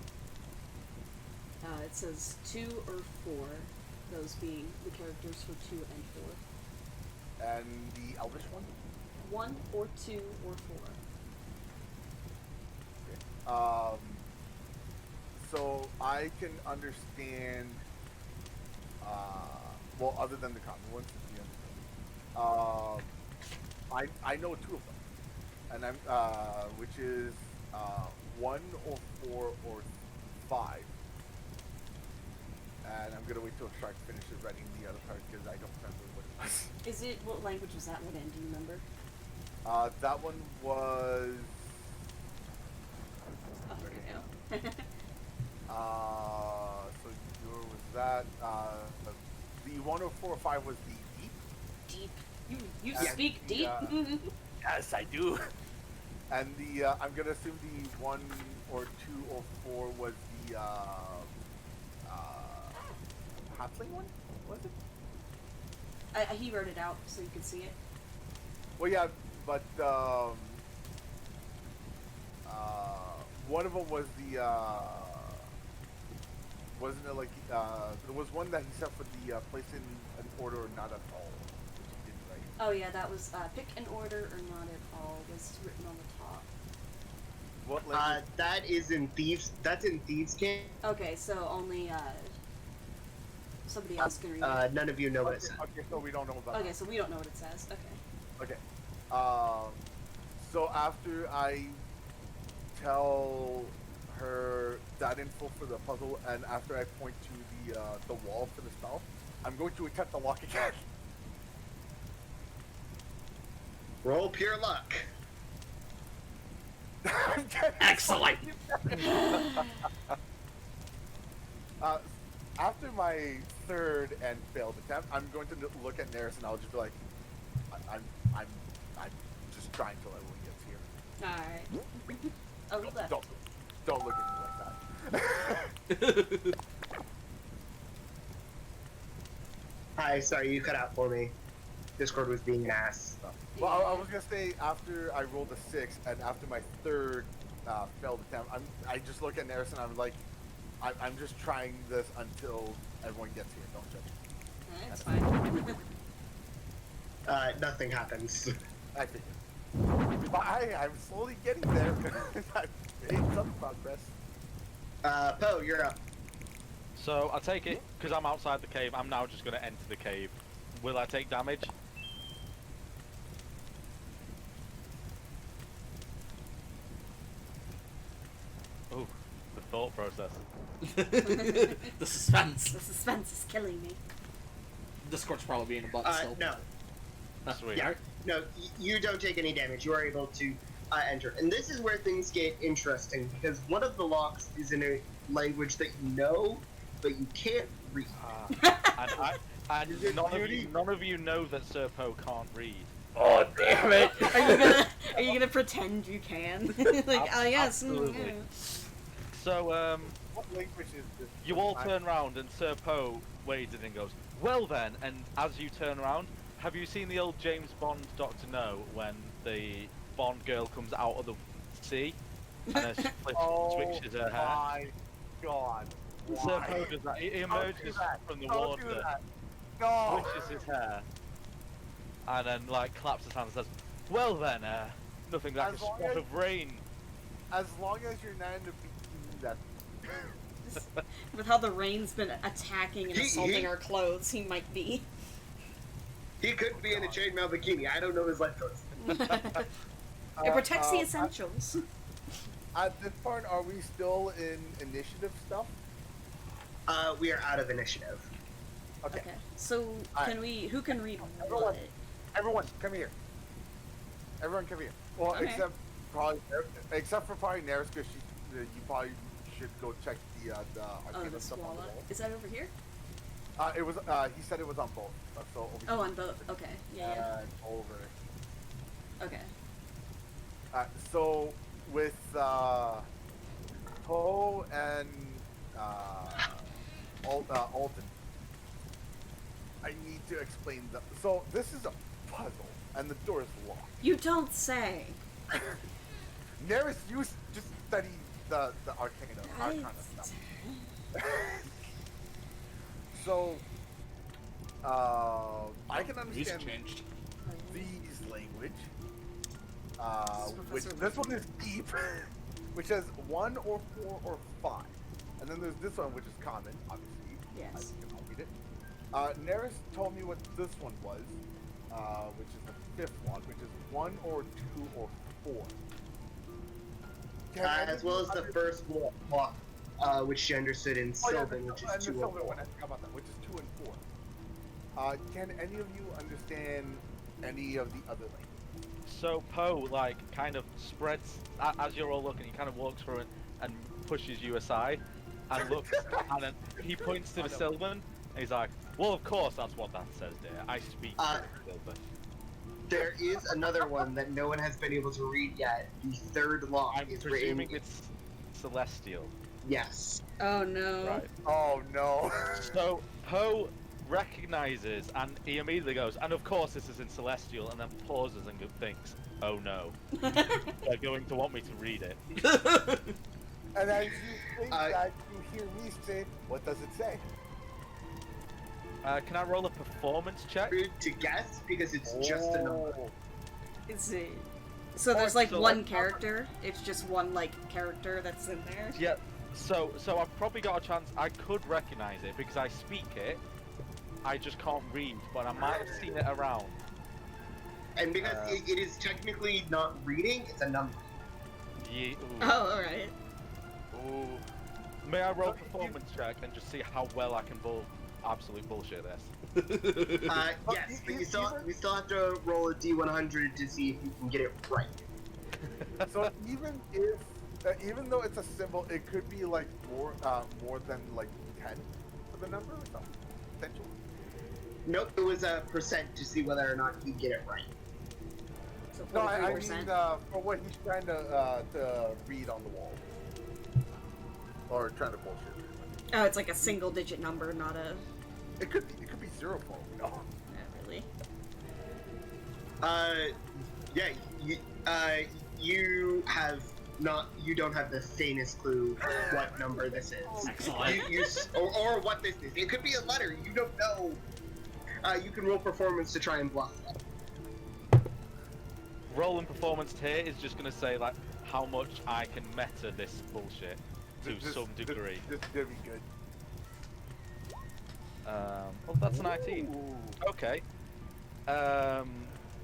[SPEAKER 2] It says 2 or 4, those being the characters for 2 and 4.
[SPEAKER 5] And the Elvish one?
[SPEAKER 2] 1 or 2 or 4.
[SPEAKER 5] Okay. So I can understand, well, other than the common ones, since you understand. I know 2 of them, and I'm, which is, 1 or 4 or 5. And I'm gonna wait till Shark finishes writing the other part because I don't remember what it was.
[SPEAKER 2] What language was that one in? Do you remember?
[SPEAKER 5] That one was.
[SPEAKER 2] Oh, there we go.
[SPEAKER 5] So your was that. The 1 or 4 or 5 was the deep.
[SPEAKER 2] Deep. You
[SPEAKER 5] And
[SPEAKER 2] speak
[SPEAKER 5] the,
[SPEAKER 2] deep?
[SPEAKER 5] Yes, I do. And the I'm gonna assume the 1 or 2 or 4 was the halfling one. Was it?
[SPEAKER 2] He wrote it out so you could see it.
[SPEAKER 5] Well, yeah, but one of them was the wasn't it like there was one that he set for the place in an order or not at all, which he didn't write.
[SPEAKER 2] Oh yeah, that was pick an order or not at all was written on the top.
[SPEAKER 5] What language?
[SPEAKER 3] That is in Thieves. That's in Thieves Camp.
[SPEAKER 2] Okay, so only somebody else can read it.
[SPEAKER 3] None of you know what it
[SPEAKER 5] Okay,
[SPEAKER 3] says.
[SPEAKER 5] okay, so we don't know about.
[SPEAKER 2] Okay, so we don't know what it says. Okay.
[SPEAKER 5] Okay. So after I tell her that info for the puzzle, and after I point to the wall for the spell, I'm going to attempt the lock again.
[SPEAKER 3] Roll pure luck.
[SPEAKER 1] Excellent.
[SPEAKER 5] After my 3rd and failed attempt, I'm going to look at Neris and I'll just be like, I'm just trying till everyone gets here.
[SPEAKER 2] Alright. Oh, he left.
[SPEAKER 5] Don't look at me like that.
[SPEAKER 3] Hi, sorry, you cut out for me. Discord was being an ass.
[SPEAKER 5] Well, I was gonna say after I rolled a 6 and after my 3rd failed attempt, I just look at Neris and I'm like, I'm just trying this until everyone gets here. Don't judge me.
[SPEAKER 2] Alright, it's fine.
[SPEAKER 3] Nothing happens.
[SPEAKER 5] I figured. But I'm slowly getting there. I've made some progress.
[SPEAKER 3] Poe, you're up.
[SPEAKER 4] So I take it, because I'm outside the cave, I'm now just going to enter the cave. Will I take damage? Ooh, the thought process.
[SPEAKER 1] The suspense.
[SPEAKER 2] The suspense is killing me.
[SPEAKER 1] Discord's probably being a butt still.
[SPEAKER 3] No.
[SPEAKER 4] Sweet.
[SPEAKER 3] Yeah. No, you don't take any damage. You are able to enter. And this is where things get interesting, because one of the locks is in a language that you know, but you can't read.
[SPEAKER 4] And none of you know that Sir Po can't read.
[SPEAKER 1] Oh, damn it!
[SPEAKER 2] Are you gonna pretend you can? Like, oh yes.
[SPEAKER 4] Absolutely.
[SPEAKER 2] Yeah.
[SPEAKER 4] So,
[SPEAKER 5] What language is this?
[SPEAKER 4] you all turn around and Sir Po wades in and goes, well then, and as you turn around, have you seen the old James Bond Dr. No when the Bond girl comes out of the sea and then she switches her hair?
[SPEAKER 5] Oh my god.
[SPEAKER 4] Sir
[SPEAKER 5] Why?
[SPEAKER 4] Po does that. He
[SPEAKER 5] Don't do
[SPEAKER 4] emerges
[SPEAKER 5] that.
[SPEAKER 4] from the
[SPEAKER 5] Don't
[SPEAKER 4] water,
[SPEAKER 5] do that. No.
[SPEAKER 4] switches his hair, and then like claps his hands and says, well then, nothing like a
[SPEAKER 5] As long
[SPEAKER 4] spot
[SPEAKER 5] as-
[SPEAKER 4] of rain.
[SPEAKER 5] As long as you're not in a bikini, that's.
[SPEAKER 2] With how the rain's been attacking and assaulting our clothes, he might be.
[SPEAKER 3] He could be in a chainmail bikini. I don't know his life choice.
[SPEAKER 2] It protects the essentials.
[SPEAKER 5] At this point, are we still in initiative stuff?
[SPEAKER 3] We are out of initiative.
[SPEAKER 5] Okay.
[SPEAKER 2] Okay. So
[SPEAKER 5] Alright.
[SPEAKER 2] can we? Who can read
[SPEAKER 5] Everyone.
[SPEAKER 2] what?
[SPEAKER 5] Everyone, come here. Everyone, come here. Well,
[SPEAKER 2] Okay.
[SPEAKER 5] except for probably Neris, because you probably should go check the
[SPEAKER 2] Oh,
[SPEAKER 5] arcana
[SPEAKER 2] the
[SPEAKER 5] stuff on the
[SPEAKER 2] Swalla.
[SPEAKER 5] wall.
[SPEAKER 2] Is that over here?
[SPEAKER 5] It was. He said it was on both. So over
[SPEAKER 2] Oh,
[SPEAKER 5] here.
[SPEAKER 2] on both. Okay. Yeah.
[SPEAKER 5] And over.
[SPEAKER 2] Okay.
[SPEAKER 5] So with Poe and Alton, I need to explain the. So this is a puzzle, and the door is locked.
[SPEAKER 2] You don't say.
[SPEAKER 5] Neris, you just study the arcana stuff. So, I can
[SPEAKER 1] Music
[SPEAKER 5] understand
[SPEAKER 1] changed.
[SPEAKER 5] these language.
[SPEAKER 2] This is
[SPEAKER 5] Which
[SPEAKER 2] Professor
[SPEAKER 5] this one
[SPEAKER 2] Ricky.
[SPEAKER 5] is deep, which has 1 or 4 or 5, and then there's this one which is common, obviously.
[SPEAKER 2] Yes.
[SPEAKER 5] I can all read it. Neris told me what this one was, which is the 5th one, which is 1 or 2 or 4. Can any
[SPEAKER 3] As well
[SPEAKER 5] of
[SPEAKER 3] as
[SPEAKER 5] you
[SPEAKER 3] the first block, which she understood in
[SPEAKER 5] Oh, yeah,
[SPEAKER 3] Sylvan, which
[SPEAKER 5] and
[SPEAKER 3] is
[SPEAKER 5] the
[SPEAKER 3] 2 or
[SPEAKER 5] Sylvan
[SPEAKER 3] 4.
[SPEAKER 5] one, I forgot about that, which is 2 and 4. Can any of you understand any of the other languages?
[SPEAKER 4] So Poe, like, kind of spreads, as you're all looking, he kind of walks through it and pushes you aside and looks, and then he points to the Sylvan, and he's like, well, of course that's what that says there. I speak Sylvan.
[SPEAKER 3] There is another one that no one has been able to read yet. The third lock
[SPEAKER 4] I'm
[SPEAKER 3] is
[SPEAKER 4] presuming
[SPEAKER 3] written.
[SPEAKER 4] it's Celestial.
[SPEAKER 3] Yes.
[SPEAKER 2] Oh no.
[SPEAKER 4] Right.
[SPEAKER 5] Oh no.
[SPEAKER 4] So Poe recognizes, and he immediately goes, and of course this is in Celestial, and then pauses and thinks, oh no, they're going to want me to read it.
[SPEAKER 5] And as you think
[SPEAKER 3] Uh,
[SPEAKER 5] that, you hear me say, what does it say?
[SPEAKER 4] Can I roll a performance check?
[SPEAKER 3] Rude to guess because it's just a number.
[SPEAKER 5] Oh.
[SPEAKER 2] Is it? So there's like
[SPEAKER 4] so
[SPEAKER 2] one
[SPEAKER 4] like-
[SPEAKER 2] character. It's just one like character that's in there.
[SPEAKER 4] Yeah, so I've probably got a chance, I could recognize it because I speak it, I just can't read, but I might have seen it around.
[SPEAKER 3] And because it is technically not reading, it's a number.
[SPEAKER 4] Yeah,
[SPEAKER 2] Oh, all right.
[SPEAKER 4] ooh. May I roll a performance check and just see how well I can absolute bullshit this?
[SPEAKER 3] Yes, but we still have to roll a D100 to see if you can get it right.
[SPEAKER 5] So even though it's a symbol, it could be like more than like 10 for the number or something. Potential.
[SPEAKER 3] Nope, it was a percent to see whether or not he'd get it right.
[SPEAKER 2] So
[SPEAKER 5] No, I mean
[SPEAKER 2] 43%.
[SPEAKER 5] for what he's trying to read on the wall, or trying to bullshit.
[SPEAKER 2] Oh, it's like a single digit number, not a.
[SPEAKER 5] It could be 0 for all we know.
[SPEAKER 2] Not really.
[SPEAKER 3] Yeah, you don't have the faintest clue what number this is.
[SPEAKER 1] Excellent.
[SPEAKER 3] Or what this is. It could be a letter, you don't know. You can roll performance to try and bluff that.
[SPEAKER 4] Rolling performance here is just gonna say like how much I can meta this bullshit to some degree.
[SPEAKER 5] This is gonna be good.
[SPEAKER 4] Well, that's a 19.
[SPEAKER 5] Ooh.
[SPEAKER 4] Okay.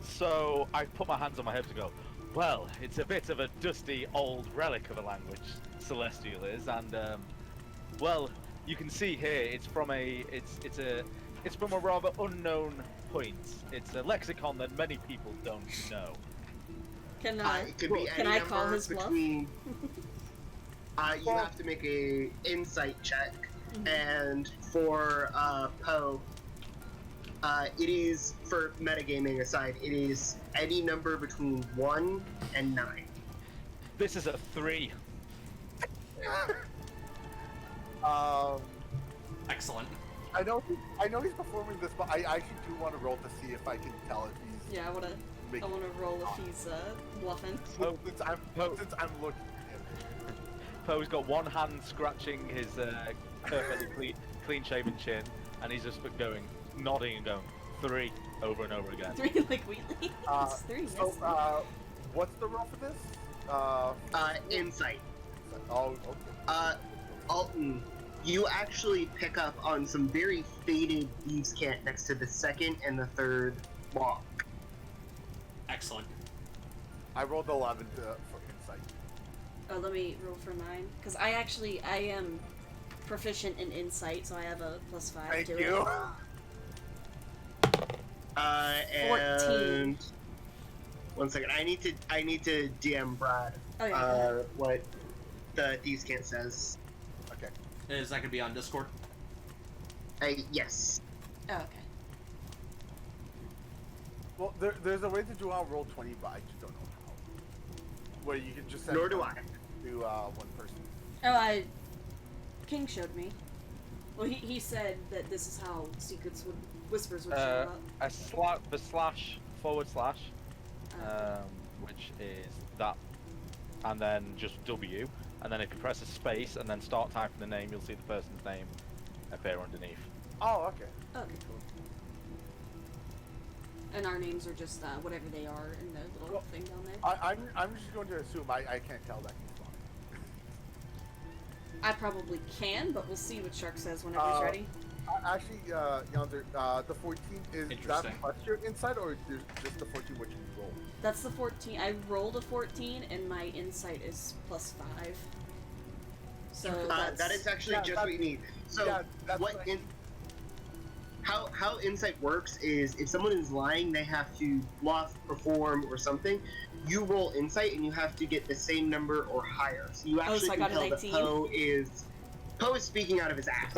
[SPEAKER 4] So I put my hands on my hip to go, well, it's a bit of a dusty old relic of a language, Celestial is, and well, you can see here it's from it's from a rather unknown point. It's a lexicon that many people don't know.
[SPEAKER 2] Can
[SPEAKER 3] It could be
[SPEAKER 2] can
[SPEAKER 3] any
[SPEAKER 2] I call
[SPEAKER 3] number
[SPEAKER 2] his bluff?
[SPEAKER 3] between. You have to make a insight check, and for Poe, it is, for metagaming aside, it is any number between 1 and 9.
[SPEAKER 4] This is a 3.
[SPEAKER 1] Excellent.
[SPEAKER 5] I know he's performing this, but I actually do want to roll to see if I can tell if he's.
[SPEAKER 2] Yeah, I wanna roll if he's bluffing.
[SPEAKER 5] Since I'm looking at him.
[SPEAKER 4] Poe's got one hand scratching his perfectly clean-shaven chin, and he's just going, nodding and going 3 over and over again.
[SPEAKER 2] 3 like Wheatley. It's 3.
[SPEAKER 5] So, what's the roll for this?
[SPEAKER 3] Insight.
[SPEAKER 5] Oh, okay.
[SPEAKER 3] Alton, you actually pick up on some very faded leaves cant next to the second and the third block.
[SPEAKER 1] Excellent.
[SPEAKER 5] I rolled 11 for insight.
[SPEAKER 2] Oh, let me roll for mine, because I am proficient in insight, so I have a +5
[SPEAKER 5] Thank
[SPEAKER 2] to
[SPEAKER 5] you.
[SPEAKER 2] it.
[SPEAKER 3] And 1 second, I need to DM Brad.
[SPEAKER 2] Oh, yeah.
[SPEAKER 3] What the thieves cant says.
[SPEAKER 5] Okay.
[SPEAKER 1] Is that gonna be on Discord?
[SPEAKER 3] Yes.
[SPEAKER 2] Oh, okay.
[SPEAKER 5] Well, there's a way to do on roll 20, but I just don't know how. Where you can just send
[SPEAKER 3] Nor do I.
[SPEAKER 5] to one person.
[SPEAKER 2] Oh, King showed me. Well, he said that this is how whispers would show up.
[SPEAKER 4] The slash / which is that, and then just W, and then if you press a space and then start typing the name, you'll see the person's name appear underneath.
[SPEAKER 5] Oh, okay.
[SPEAKER 2] Okay, cool. And our names are just whatever they are in the little thing down there.
[SPEAKER 5] I'm just going to assume I can't tell that he's fine.
[SPEAKER 2] I probably can, but we'll see what Shark says whenever he's ready.
[SPEAKER 5] Actually, Yonder, the 14 is that
[SPEAKER 1] Interesting.
[SPEAKER 5] plus your insight, or just the 14 what you roll?
[SPEAKER 2] That's the 14. I rolled a 14, and my insight is +5. So
[SPEAKER 3] That is actually
[SPEAKER 5] yeah,
[SPEAKER 3] just what you need. So
[SPEAKER 5] yeah, that's
[SPEAKER 3] what
[SPEAKER 5] what
[SPEAKER 3] in how insight works is if someone is lying, they have to bluff, perform, or something. You roll insight, and you have to get the same number or higher. So you actually
[SPEAKER 2] so I
[SPEAKER 3] can
[SPEAKER 2] got a
[SPEAKER 3] tell that
[SPEAKER 2] 19?
[SPEAKER 3] Poe is speaking out of his ass.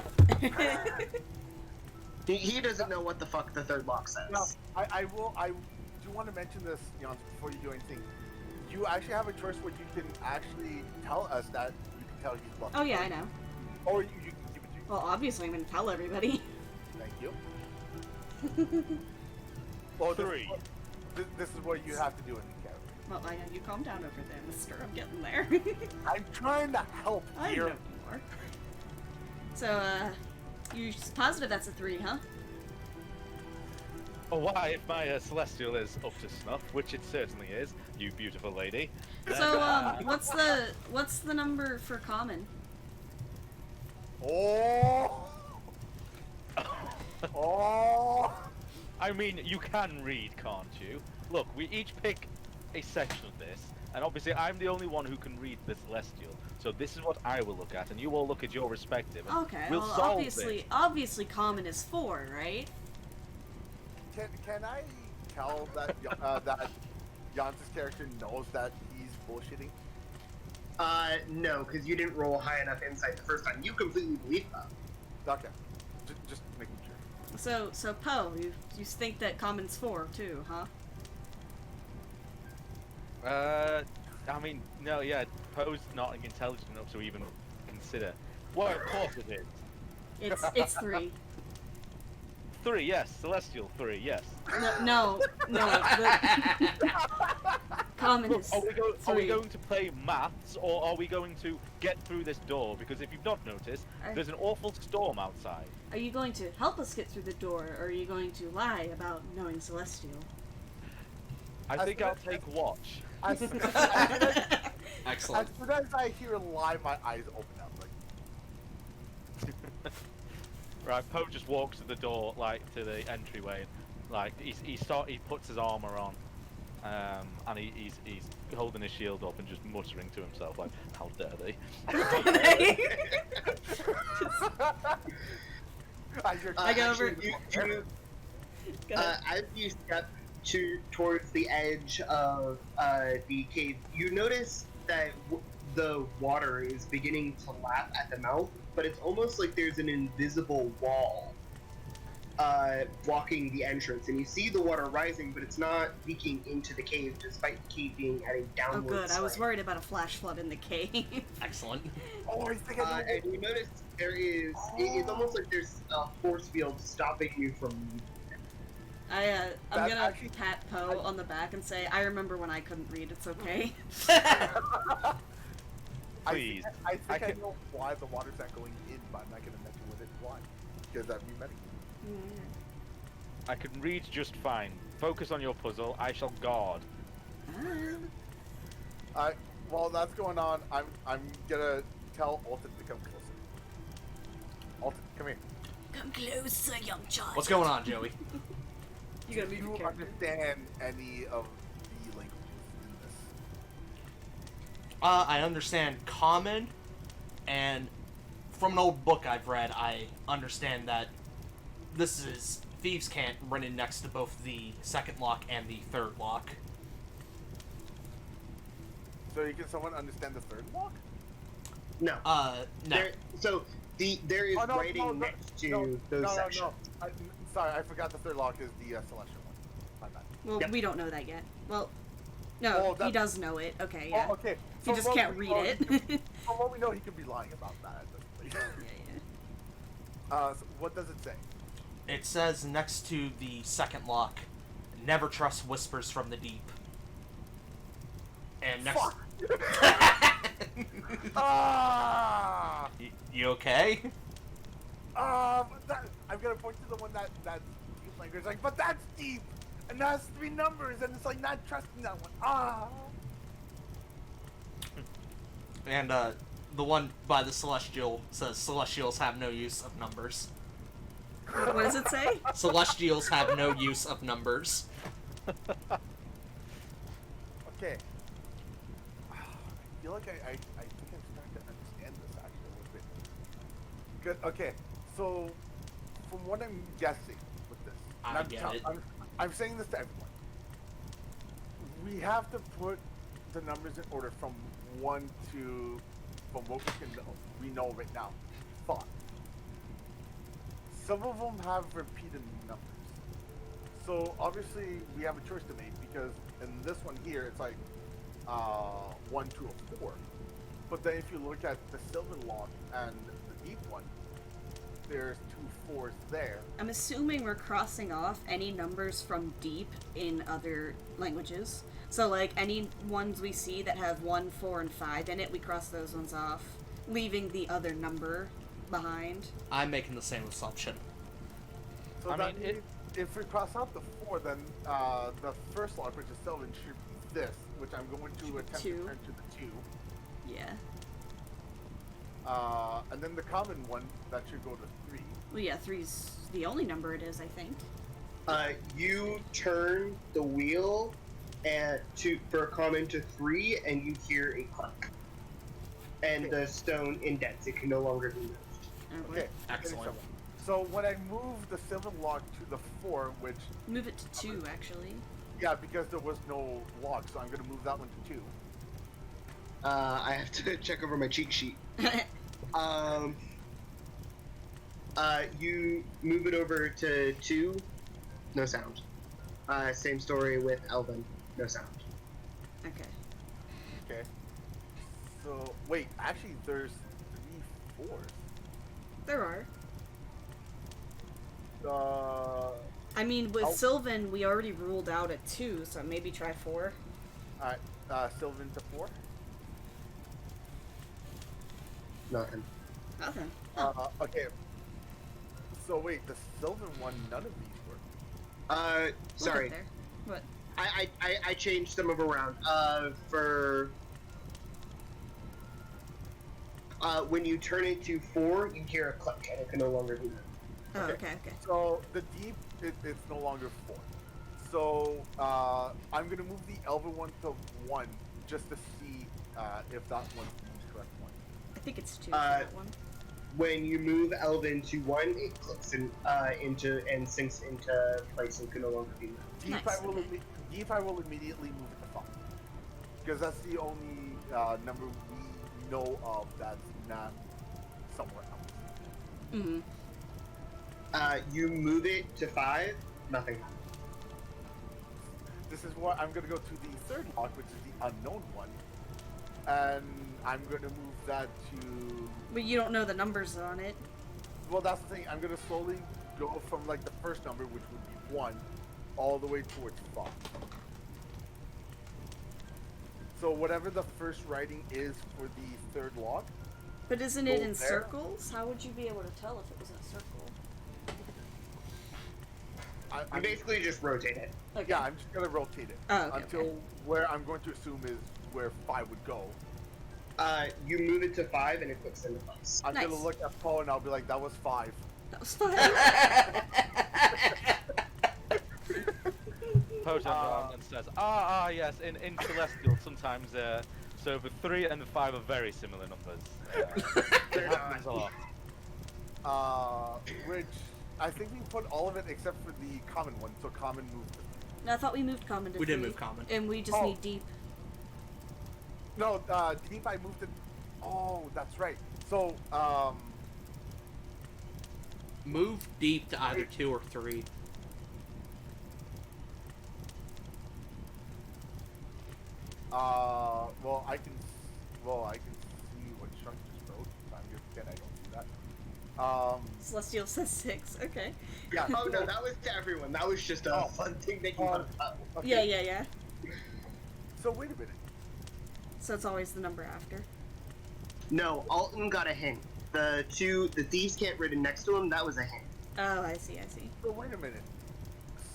[SPEAKER 3] He doesn't know what the fuck the third block says.
[SPEAKER 5] No, I do want to mention this, Jans, before you do anything. You actually have a choice where you can actually tell us that you can tell he's bluffing.
[SPEAKER 2] Oh yeah, I know.
[SPEAKER 5] Or you can give it to.
[SPEAKER 2] Well, obviously I'm gonna tell everybody.
[SPEAKER 5] Thank you. Well,
[SPEAKER 4] 3.
[SPEAKER 5] This is what you have to do in the character.
[SPEAKER 2] Well, I know. You calm down over there, mister. I'm getting there.
[SPEAKER 5] I'm trying to help
[SPEAKER 2] I
[SPEAKER 5] here.
[SPEAKER 2] know you are. So, you're positive that's a 3, huh?
[SPEAKER 4] Oh, why, if my Celestial is up to snuff, which it certainly is, you beautiful lady.
[SPEAKER 2] So, what's the number for common?
[SPEAKER 5] Oh! Oh!
[SPEAKER 4] I mean, you can read, can't you? Look, we each pick a section of this, and obviously I'm the only one who can read the Celestial, so this is what I will look at, and you all look at your respective, and
[SPEAKER 2] Okay,
[SPEAKER 4] we'll
[SPEAKER 2] well,
[SPEAKER 4] solve
[SPEAKER 2] obviously common is 4, right?
[SPEAKER 5] Can I tell that that Jans' character knows that he's bullshitting?
[SPEAKER 3] No, because you didn't roll high enough insight the first time. You completely believe that.
[SPEAKER 5] Okay, just making sure.
[SPEAKER 2] So Poe, you think that common's 4 too, huh?
[SPEAKER 4] I mean, no, yeah, Poe's not intelligent enough to even consider. Well, of course it is.
[SPEAKER 2] It's 3.
[SPEAKER 4] 3, yes. Celestial 3, yes.
[SPEAKER 2] No. Common
[SPEAKER 4] Look,
[SPEAKER 2] is
[SPEAKER 4] are we
[SPEAKER 2] 3.
[SPEAKER 4] going to play maths, or are we going to get through this door? Because if you've not noticed, there's an awful storm outside.
[SPEAKER 2] Are you going to help us get through the door, or are you going to lie about knowing Celestial?
[SPEAKER 4] I think I'll take watch.
[SPEAKER 1] Excellent.
[SPEAKER 5] As soon as I hear lie, my eyes open up. Like,
[SPEAKER 4] Right, Poe just walks to the door, like to the entryway, like he puts his armor on, and he's holding his shield up and just muttering to himself like, "How dare they?"
[SPEAKER 2] I go over.
[SPEAKER 3] actually,
[SPEAKER 2] Go ahead.
[SPEAKER 3] as you step towards the edge of the cave, you notice that the water is beginning to lap at the mouth, but it's almost like there's an invisible wall blocking the entrance, and you see the water rising, but it's not leaking into the cave, despite the cave being at a
[SPEAKER 2] Oh,
[SPEAKER 3] downward
[SPEAKER 2] good. I was
[SPEAKER 3] slant.
[SPEAKER 2] worried about a flash flood in the cave.
[SPEAKER 1] Excellent.
[SPEAKER 5] Oh, I think I know.
[SPEAKER 3] And you notice there is, it's almost like there's a force field stopping you from leaving.
[SPEAKER 2] I'm
[SPEAKER 5] That's
[SPEAKER 2] gonna
[SPEAKER 5] actually-
[SPEAKER 2] pat Poe on the back and say, I remember when I couldn't read, it's okay.
[SPEAKER 4] Please.
[SPEAKER 5] I think I
[SPEAKER 4] can-
[SPEAKER 5] know why the water's not going in, but I'm not going to mention what it's why. Because that'd be medical.
[SPEAKER 4] I can read just fine. Focus on your puzzle. I shall guard.
[SPEAKER 5] While that's going on, I'm gonna tell Alton to come closer. Alton, come here.
[SPEAKER 2] Come closer, young child.
[SPEAKER 1] What's going on, Joey?
[SPEAKER 2] You gotta
[SPEAKER 5] Do
[SPEAKER 2] move
[SPEAKER 5] you
[SPEAKER 2] your character.
[SPEAKER 5] understand any of the languages in this?
[SPEAKER 1] I understand common, and from an old book I've read, I understand that this is Thieves' Cant running next to both the second lock and the third lock.
[SPEAKER 5] So can someone understand the third lock?
[SPEAKER 3] No.
[SPEAKER 1] No.
[SPEAKER 3] There is
[SPEAKER 5] Oh, no,
[SPEAKER 3] writing
[SPEAKER 5] no,
[SPEAKER 3] next to those sections.
[SPEAKER 5] Sorry, I forgot the third lock is the celestial one. My bad.
[SPEAKER 2] Well,
[SPEAKER 3] Yep.
[SPEAKER 2] we don't know that yet. Well, no,
[SPEAKER 5] Oh,
[SPEAKER 2] he
[SPEAKER 5] that-
[SPEAKER 2] does know it. Okay, yeah.
[SPEAKER 5] Oh, okay.
[SPEAKER 2] He
[SPEAKER 5] From
[SPEAKER 2] just
[SPEAKER 5] what
[SPEAKER 2] can't
[SPEAKER 5] we
[SPEAKER 2] read
[SPEAKER 5] know,
[SPEAKER 2] it.
[SPEAKER 5] From what we know, he could be lying about that at this point.
[SPEAKER 2] Yeah,
[SPEAKER 5] So what does it say?
[SPEAKER 1] It says next to the second lock, never trust whispers from the deep. And next...
[SPEAKER 5] Fuck! Ah!
[SPEAKER 1] You okay?
[SPEAKER 5] I'm gonna point to the one that's deep language, like, but that's deep, and that's 3 numbers, and it's like not trusting that one. Ah!
[SPEAKER 1] And the one by the Celestial says Celestials have no use of numbers.
[SPEAKER 2] yeah. What does it say?
[SPEAKER 1] Celestials have no use of numbers.
[SPEAKER 5] Okay. I feel like I think I'm starting to understand this actually a little bit. Good. Okay. So, from what I'm guessing with this, and
[SPEAKER 1] I get it.
[SPEAKER 5] I'm saying this to everyone. We have to put the numbers in order from 1 to, from what we know right now, 5. Some of them have repeated numbers. So obviously we have a choice to make because in this one here it's like 1 to a 4. But then if you look at the silver lock and the deep one, there's 2 4s there.
[SPEAKER 2] I'm assuming we're crossing off any numbers from deep in other languages. So, like, any ones we see that have 1, 4, and 5 in it, we cross those ones off, leaving the other number behind.
[SPEAKER 1] I'm making the same assumption.
[SPEAKER 5] So
[SPEAKER 4] I
[SPEAKER 5] that
[SPEAKER 4] mean, it-
[SPEAKER 5] means if we cross out the 4, then the first lock, which is Sylvan, should be this, which I'm going to attempt to
[SPEAKER 2] 2.
[SPEAKER 5] turn to the 2.
[SPEAKER 2] Yeah.
[SPEAKER 5] And then the common one, that should go to 3.
[SPEAKER 2] Well, yeah, 3's the only number it is, I think.
[SPEAKER 3] You turn the wheel for a common to 3, and you hear a click. And
[SPEAKER 5] Okay.
[SPEAKER 3] the stone indents. It can no longer be moved.
[SPEAKER 5] Okay.
[SPEAKER 1] Excellent.
[SPEAKER 5] finish up. So when I move the silver lock to the 4, which,
[SPEAKER 2] Move it to 2, actually.
[SPEAKER 5] yeah, because there was no lock, so I'm going to move that one to 2.
[SPEAKER 3] I have to check over my cheat sheet. You move it over to 2, no sound. Same story with Elvin, no sound.
[SPEAKER 2] Okay.
[SPEAKER 5] Okay. So, wait, actually there's 3 4s.
[SPEAKER 2] There are.
[SPEAKER 5] Uh,
[SPEAKER 2] I mean, with
[SPEAKER 5] Oh.
[SPEAKER 2] Sylvan, we already ruled out a 2, so maybe try 4.
[SPEAKER 5] Alright, Sylvan to 4.
[SPEAKER 3] Nothing.
[SPEAKER 2] Nothing.
[SPEAKER 5] Okay. So wait, the Sylvan one, none of these work.
[SPEAKER 2] We'll get
[SPEAKER 3] Sorry.
[SPEAKER 2] there. What?
[SPEAKER 3] I changed some of around. When you turn it to 4, you hear a click, and it can no longer do that.
[SPEAKER 2] Oh, okay.
[SPEAKER 5] So the deep, it's no longer 4. So I'm gonna move the Elven one to 1 just to see if that one's the correct one.
[SPEAKER 2] I think it's 2 for that one.
[SPEAKER 3] When you move Elven to 1, it clicks into and sinks into place and can no longer be moved.
[SPEAKER 5] Deep,
[SPEAKER 2] Nice, okay.
[SPEAKER 5] Deep, I will immediately move it to 5 because that's the only number we know of that's not somewhere else.
[SPEAKER 2] Mm-hmm.
[SPEAKER 3] You move it to 5, nothing happens.
[SPEAKER 5] This is what I'm gonna go to the third lock, which is the unknown one, and I'm gonna move that to.
[SPEAKER 2] But you don't know the numbers on it.
[SPEAKER 5] Well, that's the thing. I'm gonna slowly go from like the first number, which would be 1, all the way towards 5. So whatever the first writing is for the third lock.
[SPEAKER 2] But isn't
[SPEAKER 5] Go
[SPEAKER 2] it in
[SPEAKER 5] there.
[SPEAKER 2] circles? How would you be able to tell if it was in a circle?
[SPEAKER 3] You basically just rotate it.
[SPEAKER 2] Okay.
[SPEAKER 5] Yeah, I'm just gonna rotate it
[SPEAKER 2] Oh, okay,
[SPEAKER 5] until
[SPEAKER 2] okay.
[SPEAKER 5] where I'm going to assume is where 5 would go.
[SPEAKER 3] You move it to 5 and it clicks into place.
[SPEAKER 5] I'm gonna
[SPEAKER 2] Nice.
[SPEAKER 5] look at Poe and I'll be like, that was 5.
[SPEAKER 2] That was fine.
[SPEAKER 4] Poe turns around and says, yes, in Celestial sometimes, so the 3 and the 5 are very similar numbers. It happens a lot.
[SPEAKER 5] Which I think we put all of it except for the common one, so common moved it.
[SPEAKER 2] No, I thought we moved common to
[SPEAKER 1] We
[SPEAKER 2] 3.
[SPEAKER 1] did move common.
[SPEAKER 2] And we just
[SPEAKER 5] Oh.
[SPEAKER 2] need deep.
[SPEAKER 5] No, deep I moved it. Oh, that's right. So,
[SPEAKER 1] Move deep to either 2 or 3.
[SPEAKER 5] well, I can see what Shark just wrote. I'm gonna pretend I don't see that.
[SPEAKER 2] Celestial says 6. Okay.
[SPEAKER 5] Yeah.
[SPEAKER 3] Oh no, that was to everyone. That was just a fun thing that you wanted to
[SPEAKER 5] Okay.
[SPEAKER 2] Yeah.
[SPEAKER 5] So wait a minute.
[SPEAKER 2] So it's always the number after.
[SPEAKER 3] No, Alton got a hint. The thieves can't written next to him, that was a hint.
[SPEAKER 2] Oh, I see.
[SPEAKER 5] So wait a minute.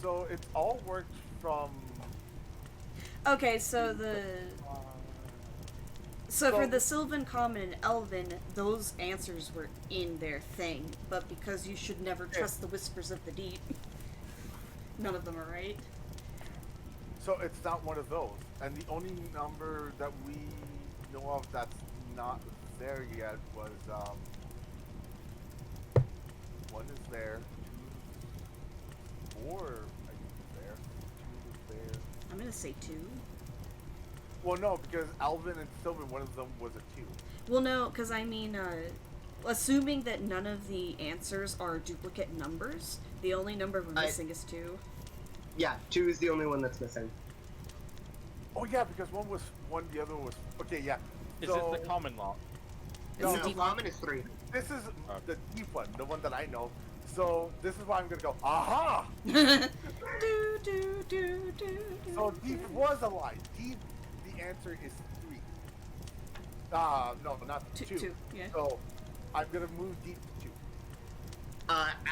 [SPEAKER 5] So it's all worked from.
[SPEAKER 2] Okay, so the...
[SPEAKER 5] Uh,
[SPEAKER 2] So for the Sylvan, Common, and Elven, those answers were in their thing, but because you should never trust the whispers of the deep, none of them are right.
[SPEAKER 5] So it's not one of those, and the only number that we know of that's not there yet was 1 is there, 2, 4 I think is there, 2 is there.
[SPEAKER 2] I'm gonna say 2.
[SPEAKER 5] Well, no, because Alvin and Sylvan, one of them was a 2.
[SPEAKER 2] Well, no, because I mean, assuming that none of the answers are duplicate numbers, the only number we're missing is 2.
[SPEAKER 3] Yeah, 2 is the only one that's missing.
[SPEAKER 5] Oh yeah, because one was 1, the other was okay. Yeah.
[SPEAKER 4] Is
[SPEAKER 5] so,
[SPEAKER 4] this the common lock?
[SPEAKER 2] It's
[SPEAKER 5] No,
[SPEAKER 2] a
[SPEAKER 3] No,
[SPEAKER 2] deep
[SPEAKER 3] common is 3.
[SPEAKER 5] This is the deep one, the one that I know. So this is why I'm gonna go. Aha!
[SPEAKER 2] do.
[SPEAKER 5] So deep was a lie. Deep. The answer is 3. No, not 2.
[SPEAKER 2] 2, yeah.
[SPEAKER 5] So I'm gonna move deep to 2.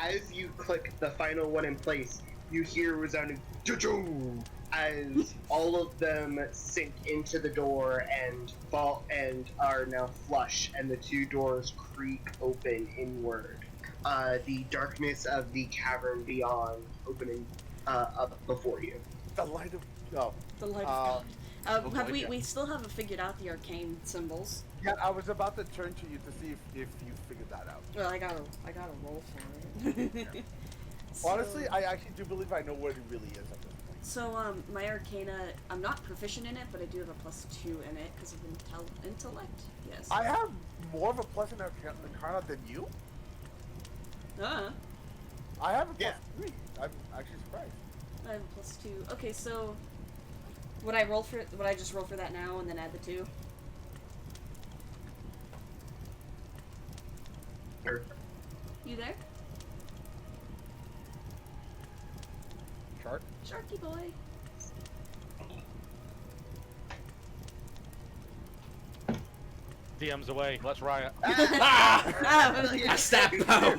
[SPEAKER 3] As you click the final one in place, you hear a resounding choo-choo as all of them sink into the door and fall and are now flush, and the 2 doors creak open inward. The darkness of the cavern beyond opening up before you.
[SPEAKER 5] The light of no.
[SPEAKER 2] The light of God. Have
[SPEAKER 5] yeah.
[SPEAKER 2] we still haven't figured out the arcane symbols?
[SPEAKER 5] Yeah, I was about to turn to you to see if you figured that out.
[SPEAKER 2] Well, I gotta roll for it. So-
[SPEAKER 5] Honestly, I actually do believe I know what it really is at this point.
[SPEAKER 2] So, my Arcana, I'm not proficient in it, but I do have a +2 in it because of intellect. Yes.
[SPEAKER 5] I have more of a plus in Arcana than you. I have a
[SPEAKER 3] Yeah.
[SPEAKER 5] +3. I'm actually surprised.
[SPEAKER 2] I have a +2. Okay, so would I just roll for that now and then add the 2?
[SPEAKER 3] Sure.
[SPEAKER 2] You there?
[SPEAKER 5] Shark.
[SPEAKER 2] Sharky boy.
[SPEAKER 4] DM's away. Let's riot.
[SPEAKER 1] I stabbed Poe.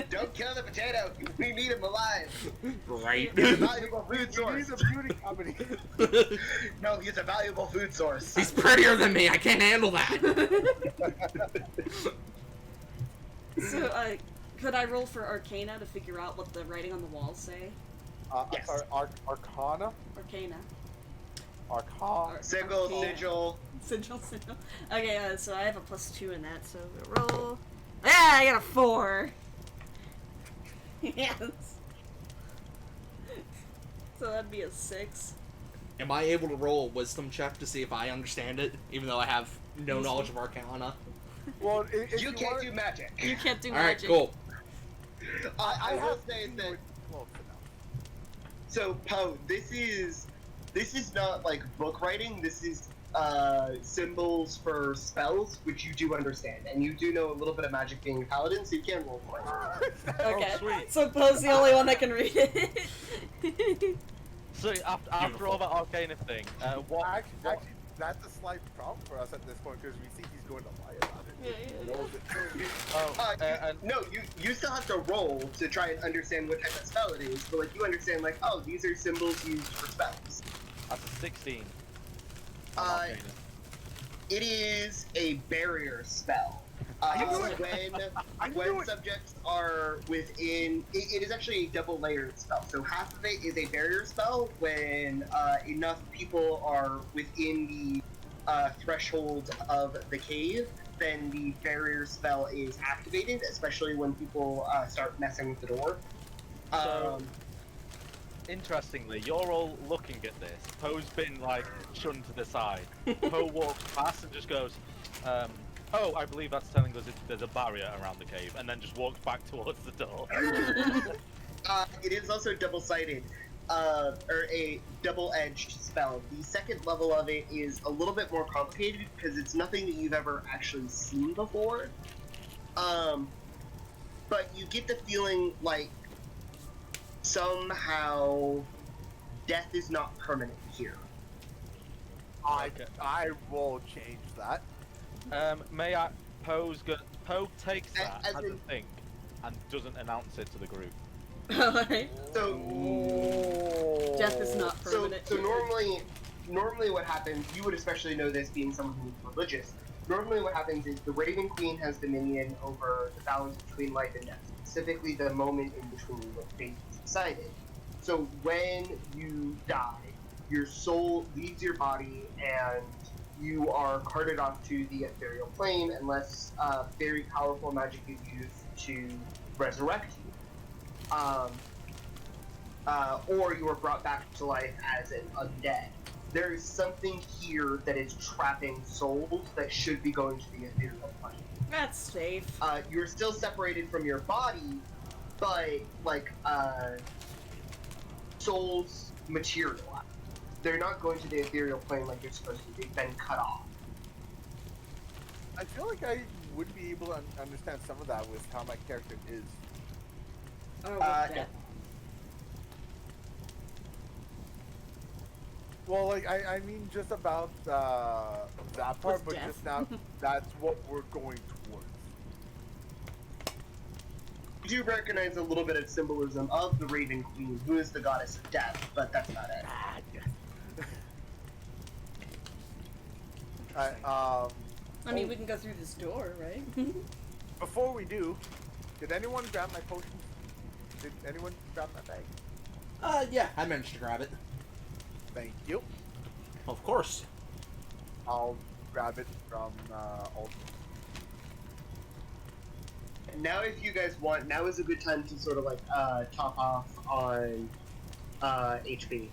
[SPEAKER 3] Don't kill the potato. We need him alive.
[SPEAKER 1] Right.
[SPEAKER 3] He's a valuable food
[SPEAKER 5] He's
[SPEAKER 3] source.
[SPEAKER 5] a beauty company.
[SPEAKER 3] No, he's a valuable food source.
[SPEAKER 1] He's prettier than me. I can't handle that.
[SPEAKER 2] So, could I roll for Arcana to figure out what the writing on the walls say?
[SPEAKER 3] Yes.
[SPEAKER 5] I'm sorry, Arcana?
[SPEAKER 2] Arcana.
[SPEAKER 5] Arcana?
[SPEAKER 3] Sigil,
[SPEAKER 2] Arcana.
[SPEAKER 3] sigil.
[SPEAKER 2] Sigil. Okay, so I have a +2 in that, so roll. Ah, I got a 4. Yes. So that'd be a 6.
[SPEAKER 1] Am I able to roll a wisdom check to see if I understand it, even though I have no
[SPEAKER 2] Wisdom?
[SPEAKER 1] knowledge of Arcana?
[SPEAKER 5] Well, if
[SPEAKER 3] You can't do magic.
[SPEAKER 2] You can't do
[SPEAKER 1] Alright,
[SPEAKER 2] magic.
[SPEAKER 1] cool.
[SPEAKER 3] I will
[SPEAKER 5] have
[SPEAKER 3] say that.
[SPEAKER 5] close enough.
[SPEAKER 3] So, Poe, this is not like book writing. This is symbols for spells, which you do understand, and you do know a little bit of magic being a paladin, so you can roll for it.
[SPEAKER 2] Okay.
[SPEAKER 4] Oh, sweet.
[SPEAKER 2] So Poe's the only one that can read it.
[SPEAKER 4] So after all that Arcana thing, what?
[SPEAKER 5] Actually, that's a slight problem for us at this point because we see he's going to lie about it.
[SPEAKER 2] Yeah.
[SPEAKER 5] He knows it.
[SPEAKER 4] Oh, and
[SPEAKER 3] No, you still have to roll to try and understand what type of spell it is, but like you understand like, oh, these are symbols used for spells.
[SPEAKER 4] that's a 16.
[SPEAKER 3] Uh,
[SPEAKER 4] Arcana.
[SPEAKER 3] It is a barrier spell. When subjects are within, it is actually a double-layered spell. So half of it is a barrier spell when enough people are within the threshold of the cave, then the barrier spell is activated, especially when people start messing with the door.
[SPEAKER 4] So- Interestingly, you're all looking at this. Poe's been like shunned to the side. Poe walks past and just goes, "Oh, I believe that's telling us there's a barrier around the cave," and then just walks back towards the door.
[SPEAKER 3] It is also double-sided, or a double-edged spell. The second level of it is a little bit more complicated because it's nothing that you've ever actually seen before. But you get the feeling like somehow death is not permanent here.
[SPEAKER 4] Okay.
[SPEAKER 5] I will change that.
[SPEAKER 4] May I? Poe takes that
[SPEAKER 3] As
[SPEAKER 4] as a
[SPEAKER 3] in-
[SPEAKER 4] think and doesn't announce it to the group.
[SPEAKER 2] Alright.
[SPEAKER 3] So,
[SPEAKER 5] Oh.
[SPEAKER 2] Death is not
[SPEAKER 3] so,
[SPEAKER 2] permanent.
[SPEAKER 3] so normally what happens, you would especially know this being someone who's religious, normally what happens is the Raven Queen has dominion over the balance between life and death, specifically the moment in between when fate is decided. So when you die, your soul leaves your body and you are carted off to the ethereal plane unless very powerful magic is used to resurrect you. Or you are brought back to life as an undead. There is something here that is trapping souls that should be going to the ethereal plane.
[SPEAKER 2] That's safe.
[SPEAKER 3] You're still separated from your body, but like souls materialize. They're not going to the ethereal plane like they're supposed to. They've been cut off.
[SPEAKER 5] I feel like I would be able to understand some of that with how my character is.
[SPEAKER 2] Oh,
[SPEAKER 3] yeah.
[SPEAKER 2] death.
[SPEAKER 5] Well, like I mean just about that part,
[SPEAKER 2] With
[SPEAKER 5] but
[SPEAKER 2] death.
[SPEAKER 5] just now that's what we're going towards.
[SPEAKER 3] You do recognize a little bit of symbolism of the Raven Queen, who is the goddess of death, but that's about it.
[SPEAKER 5] Ah, yes.
[SPEAKER 2] I mean, we can go through this door, right?
[SPEAKER 5] Before we do, did anyone grab my potions? Did anyone grab my bag?
[SPEAKER 1] Yeah, I managed to grab it.
[SPEAKER 5] Thank you.
[SPEAKER 1] Of course.
[SPEAKER 5] I'll grab it from Alt.
[SPEAKER 3] Now, if you guys want, now is a good time to sort of like top off on HP.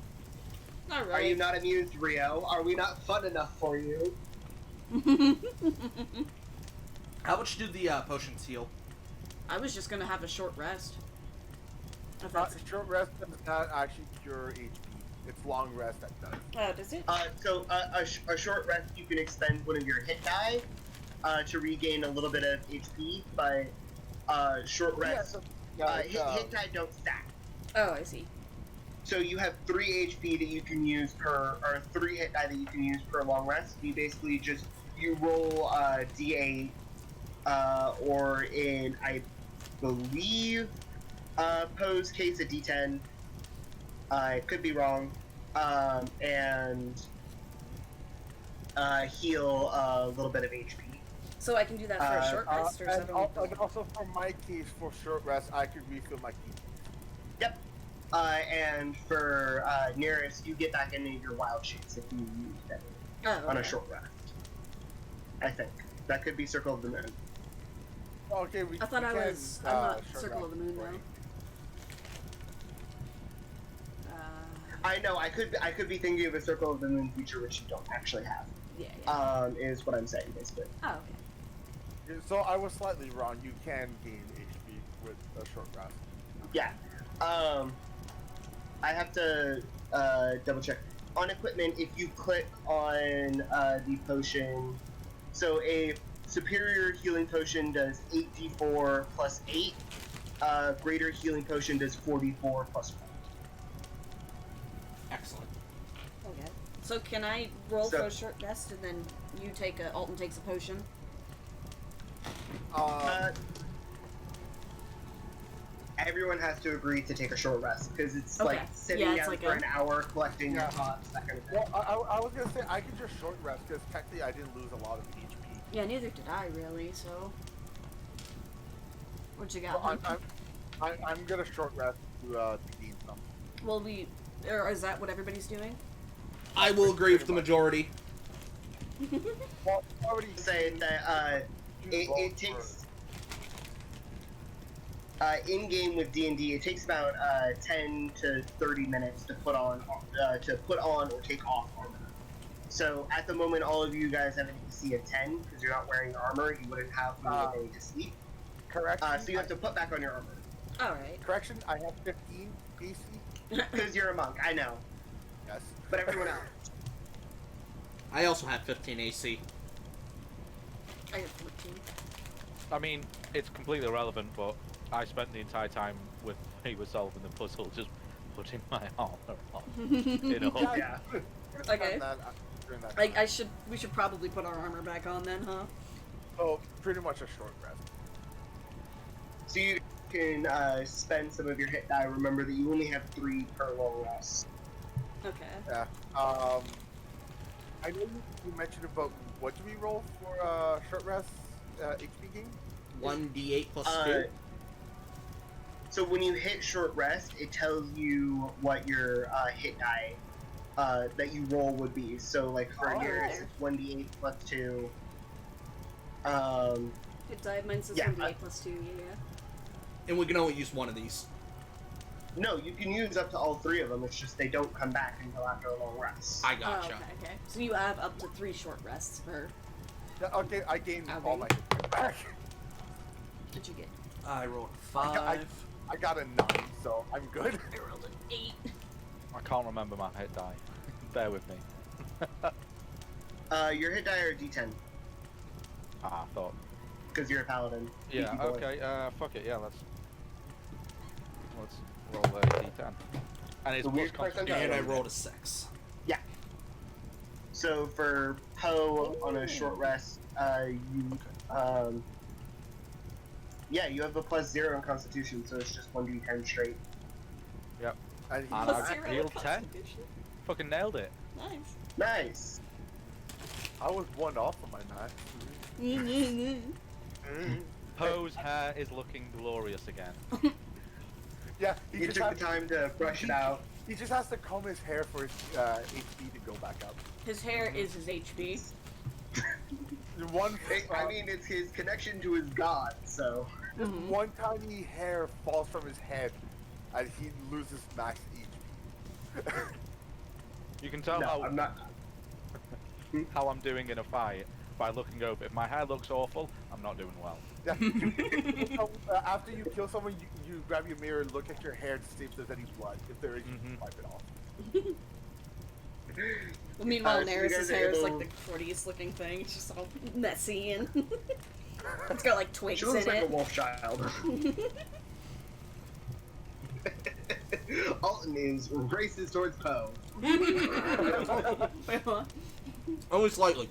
[SPEAKER 2] Alright.
[SPEAKER 3] Are you not amused, Rio? Are we not fun enough for you?
[SPEAKER 1] How much do the potions heal?
[SPEAKER 2] I was just gonna have a short rest. If that's
[SPEAKER 5] Short rest does not actually cure HP. It's long rest that does.
[SPEAKER 2] oh, does it?
[SPEAKER 3] So a short rest, you can expend one of your hit die to regain a little bit of HP, but short rest, hit die don't stack.
[SPEAKER 2] Oh, I see.
[SPEAKER 3] So you have 3 HP that you can use or 3 hit die that you can use per long rest. You basically just, you roll D8, or in, I believe, Poe's case, a D10. I could be wrong. And heal a little bit of HP.
[SPEAKER 2] So I can do that for a short rest, or is that only
[SPEAKER 5] and also for my case, for short rest, I could refill my key.
[SPEAKER 3] Yep. And for Nearest, you get back into your wild shapes if you use them on a short rest. I think that could be Circle of the Moon.
[SPEAKER 5] Okay,
[SPEAKER 2] I thought I'm not Circle of the Moon though.
[SPEAKER 3] I know. I could be thinking of a Circle of the Moon feature which you don't actually have.
[SPEAKER 2] Yeah.
[SPEAKER 3] Is what I'm saying basically.
[SPEAKER 2] Oh, okay.
[SPEAKER 5] So I was slightly wrong. You can gain HP with a short rest.
[SPEAKER 3] Yeah. I have to double check. On equipment, if you click on the potion, so a superior healing potion does 8d4 plus 8. Greater healing potion does 4d4 plus 4.
[SPEAKER 1] Excellent.
[SPEAKER 2] Okay. So can I roll for a short rest and then you take Alton takes a potion?
[SPEAKER 3] Everyone has to agree to take a short rest because it's like sitting down for an hour collecting your thoughts, that kind of thing.
[SPEAKER 5] Well, I was gonna say I could just short rest because technically I didn't lose a lot of HP.
[SPEAKER 2] Yeah, neither did I really. So, what you got?
[SPEAKER 5] So I'm gonna short rest to gain some.
[SPEAKER 2] Well, or is that what everybody's doing?
[SPEAKER 1] I will agree with the majority.
[SPEAKER 5] Well, I already
[SPEAKER 3] say that it takes in game with D&D. It takes about 10 to 30 minutes to put on or take off armor. So at the moment, all of you guys have an AC of 10 because you're not wearing armor. You wouldn't have the ability to sleep.
[SPEAKER 5] Correct.
[SPEAKER 3] So you have to put back on your armor.
[SPEAKER 2] All right.
[SPEAKER 5] Correction. I have 15 AC.
[SPEAKER 3] Because you're a monk, I know.
[SPEAKER 5] Yes.
[SPEAKER 3] But everyone else.
[SPEAKER 1] I also have 15 AC.
[SPEAKER 2] I have 14.
[SPEAKER 4] I mean, it's completely irrelevant, but I spent the entire time with he was solving the puzzle just putting my armor on. You know?
[SPEAKER 3] Yeah.
[SPEAKER 2] Okay. We should probably put our armor back on then, huh?
[SPEAKER 5] So pretty much a short rest.
[SPEAKER 3] So you can spend some of your hit die. Remember that you only have 3 per long rest.
[SPEAKER 2] Okay.
[SPEAKER 5] Yeah. I know you mentioned about what do we roll for short rest HP gain?
[SPEAKER 1] 1d8 plus 2.
[SPEAKER 3] So when you hit short rest, it tells you what your hit die that you roll would be. So like for yours, it's 1d8 plus 2.
[SPEAKER 2] Hit die, mine says 1d8 plus 2, yeah.
[SPEAKER 1] And we can only use one of these.
[SPEAKER 3] No, you can use up to all 3 of them. It's just they don't come back until after a long rest.
[SPEAKER 1] I gotcha.
[SPEAKER 2] Oh, okay. So you have up to 3 short rests per.
[SPEAKER 5] Yeah, okay, I gained all my hit points back.
[SPEAKER 2] What'd you get?
[SPEAKER 1] I rolled a 5.
[SPEAKER 5] I got a 9, so I'm good.
[SPEAKER 2] I rolled an 8.
[SPEAKER 4] I can't remember my hit die. Bear with me.
[SPEAKER 3] Your hit die are D10
[SPEAKER 4] I thought.
[SPEAKER 3] because you're a paladin.
[SPEAKER 4] Yeah.
[SPEAKER 3] Easy boy.
[SPEAKER 4] Okay. Fuck it. Yeah. Let's roll a d10. And it's
[SPEAKER 3] The weird
[SPEAKER 4] plus
[SPEAKER 3] person
[SPEAKER 1] And I
[SPEAKER 4] constitution.
[SPEAKER 1] rolled a 6.
[SPEAKER 3] Yeah. So for Poe on a short rest, you have a +0 in Constitution, so it's just 1d10 straight.
[SPEAKER 4] Yep.
[SPEAKER 5] And he,
[SPEAKER 4] And
[SPEAKER 2] Plus
[SPEAKER 4] I
[SPEAKER 2] 0
[SPEAKER 4] healed 10.
[SPEAKER 2] constitution.
[SPEAKER 4] Fucking nailed it.
[SPEAKER 2] Nice.
[SPEAKER 3] Nice.
[SPEAKER 5] I was 1 off of my max.
[SPEAKER 4] Poe's hair is looking glorious again.
[SPEAKER 5] Yeah, he
[SPEAKER 3] You
[SPEAKER 5] just
[SPEAKER 3] took
[SPEAKER 5] has,
[SPEAKER 3] the time to brush it out.
[SPEAKER 5] he just has to comb his hair for his HP to go back up.
[SPEAKER 2] His hair is his HP.
[SPEAKER 3] It's his connection to his god, so.
[SPEAKER 5] One tiny hair falls from his head, and he loses max HP.
[SPEAKER 4] You can tell
[SPEAKER 3] No, I'm not.
[SPEAKER 4] how I'm doing in a fight by looking over. If my hair looks awful, I'm not doing well.
[SPEAKER 5] Yeah, after you kill someone, you grab your mirror, look at your hair to see if there's any blood. If there is, you wipe it off.
[SPEAKER 2] Well, meanwhile,
[SPEAKER 3] So you
[SPEAKER 2] Neris's
[SPEAKER 3] guys are
[SPEAKER 2] hair is
[SPEAKER 3] able-
[SPEAKER 2] like the 40s looking thing. It's just all messy and it's got like twigs
[SPEAKER 3] She
[SPEAKER 2] in
[SPEAKER 3] looks like a
[SPEAKER 2] it.
[SPEAKER 3] wolf child. Alton is racist towards Poe.
[SPEAKER 2] Wait, what?
[SPEAKER 1] Only slightly.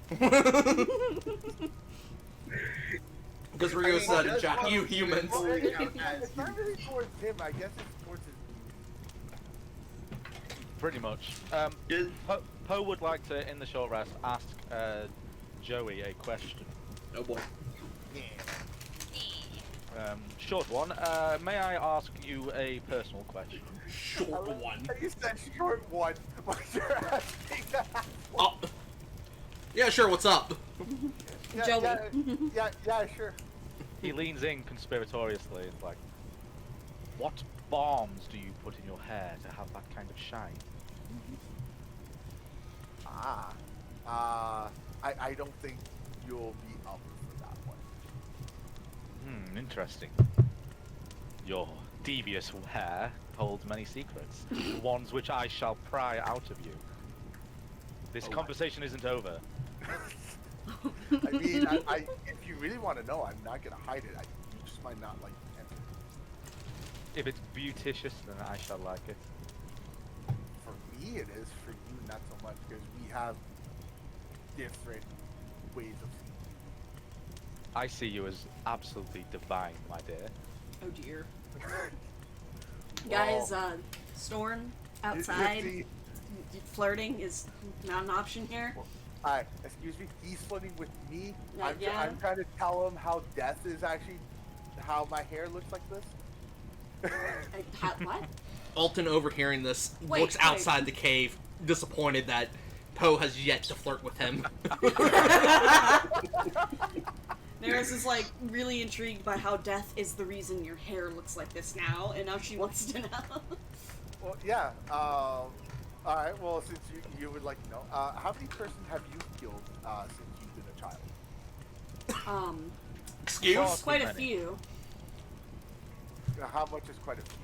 [SPEAKER 1] Because Rio said, Jack, you humans.
[SPEAKER 5] Well, it's not really towards him. I guess it's towards his.
[SPEAKER 4] Pretty much.
[SPEAKER 3] Does-
[SPEAKER 4] Poe would like to, in the short rest, ask Joey a question.
[SPEAKER 1] Oh boy.
[SPEAKER 4] Short one. May I ask you a personal question?
[SPEAKER 1] Short one.
[SPEAKER 5] You said short one, but you're asking that.
[SPEAKER 1] Oh. Yeah, sure. What's up?
[SPEAKER 2] Joey.
[SPEAKER 5] Yeah, sure.
[SPEAKER 4] He leans in conspiratoriously and like, what bombs do you put in your hair to have that kind of shine?
[SPEAKER 5] I don't think you'll be up for that one.
[SPEAKER 4] Interesting. Your devious hair holds many secrets, ones which I shall pry out of you. This conversation isn't over.
[SPEAKER 5] I mean, if you really want to know, I'm not gonna hide it. You just might not like it.
[SPEAKER 4] If it's beauticious, then I shall like it.
[SPEAKER 5] For me, it is. For you, not so much, because we have different ways of seeing.
[SPEAKER 4] I see you as absolutely divine, my dear.
[SPEAKER 2] Oh dear. Guys, Storm outside flirting is not an option here.
[SPEAKER 5] Alright, excuse me. He's flirting with me. I'm
[SPEAKER 2] yeah.
[SPEAKER 5] trying to tell him how death is actually, how my hair looks like this.
[SPEAKER 2] What?
[SPEAKER 1] Alton, overhearing this,
[SPEAKER 2] Wait,
[SPEAKER 1] looks outside the cave, disappointed that Poe has yet to flirt with him.
[SPEAKER 2] Neris is like really intrigued by how death is the reason your hair looks like this now, and now she wants to know.
[SPEAKER 5] Well, yeah. Alright, well, since you would like to know, how many persons have you killed since you've been a child?
[SPEAKER 1] Excuse?
[SPEAKER 4] Well,
[SPEAKER 2] Quite a
[SPEAKER 4] many.
[SPEAKER 2] few.
[SPEAKER 5] How much is quite a few?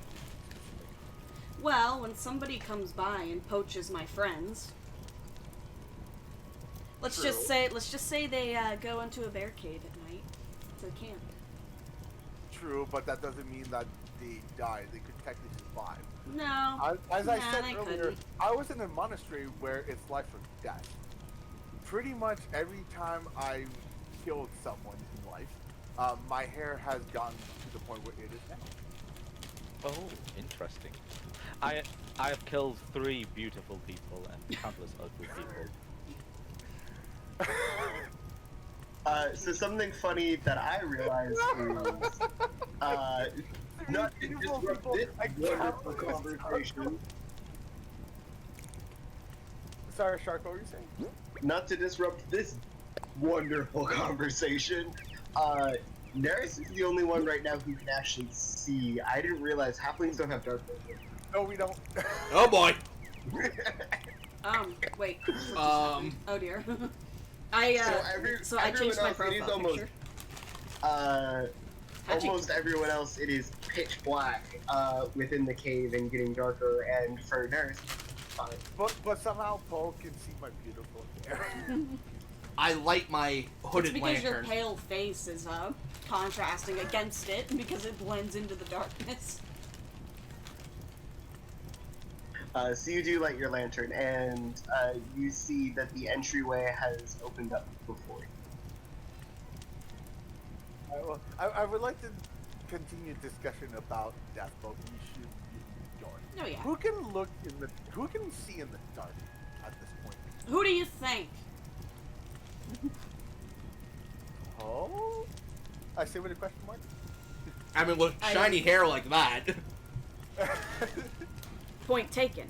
[SPEAKER 2] Well, when somebody comes by and poaches my friends, let's
[SPEAKER 5] True.
[SPEAKER 2] just say they go into a bear cave at night to camp.
[SPEAKER 5] True, but that doesn't mean that they die. They could technically survive.
[SPEAKER 2] No.
[SPEAKER 5] As I
[SPEAKER 2] Nah,
[SPEAKER 5] said
[SPEAKER 2] they
[SPEAKER 5] earlier,
[SPEAKER 2] couldn't.
[SPEAKER 5] I was in a monastery where it's life or death. Pretty much every time I killed someone in life, my hair has gotten to the point where it is now.
[SPEAKER 4] Oh, interesting. I have killed 3 beautiful people and countless ugly people.
[SPEAKER 3] So something funny that I realized is, not to disrupt this wonderful conversation.
[SPEAKER 5] Sorry, Shark, what were you saying?
[SPEAKER 3] Not to disrupt this wonderful conversation. Neris is the only one right now who can actually see. I didn't realize halflings don't have dark vision.
[SPEAKER 5] No, we don't.
[SPEAKER 1] Oh boy.
[SPEAKER 2] Wait.
[SPEAKER 1] Um.
[SPEAKER 2] Oh dear.
[SPEAKER 3] So
[SPEAKER 2] I changed my
[SPEAKER 3] everyone else, it is
[SPEAKER 2] profile
[SPEAKER 3] almost,
[SPEAKER 2] picture.
[SPEAKER 3] almost everyone else, it is pitch black within the cave and getting darker. And for Neris, fine.
[SPEAKER 5] But somehow Paul can see my beautiful hair.
[SPEAKER 1] I light my hooded
[SPEAKER 2] It's because your
[SPEAKER 1] lantern.
[SPEAKER 2] pale face is contrasting against it because it blends into the darkness.
[SPEAKER 3] So you do light your lantern, and you see that the entryway has opened up before you.
[SPEAKER 5] I would like to continue discussion about death, but we should be going.
[SPEAKER 2] Oh yeah.
[SPEAKER 5] Who can see in the dark at this point?
[SPEAKER 2] Who do you think?
[SPEAKER 5] Oh? I say with a question mark?
[SPEAKER 1] I mean, with shiny hair like that.
[SPEAKER 2] Point taken.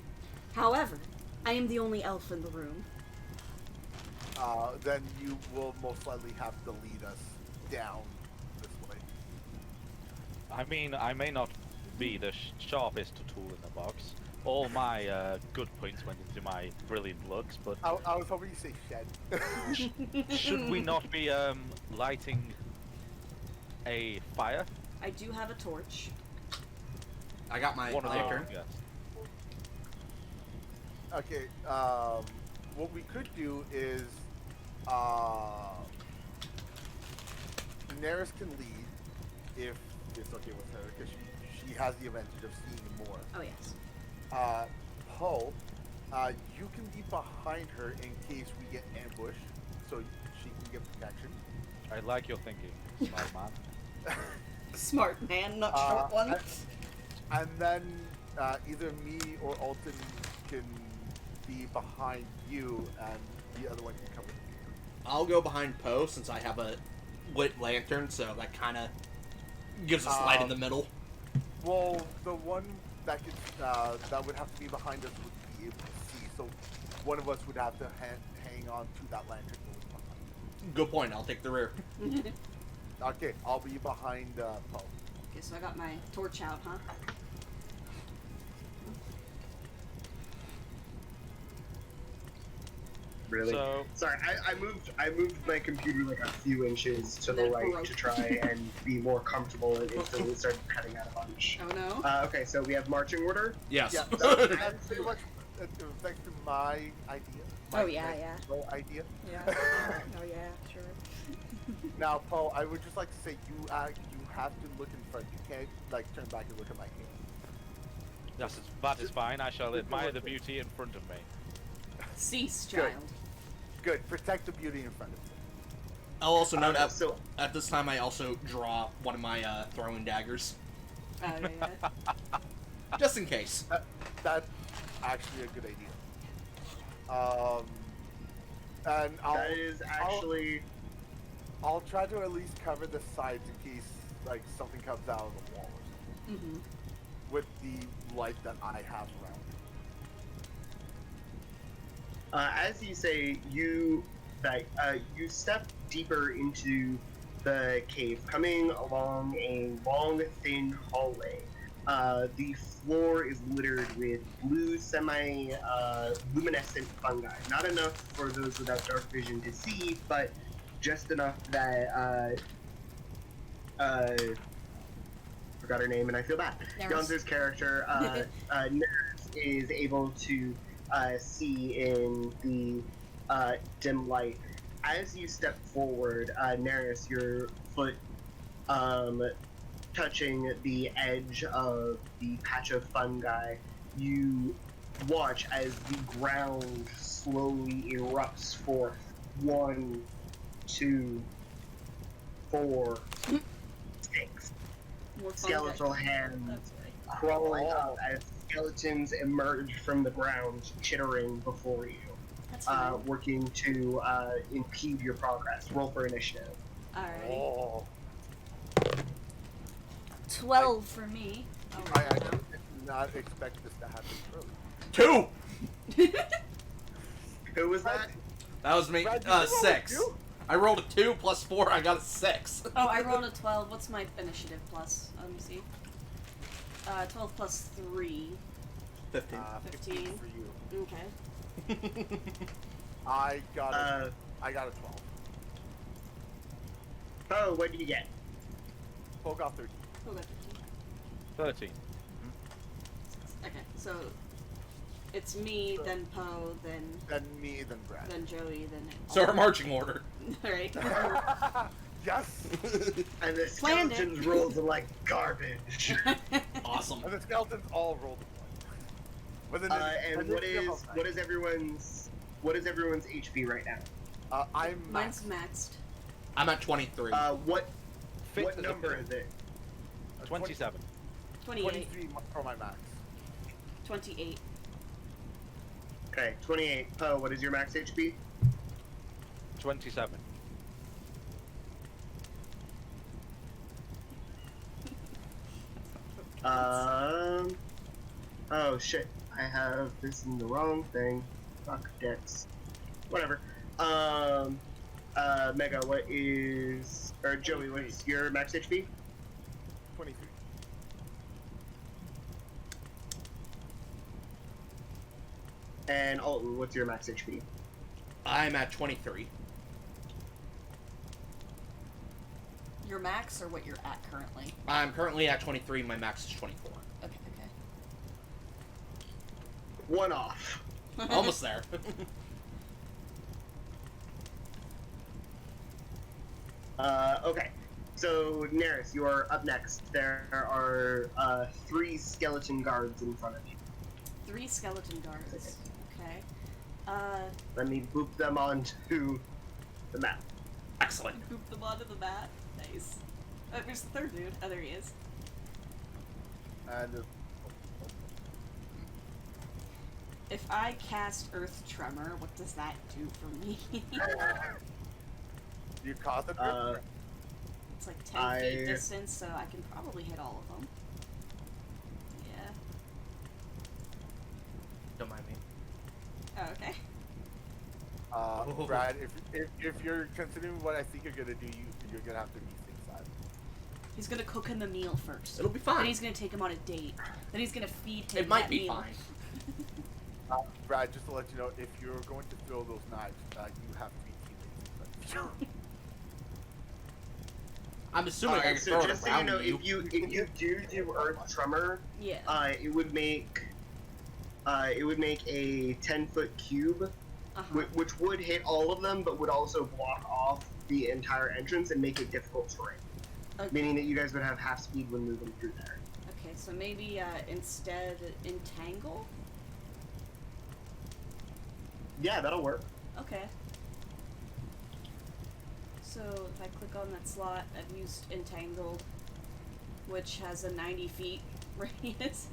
[SPEAKER 2] However, I am the only elf in the room.
[SPEAKER 5] Then you will most likely have to lead us down this way.
[SPEAKER 4] I mean, I may not be the sharpest tool in the box. All my good points went into my brilliant looks, but
[SPEAKER 5] I was hoping you say shed.
[SPEAKER 4] should we not be lighting a fire?
[SPEAKER 2] I do have a torch.
[SPEAKER 1] I got my
[SPEAKER 4] One of
[SPEAKER 1] lantern.
[SPEAKER 4] them, yes.
[SPEAKER 5] Okay, what we could do is, Neris can lead, if it's okay with her, because she has the advantage of seeing more.
[SPEAKER 2] Oh yes.
[SPEAKER 5] Poe, you can be behind her in case we get ambushed, so she can get protection.
[SPEAKER 4] I like your thinking, smart man.
[SPEAKER 2] Smart man, not short one.
[SPEAKER 5] And then either me or Alton can be behind you, and the other one can cover.
[SPEAKER 1] I'll go behind Poe since I have a lit lantern, so that kind of gives us light in the middle.
[SPEAKER 5] Well, the one that could, that would have to be behind us would be able to see, so one of us would have to hang on to that lantern that was behind.
[SPEAKER 1] Good point. I'll take the rear.
[SPEAKER 5] Okay, I'll be behind Poe.
[SPEAKER 2] Okay, so I got my torch out, huh?
[SPEAKER 3] Really?
[SPEAKER 4] So-
[SPEAKER 3] Sorry, I moved my computer like a few inches to the
[SPEAKER 2] Then
[SPEAKER 3] right
[SPEAKER 2] broke.
[SPEAKER 3] to try and be more comfortable, and instantly started cutting out a bunch.
[SPEAKER 2] Oh no.
[SPEAKER 3] Okay, so we have marching order.
[SPEAKER 1] Yes.
[SPEAKER 5] Yeah, that's pretty much thanks to my idea. My
[SPEAKER 6] Oh, yeah, yeah.
[SPEAKER 5] no idea.
[SPEAKER 6] Yeah. Oh yeah, sure.
[SPEAKER 5] Now, Poe, I would just like to say you have to look in front. You can't like turn back and look at my hand.
[SPEAKER 4] That is fine. I shall admire the beauty in front of me.
[SPEAKER 2] Cease,
[SPEAKER 5] Good.
[SPEAKER 2] child.
[SPEAKER 5] Good. Protect the beauty in front of you.
[SPEAKER 1] I'll also note
[SPEAKER 3] So
[SPEAKER 1] at this time I also draw one of my throwing daggers,
[SPEAKER 2] Oh yeah.
[SPEAKER 1] just in case.
[SPEAKER 5] That's actually a good idea. And
[SPEAKER 3] that is actually.
[SPEAKER 5] I'll try to at least cover the sides in case like something comes out of the wall or something,
[SPEAKER 2] Mhm.
[SPEAKER 5] with the light that I have around.
[SPEAKER 3] As you say, you step deeper into the cave, coming along a long, thin hallway. The floor is littered with blue, luminescent fungi. Not enough for those without dark vision to see, but just enough that forgot her name and I feel bad.
[SPEAKER 2] Neris.
[SPEAKER 3] Gonzo's character, Neris, is able to see in the dim light. As you step forward, Neris, your foot touching the edge of the patch of fungi, you watch as the ground slowly erupts forth. 1, 2, 4, 6
[SPEAKER 2] More fun
[SPEAKER 3] skeletal
[SPEAKER 2] back.
[SPEAKER 3] hands
[SPEAKER 2] That's right.
[SPEAKER 3] crawling up as skeletons emerge from the ground, chittering before you,
[SPEAKER 2] That's fine.
[SPEAKER 3] working to impede your progress. Roll for initiative.
[SPEAKER 2] Alrighty.
[SPEAKER 5] Oh,
[SPEAKER 6] 12 for me.
[SPEAKER 5] I did not expect this to happen early.
[SPEAKER 1] 2.
[SPEAKER 3] Who was that?
[SPEAKER 1] That was me.
[SPEAKER 5] Brad, did you roll a
[SPEAKER 1] 6.
[SPEAKER 5] 2?
[SPEAKER 1] I rolled a 2 plus 4. I got a 6.
[SPEAKER 2] Oh, I rolled a 12. What's my initiative plus? Let me see. 12 plus 3.
[SPEAKER 1] 15.
[SPEAKER 5] 15
[SPEAKER 2] 15.
[SPEAKER 5] for you.
[SPEAKER 2] Okay.
[SPEAKER 5] I got a 12.
[SPEAKER 3] Oh, what did you get?
[SPEAKER 5] Poe got 13.
[SPEAKER 2] Who got
[SPEAKER 4] 13.
[SPEAKER 2] 15? Okay, so it's me, then Poe,
[SPEAKER 5] Then me, then Brad.
[SPEAKER 2] then Joey, then.
[SPEAKER 1] So our marching order.
[SPEAKER 2] Alright.
[SPEAKER 5] Yes!
[SPEAKER 3] And the
[SPEAKER 2] Planned it.
[SPEAKER 3] skeletons rolled like garbage.
[SPEAKER 1] Awesome.
[SPEAKER 5] And the skeletons all rolled a 1. But then
[SPEAKER 3] And what is everyone's HP right now?
[SPEAKER 5] I'm
[SPEAKER 2] Mine's
[SPEAKER 5] max.
[SPEAKER 2] maxed.
[SPEAKER 1] I'm at 23.
[SPEAKER 3] What
[SPEAKER 4] Fit
[SPEAKER 3] what
[SPEAKER 4] as a
[SPEAKER 3] number
[SPEAKER 4] fit.
[SPEAKER 3] is it?
[SPEAKER 4] 27.
[SPEAKER 2] 28.
[SPEAKER 5] 23 for my max.
[SPEAKER 2] 28.
[SPEAKER 3] Okay, 28. Poe, what is your max HP?
[SPEAKER 4] 27.
[SPEAKER 3] Oh shit, I have this in the wrong thing. Fuck dex. Whatever. Mega, what is, or Joey, what's your max HP?
[SPEAKER 5] 23.
[SPEAKER 3] And Alton, what's your max HP?
[SPEAKER 1] I'm at 23.
[SPEAKER 2] Your max or what you're at currently?
[SPEAKER 1] I'm currently at 23. My max is 24.
[SPEAKER 2] Okay,
[SPEAKER 3] One off.
[SPEAKER 2] okay.
[SPEAKER 1] Almost there.
[SPEAKER 3] Okay. So, Neris, you are up next. There are 3 skeleton guards in front of you.
[SPEAKER 2] 3 skeleton guards. Okay.
[SPEAKER 3] Let me boop them onto the map.
[SPEAKER 1] Excellent.
[SPEAKER 2] Boop them onto the map. Nice. Where's the third dude? Oh, there he is.
[SPEAKER 5] And
[SPEAKER 2] If I cast Earth Tremor, what does that do for me?
[SPEAKER 5] you caught the
[SPEAKER 3] Uh,
[SPEAKER 2] It's like 10 feet distance, so I can probably hit all of them. Yeah.
[SPEAKER 1] Don't mind me.
[SPEAKER 2] Oh, okay.
[SPEAKER 5] Brad, if you're considering what I think you're gonna do, you're gonna have to be stateside.
[SPEAKER 2] He's gonna cook him a meal first.
[SPEAKER 1] It'll be fine.
[SPEAKER 2] Then he's gonna take him on a date. Then he's gonna feed him
[SPEAKER 1] It might
[SPEAKER 2] that
[SPEAKER 1] be
[SPEAKER 2] meal.
[SPEAKER 1] fine.
[SPEAKER 5] Brad, just to let you know, if you're going to throw those knives, you have to be teammates.
[SPEAKER 1] I'm assuming I can
[SPEAKER 3] so
[SPEAKER 1] throw it
[SPEAKER 3] just so you
[SPEAKER 1] around
[SPEAKER 3] know,
[SPEAKER 1] you.
[SPEAKER 3] if you do Earth Tremor,
[SPEAKER 2] Yeah.
[SPEAKER 3] it would make a 10-foot cube, which would hit all of them, but would also block off the entire entrance and make it difficult terrain.
[SPEAKER 2] Okay.
[SPEAKER 3] Meaning that you guys would have half speed when moving through there.
[SPEAKER 2] Okay, so maybe instead entangle?
[SPEAKER 3] Yeah, that'll work.
[SPEAKER 2] Okay. So if I click on that slot, I've used entangled, which has a 90 feet radius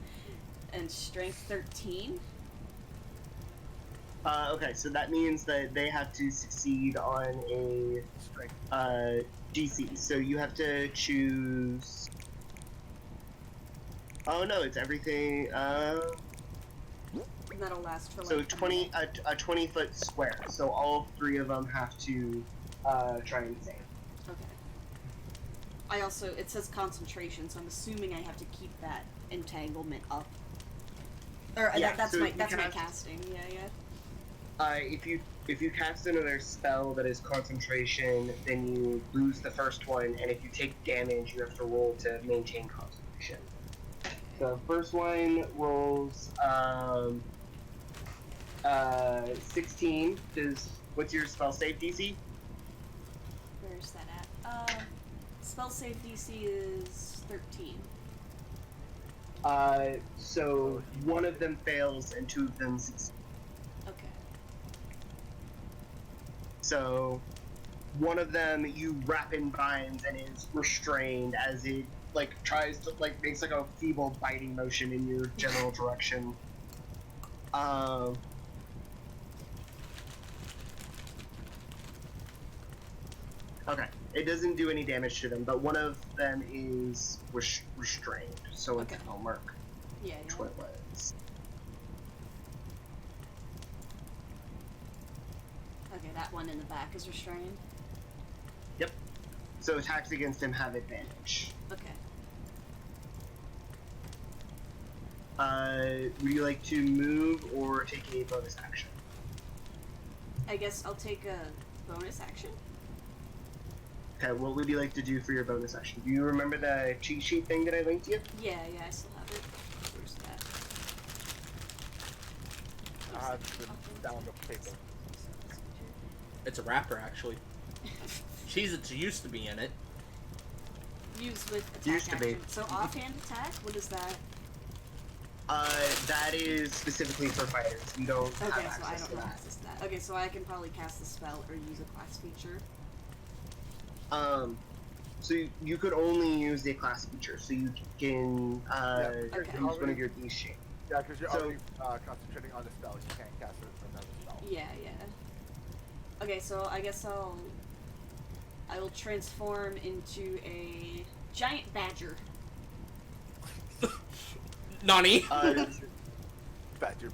[SPEAKER 2] and strength 13.
[SPEAKER 3] Okay, so that means that they have to succeed on a DC. So you have to choose. Oh no, it's everything.
[SPEAKER 2] And that'll last for like
[SPEAKER 3] So
[SPEAKER 2] a
[SPEAKER 3] 20
[SPEAKER 2] minute.
[SPEAKER 3] a 20-foot square. So all three of them have to try and save.
[SPEAKER 2] Okay. I also, it says concentration, so I'm assuming I have to keep that entanglement up. Or
[SPEAKER 3] Yeah,
[SPEAKER 2] that's
[SPEAKER 3] so
[SPEAKER 2] my
[SPEAKER 3] you
[SPEAKER 2] casting. Yeah.
[SPEAKER 3] If you cast another spell that is concentration, then you lose the first one, and if you take damage, you have to roll to maintain concentration. The first one rolls 16. What's your spell save DC?
[SPEAKER 2] Where's that at? Spell save DC is 13.
[SPEAKER 3] So one of them fails and two of them succeed.
[SPEAKER 2] Okay.
[SPEAKER 3] So one of them you wrap in vines and is restrained as it tries to makes a feeble biting motion in your general direction. Okay, it doesn't do any damage to them, but one of them is restrained, so it's
[SPEAKER 2] Okay.
[SPEAKER 3] homework.
[SPEAKER 2] Yeah.
[SPEAKER 3] Which one it was?
[SPEAKER 2] Okay, that one in the back is restrained.
[SPEAKER 3] Yep. So attacks against him have advantage.
[SPEAKER 2] Okay.
[SPEAKER 3] Would you like to move or take a bonus action?
[SPEAKER 2] I guess I'll take a bonus action.
[SPEAKER 3] Okay, what would you like to do for your bonus action? Do you remember the cheat sheet thing that I linked you?
[SPEAKER 2] Yeah, I still have it. Where's that?
[SPEAKER 5] I have to down the paper.
[SPEAKER 1] It's a rapper, actually. She's used to be in it.
[SPEAKER 2] Use with attack
[SPEAKER 3] Used to be.
[SPEAKER 2] action. So offhand attack, what is that?
[SPEAKER 3] That is specifically for fighters. You don't
[SPEAKER 2] Okay,
[SPEAKER 3] have
[SPEAKER 2] so I
[SPEAKER 3] access
[SPEAKER 2] don't
[SPEAKER 3] to
[SPEAKER 2] have
[SPEAKER 3] that.
[SPEAKER 2] access to that. Okay, so I can probably cast a spell or use a class feature.
[SPEAKER 3] So you could only use the class feature, so you can
[SPEAKER 2] Okay.
[SPEAKER 3] use one of your D shapes.
[SPEAKER 5] Yeah, because you're
[SPEAKER 3] So-
[SPEAKER 5] already concentrating on the spell. You can't cast it for another spell.
[SPEAKER 2] Yeah. Okay, so I guess I will transform into a giant badger.
[SPEAKER 1] Nani?
[SPEAKER 5] Badger.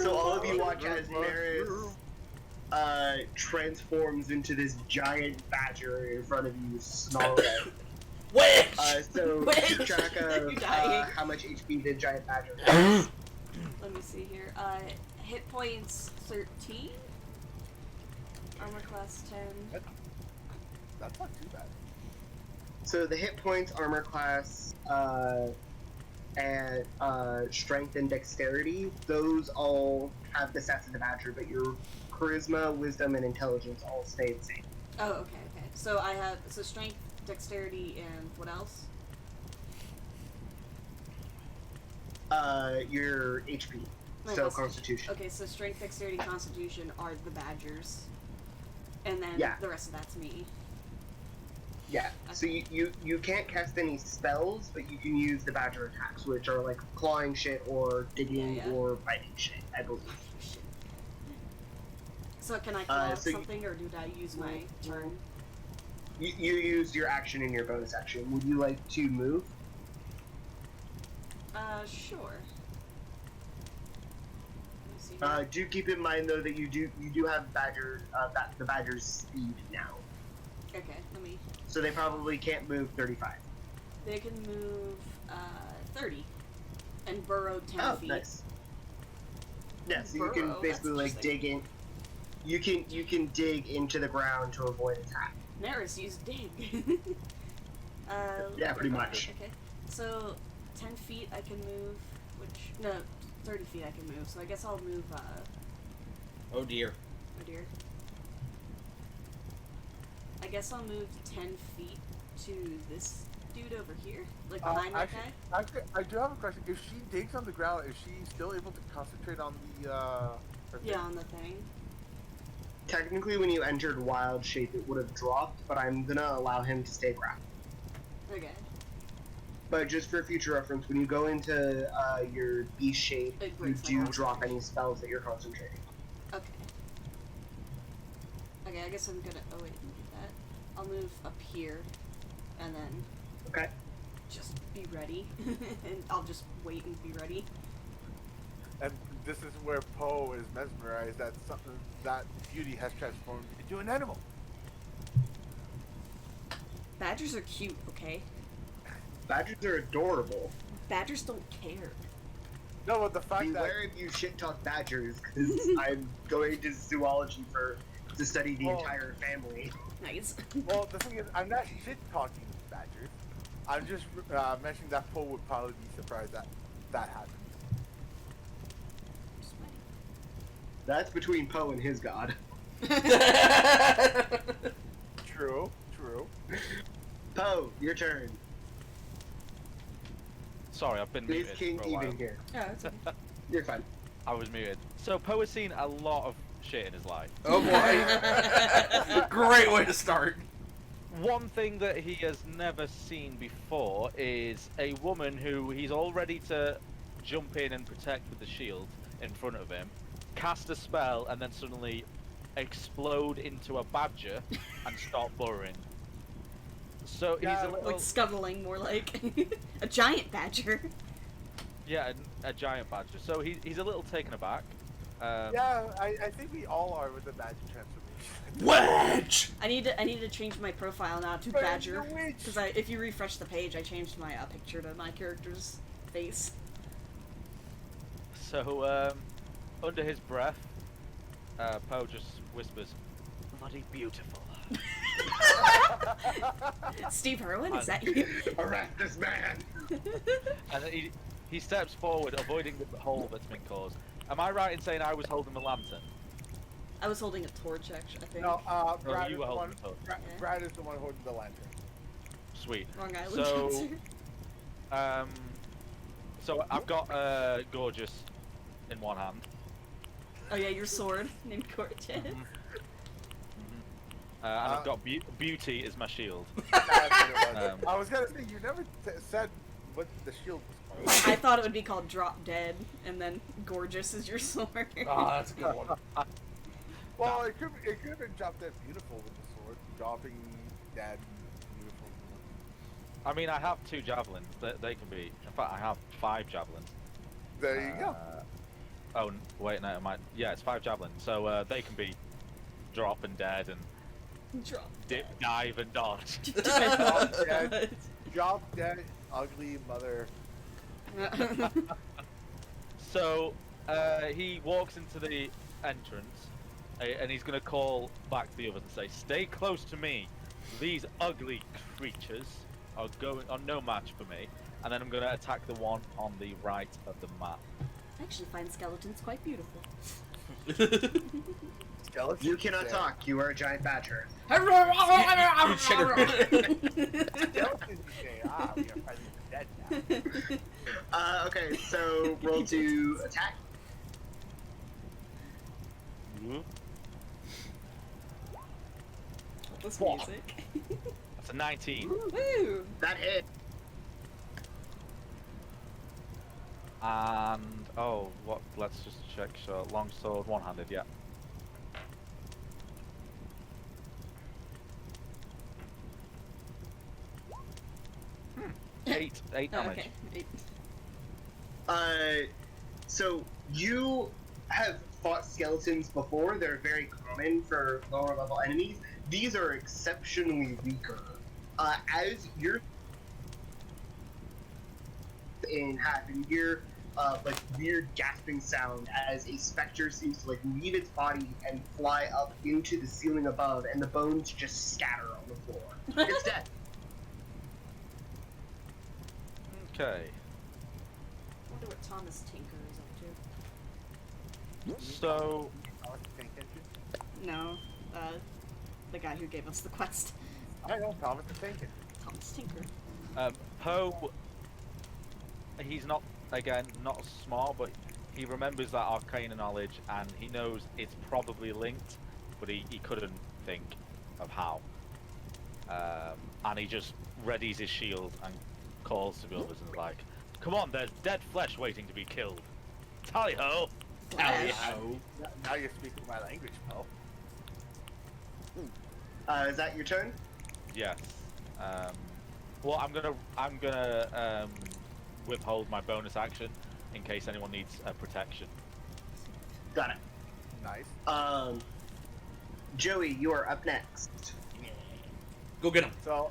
[SPEAKER 3] So all of you watch as Maris transforms into this giant badger in front of you, snarling.
[SPEAKER 1] Witch!
[SPEAKER 3] So
[SPEAKER 2] Wait,
[SPEAKER 3] keep track
[SPEAKER 2] you're
[SPEAKER 3] of
[SPEAKER 2] dying.
[SPEAKER 3] how much HP the giant badger has.
[SPEAKER 2] Let me see here. Hit points 13. Armor class 10.
[SPEAKER 5] That's not too bad.
[SPEAKER 3] So the hit points, armor class, and strength and dexterity, those all have the stats of the badger, but your charisma, wisdom, and intelligence all stay the same.
[SPEAKER 2] Oh, okay. So I have strength, dexterity, and what else?
[SPEAKER 3] Your HP,
[SPEAKER 2] My
[SPEAKER 3] so
[SPEAKER 2] constitution.
[SPEAKER 3] constitution.
[SPEAKER 2] Okay, so strength, dexterity, constitution are the badgers, and then
[SPEAKER 3] Yeah.
[SPEAKER 2] the rest of that's me.
[SPEAKER 3] Yeah, so you can't cast any spells, but you can use the badger attacks, which are like clawing shit or digging
[SPEAKER 2] Yeah.
[SPEAKER 3] or biting shit, I believe.
[SPEAKER 2] Shit. So can I call out
[SPEAKER 3] so
[SPEAKER 2] something, or did I use my turn?
[SPEAKER 3] You used your action in your bonus action. Would you like to move?
[SPEAKER 2] Sure. Let me see here.
[SPEAKER 3] Do keep in mind though that you do have the badger's speed now,
[SPEAKER 2] Okay, let me.
[SPEAKER 3] so they probably can't move 35.
[SPEAKER 2] They can move 30 and burrow 10
[SPEAKER 3] Oh,
[SPEAKER 2] feet.
[SPEAKER 3] nice. Yeah, so you
[SPEAKER 2] Burrow,
[SPEAKER 3] can
[SPEAKER 2] that's
[SPEAKER 3] basically like
[SPEAKER 2] interesting.
[SPEAKER 3] dig in. You can dig into the ground to avoid attack.
[SPEAKER 2] Neris used dig.
[SPEAKER 3] Yeah, pretty much.
[SPEAKER 2] Okay, so 10 feet I can move, no, 30 feet I can move. So I guess I'll move.
[SPEAKER 1] Oh dear.
[SPEAKER 2] Oh dear. I guess I'll move 10 feet to this dude over here, like behind that guy.
[SPEAKER 5] Actually, I do have a question. If she digs on the ground, is she still able to concentrate on the, her thing?
[SPEAKER 2] Yeah, on the thing.
[SPEAKER 3] Technically, when you entered wild shape, it would have dropped, but I'm gonna allow him to stay ground.
[SPEAKER 2] Okay.
[SPEAKER 3] But just for future reference, when you go into your beast shape,
[SPEAKER 2] It
[SPEAKER 3] you
[SPEAKER 2] breaks my
[SPEAKER 3] do drop
[SPEAKER 2] concentration.
[SPEAKER 3] any spells that you're concentrating.
[SPEAKER 2] Okay. Okay, I guess I'm gonna. Oh wait, let me do that. I'll move up here, and then
[SPEAKER 3] Okay.
[SPEAKER 2] just be ready, and I'll just wait and be ready.
[SPEAKER 5] And this is where Poe is mesmerized that something that beauty has transformed into an animal.
[SPEAKER 2] Badgers are cute, okay?
[SPEAKER 3] Badgers are adorable.
[SPEAKER 2] Badgers don't care.
[SPEAKER 5] No, but the fact
[SPEAKER 3] Beware if you shit talk badgers, because I'm going to zoology to study the
[SPEAKER 5] Oh.
[SPEAKER 3] entire family.
[SPEAKER 2] Nice.
[SPEAKER 5] well, the thing is, I'm not shit talking badgers. I'm just mentioning that Poe would probably be surprised that that happened.
[SPEAKER 3] That's between Poe and his god.
[SPEAKER 5] True, true.
[SPEAKER 3] Poe, your turn.
[SPEAKER 4] Sorry, I've been
[SPEAKER 3] Please
[SPEAKER 4] muted
[SPEAKER 3] King
[SPEAKER 4] for a while.
[SPEAKER 3] even here.
[SPEAKER 2] Oh, it's okay.
[SPEAKER 3] You're fine.
[SPEAKER 4] I was muted. So Poe has seen a lot of shit in his life.
[SPEAKER 1] Oh boy. Great way to start.
[SPEAKER 4] One thing that he has never seen before is a woman who he's all ready to jump in and protect with the shield in front of him, cast a spell, and then suddenly explode into a badger and start burrowing. So he's
[SPEAKER 5] Yeah,
[SPEAKER 4] a little,
[SPEAKER 2] Like scuttling, more like a giant badger.
[SPEAKER 4] yeah, a giant badger. So he's a little taken aback.
[SPEAKER 5] Yeah, I think we all are with the badger transformation.
[SPEAKER 1] Wedge!
[SPEAKER 2] I need to change my profile now to
[SPEAKER 5] But
[SPEAKER 2] badger
[SPEAKER 5] you're a witch.
[SPEAKER 2] because if you refresh the page, I changed my picture to my character's face.
[SPEAKER 4] So under his breath, Poe just whispers, "Bloody beautiful."
[SPEAKER 2] Steve Irwin, is that you?
[SPEAKER 3] Arrest this man!
[SPEAKER 4] And then he steps forward, avoiding the hole that's been caused. Am I right in saying I was holding the lantern?
[SPEAKER 2] I was holding a torch, actually. I think.
[SPEAKER 5] No, Brad,
[SPEAKER 4] you
[SPEAKER 5] is
[SPEAKER 4] were
[SPEAKER 5] the one,
[SPEAKER 4] holding the torch.
[SPEAKER 5] Brad is the one holding the lantern.
[SPEAKER 4] Sweet.
[SPEAKER 2] Wrong island.
[SPEAKER 4] So,
[SPEAKER 2] answer.
[SPEAKER 4] so I've got Gorgeous in one hand.
[SPEAKER 2] Oh yeah, your sword named Gorgeous.
[SPEAKER 4] And I've got Beauty as my shield.
[SPEAKER 5] That's what it was.
[SPEAKER 4] Um,
[SPEAKER 5] I was gonna say you never said what the shield was called.
[SPEAKER 2] I thought it would be called Drop Dead, and then Gorgeous is your sword.
[SPEAKER 1] Oh, that's a good one.
[SPEAKER 5] Well, it could have been Drop Dead Beautiful with the sword, dropping dead beautiful.
[SPEAKER 4] I mean, I have 2 javelins. They can be. In fact, I have 5 javelins.
[SPEAKER 5] There you go.
[SPEAKER 4] Oh wait, no, yeah, it's 5 javelins. So they can be drop and dead and
[SPEAKER 2] Drop
[SPEAKER 4] dip, dive and dodge.
[SPEAKER 5] Drop dead, drop dead, ugly mother.
[SPEAKER 4] So he walks into the entrance, and he's gonna call back to the others and say, "Stay close to me. These ugly creatures are no match for me." And then I'm gonna attack the one on the right of the map.
[SPEAKER 2] I actually find skeletons quite beautiful.
[SPEAKER 5] Skeleton.
[SPEAKER 3] You cannot talk. You are a giant badger.
[SPEAKER 1] You chitter.
[SPEAKER 5] Skeleton say, we are fighting the dead now.
[SPEAKER 3] Okay, so roll to attack.
[SPEAKER 2] This music.
[SPEAKER 4] That's a 19.
[SPEAKER 2] Woo!
[SPEAKER 3] That hit.
[SPEAKER 4] And what? Let's just check. So long sword, one-handed, yeah. 8
[SPEAKER 2] Oh,
[SPEAKER 4] damage.
[SPEAKER 2] okay. 8.
[SPEAKER 3] So you have fought skeletons before. They're very common for lower level enemies. These are exceptionally weaker. As you're in half, and you hear like weird gasping sound as a specter seems to like leave its body and fly up into the ceiling above, and the bones just scatter on the floor. It's dead.
[SPEAKER 4] Okay.
[SPEAKER 2] I wonder what Thomas Tinker is up
[SPEAKER 4] So,
[SPEAKER 2] to. No, the guy who gave us the quest.
[SPEAKER 5] I know, Thomas the Tank.
[SPEAKER 2] Thomas Tinker.
[SPEAKER 4] Poe, he's not, again, not smart, but he remembers that arcane knowledge, and he knows it's probably linked, but he couldn't think of how. And he just readies his shield and calls to the others and is like, come on, there's dead flesh waiting to be killed. Tally-ho!
[SPEAKER 1] Tally-ho.
[SPEAKER 5] Now you're speaking my language, pal.
[SPEAKER 3] Is that your turn?
[SPEAKER 4] Yes. Well, I'm gonna withhold my bonus action in case anyone needs protection.
[SPEAKER 3] Got it.
[SPEAKER 5] Nice.
[SPEAKER 3] Joey, you are up next.
[SPEAKER 1] Go get him.
[SPEAKER 5] So,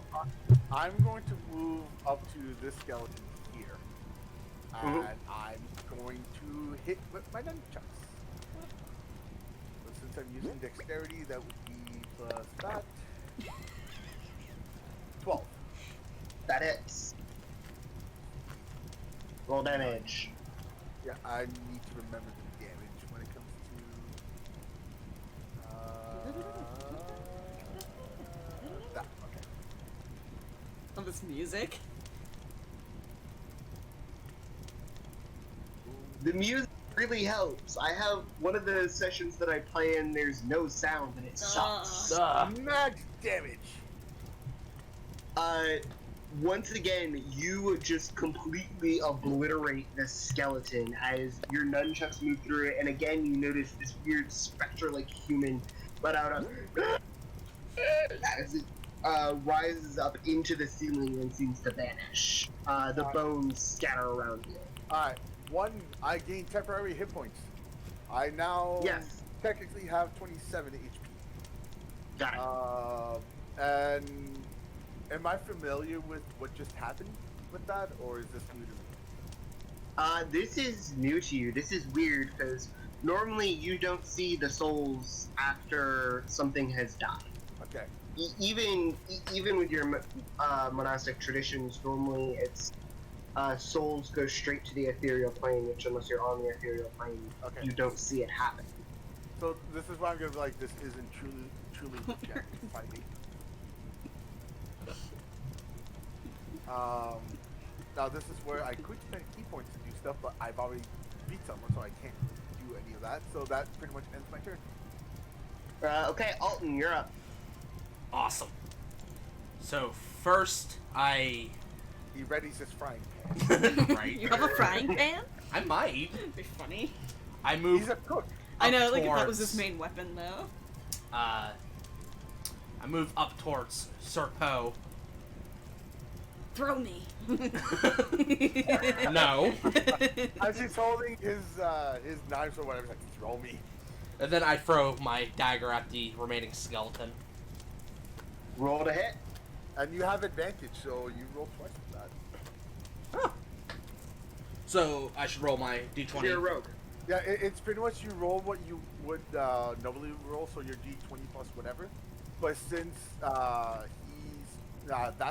[SPEAKER 5] I'm going to move up to this skeleton here. And I'm going to hit with my nunchucks. But since I'm using dexterity, that would be plus that. 12.
[SPEAKER 3] That hits. Roll damage.
[SPEAKER 5] Yeah, I need to remember the damage when it comes to... that, okay.
[SPEAKER 2] Oh, this music.
[SPEAKER 3] The music really helps. I have one of the sessions that I play in, there's no sound, and it sucks.
[SPEAKER 5] Max damage!
[SPEAKER 3] Once again, you just completely obliterate this skeleton as your nunchucks move through it, and again you notice this weird spectre-like human let out a as it rises up into the ceiling and seems to vanish. The bones scatter around you.
[SPEAKER 5] Alright, I gain temporary hit points. I now
[SPEAKER 3] Yes.
[SPEAKER 5] technically have 27 HP.
[SPEAKER 3] Got it.
[SPEAKER 5] And am I familiar with what just happened with that, or is this new to me?
[SPEAKER 3] This is new to you. This is weird because normally you don't see the souls after something has died.
[SPEAKER 5] Okay.
[SPEAKER 3] Even with your monastic traditions, normally it's souls go straight to the ethereal plane, which unless you're on the ethereal plane,
[SPEAKER 5] Okay.
[SPEAKER 3] you don't see it happen.
[SPEAKER 5] So this is why I'm gonna be like, this isn't truly legit fighting. Now this is where I could spend key points to do stuff, but I've already beat someone, so I can't do any of that. So that pretty much ends my turn.
[SPEAKER 3] Okay, Alton, you're up.
[SPEAKER 1] Awesome. So first,
[SPEAKER 5] He readies his frying pan.
[SPEAKER 1] right.
[SPEAKER 2] You have a frying pan?
[SPEAKER 1] I might.
[SPEAKER 2] That'd be funny.
[SPEAKER 1] I move.
[SPEAKER 5] He's a cook.
[SPEAKER 2] I know,
[SPEAKER 1] up
[SPEAKER 2] like if that was
[SPEAKER 1] towards-
[SPEAKER 2] his main weapon, though.
[SPEAKER 1] I move up towards Sir Poe.
[SPEAKER 2] Throw me.
[SPEAKER 1] No.
[SPEAKER 5] As he's holding his knives or whatever, he's like, throw me.
[SPEAKER 1] And then I throw my dagger at the remaining skeleton.
[SPEAKER 3] Roll to hit.
[SPEAKER 5] And you have advantage, so you roll twice with that.
[SPEAKER 1] Huh. So I should roll my d20.
[SPEAKER 3] You're a rogue.
[SPEAKER 5] Yeah, it's pretty much you roll what you would normally roll, so your d20 plus whatever. But since that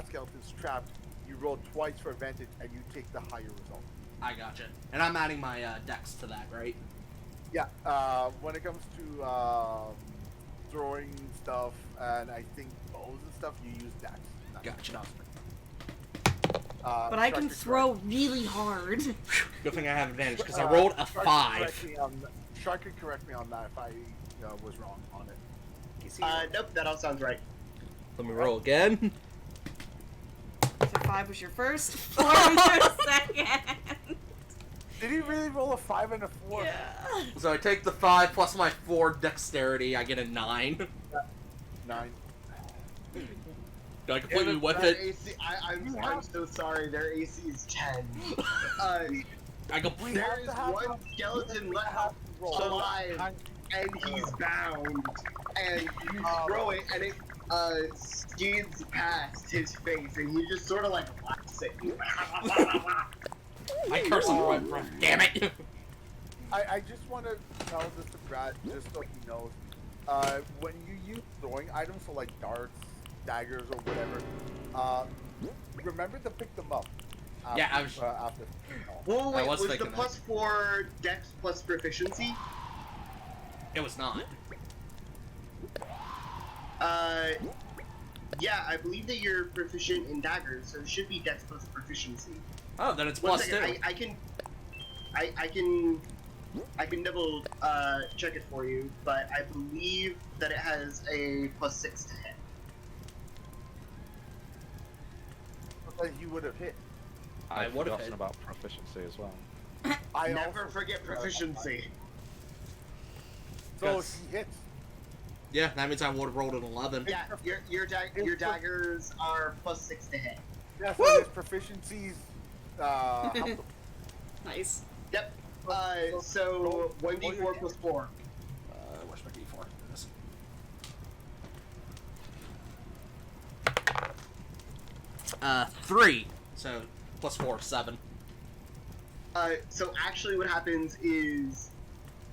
[SPEAKER 5] skeleton's trapped, you roll twice for advantage, and you take the higher result.
[SPEAKER 1] I gotcha. And I'm adding my dex to that, right?
[SPEAKER 5] Yeah, when it comes to throwing stuff and I think bows and stuff, you use dex.
[SPEAKER 1] Gotcha.
[SPEAKER 2] But I can
[SPEAKER 5] Shark
[SPEAKER 2] throw really hard.
[SPEAKER 1] Good thing I have advantage because I rolled a 5.
[SPEAKER 5] Shark could correct me on that if I was wrong on it.
[SPEAKER 3] Nope, that all sounds right.
[SPEAKER 1] Let me roll again.
[SPEAKER 2] So 5 was your first, 4 was your second.
[SPEAKER 5] Did he really roll a 5 and a 4?
[SPEAKER 2] Yeah.
[SPEAKER 1] So I take the 5 plus my 4 dexterity. I get a 9.
[SPEAKER 5] 9.
[SPEAKER 1] Do I completely
[SPEAKER 5] Yeah,
[SPEAKER 1] whip
[SPEAKER 3] Their
[SPEAKER 1] it?
[SPEAKER 3] AC, I'm so sorry. Their AC is 10.
[SPEAKER 1] I completely.
[SPEAKER 3] There is one skeleton left alive, and he's bound. And you throw it, and it skids past his face, and he just sort of like laughs at you.
[SPEAKER 1] I curse on the right breath. Damn it!
[SPEAKER 5] I just want to tell this to Brad, just so he knows. When you use throwing items, so like darts, daggers, or whatever, remember to pick them up. After,
[SPEAKER 1] Yeah, I was.
[SPEAKER 5] after.
[SPEAKER 3] Whoa, wait,
[SPEAKER 1] I was
[SPEAKER 3] was the
[SPEAKER 1] thinking that.
[SPEAKER 3] +4 dex plus proficiency?
[SPEAKER 1] It was not.
[SPEAKER 3] Yeah, I believe that you're proficient in daggers, so it should be dex plus proficiency.
[SPEAKER 1] Oh, then it's
[SPEAKER 3] One
[SPEAKER 1] +2.
[SPEAKER 3] second, I can double check it for you, but I believe that it has a +6 to hit.
[SPEAKER 5] But you would have hit.
[SPEAKER 1] I
[SPEAKER 4] I've
[SPEAKER 1] would've
[SPEAKER 4] forgotten
[SPEAKER 1] hit.
[SPEAKER 4] about proficiency as well.
[SPEAKER 5] I
[SPEAKER 3] Never
[SPEAKER 5] also
[SPEAKER 3] forget proficiency.
[SPEAKER 5] So
[SPEAKER 1] That's-
[SPEAKER 5] he hits.
[SPEAKER 1] Yeah, that means I would have rolled an 11.
[SPEAKER 3] Yeah, your daggers are +6 to hit.
[SPEAKER 5] Yeah, so his proficiencies.
[SPEAKER 2] Nice.
[SPEAKER 3] Yep. So 1d4 plus 4.
[SPEAKER 1] Where's my D4? This. 3. So +4, 7.
[SPEAKER 3] So actually what happens is,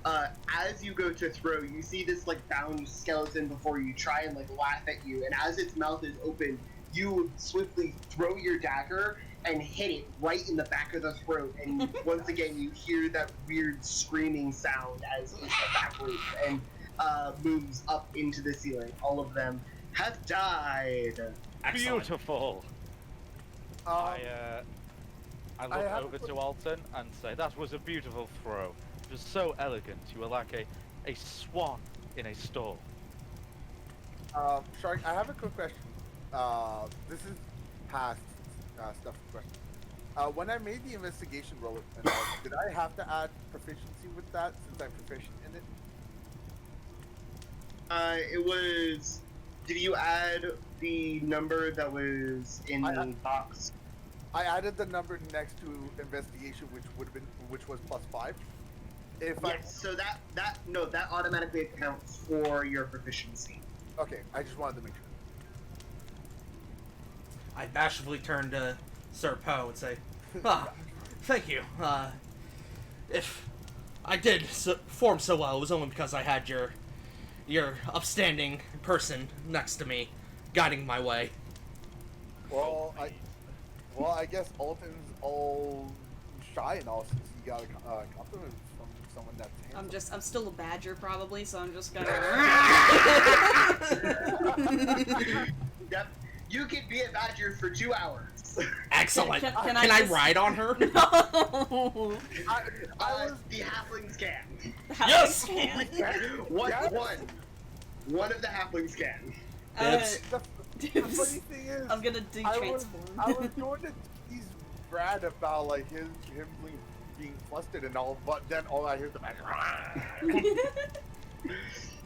[SPEAKER 3] as you go to throw, you see this like bound skeleton before you try and like laugh at you, and as its mouth is open, you swiftly throw your dagger and hit it right in the back of the throat, and once again you hear that weird screaming sound as it evaporates and moves up into the ceiling. All of them have died.
[SPEAKER 1] Excellent.
[SPEAKER 4] Beautiful. I look
[SPEAKER 5] I have
[SPEAKER 4] over
[SPEAKER 5] a-
[SPEAKER 4] to Alton and say, that was a beautiful throw. It was so elegant. You were like a swan in a storm.
[SPEAKER 5] Shark, I have a quick question. This is past stuff question. When I made the investigation roll, did I have to add proficiency with that since I'm proficient in it?
[SPEAKER 3] It was. Did you add the number that was in the box?
[SPEAKER 5] I added the number next to investigation, which was +5. If
[SPEAKER 3] Yes. So that automatically accounts for your proficiency.
[SPEAKER 5] Okay, I just wanted to make sure.
[SPEAKER 1] I bashfully turn to Sir Poe and say, thank you. If I did perform so well, it was only because I had your upstanding person next to me, guiding my way.
[SPEAKER 5] Well, I guess Alton's all shy and all since he got a compliment from someone that's handsome.
[SPEAKER 2] I'm still a badger probably, so I'm just gonna.
[SPEAKER 3] Yep. You could be a badger for 2 hours.
[SPEAKER 1] Excellent.
[SPEAKER 2] Can
[SPEAKER 1] Can
[SPEAKER 2] I
[SPEAKER 1] I
[SPEAKER 2] just-
[SPEAKER 1] ride on her?
[SPEAKER 2] No.
[SPEAKER 3] The halflings can.
[SPEAKER 1] Yes!
[SPEAKER 3] One of the halflings can.
[SPEAKER 1] Dibs.
[SPEAKER 5] The funny thing is,
[SPEAKER 2] I'm gonna
[SPEAKER 5] I
[SPEAKER 2] de-transform.
[SPEAKER 5] was going to tease Brad about like him being flustered and all, but then all I hear is the back.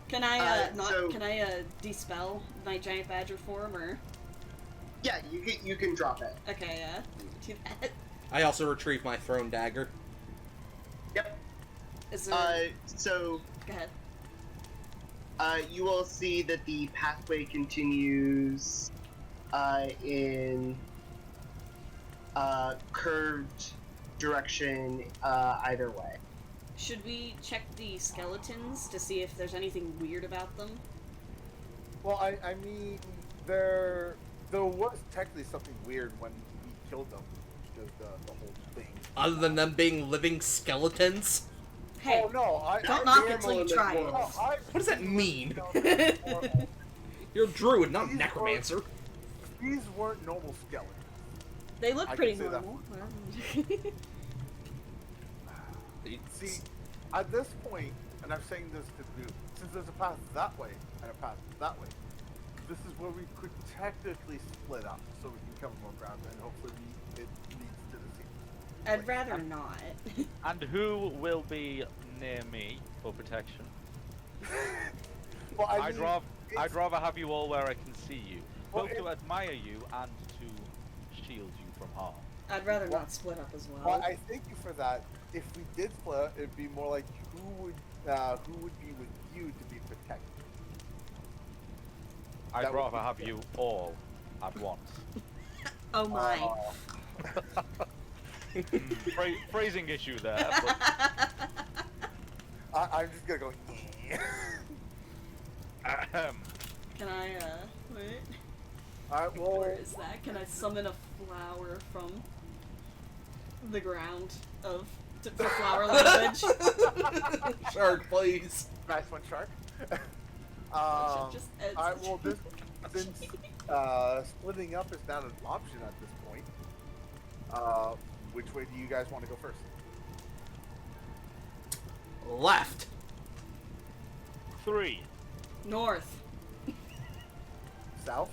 [SPEAKER 2] Can I
[SPEAKER 3] so-
[SPEAKER 2] can I dispel my giant badger form or?
[SPEAKER 3] Yeah, you can drop it.
[SPEAKER 2] Okay, do that.
[SPEAKER 1] I also retrieve my thrown dagger.
[SPEAKER 3] Yep.
[SPEAKER 2] Is there?
[SPEAKER 3] So
[SPEAKER 2] Go ahead.
[SPEAKER 3] you will see that the pathway continues in curved direction either way.
[SPEAKER 2] Should we check the skeletons to see if there's anything weird about them?
[SPEAKER 5] Well, I mean, there was technically something weird when we killed them, because the whole thing.
[SPEAKER 1] Other than them being living skeletons?
[SPEAKER 2] Hey,
[SPEAKER 5] Oh no,
[SPEAKER 2] don't knock it
[SPEAKER 3] normal
[SPEAKER 2] till you
[SPEAKER 3] in this
[SPEAKER 2] try it.
[SPEAKER 3] world.
[SPEAKER 1] What does that mean?
[SPEAKER 5] No,
[SPEAKER 1] You're a druid, not a necromancer.
[SPEAKER 5] these weren't normal skeletons.
[SPEAKER 2] They look
[SPEAKER 5] I
[SPEAKER 2] pretty
[SPEAKER 5] can say that.
[SPEAKER 2] normal.
[SPEAKER 5] See, at this point, and I'm saying this to do, since there's a path that way and a path that way, this is where we could technically split up, so we can cover more ground, and hopefully it leads to the same.
[SPEAKER 2] I'd rather not.
[SPEAKER 4] And who will be near me for protection?
[SPEAKER 5] Well,
[SPEAKER 4] I'd rather have you all where I can see you. both to admire you and to shield you from harm.
[SPEAKER 2] I'd rather not split up as well.
[SPEAKER 5] Well, I thank you for that. If we did split up, it'd be more like who would be with you to be protected.
[SPEAKER 4] I'd
[SPEAKER 5] That would
[SPEAKER 4] rather
[SPEAKER 5] be
[SPEAKER 4] have
[SPEAKER 5] fair.
[SPEAKER 4] you all at once.
[SPEAKER 2] Oh my.
[SPEAKER 4] Phrasing issue there. But,
[SPEAKER 5] I'm just gonna go.
[SPEAKER 4] ahem.
[SPEAKER 2] Can I, wait?
[SPEAKER 5] Alright, well,
[SPEAKER 2] Where is that? Can I summon a flower from the ground for flower language?
[SPEAKER 1] Shark, please.
[SPEAKER 5] nice one, Shark.
[SPEAKER 2] Just
[SPEAKER 5] Alright, well, since splitting up is not an option at this point, which way do you guys want to go first?
[SPEAKER 1] Left.
[SPEAKER 4] 3.
[SPEAKER 2] North.
[SPEAKER 5] South?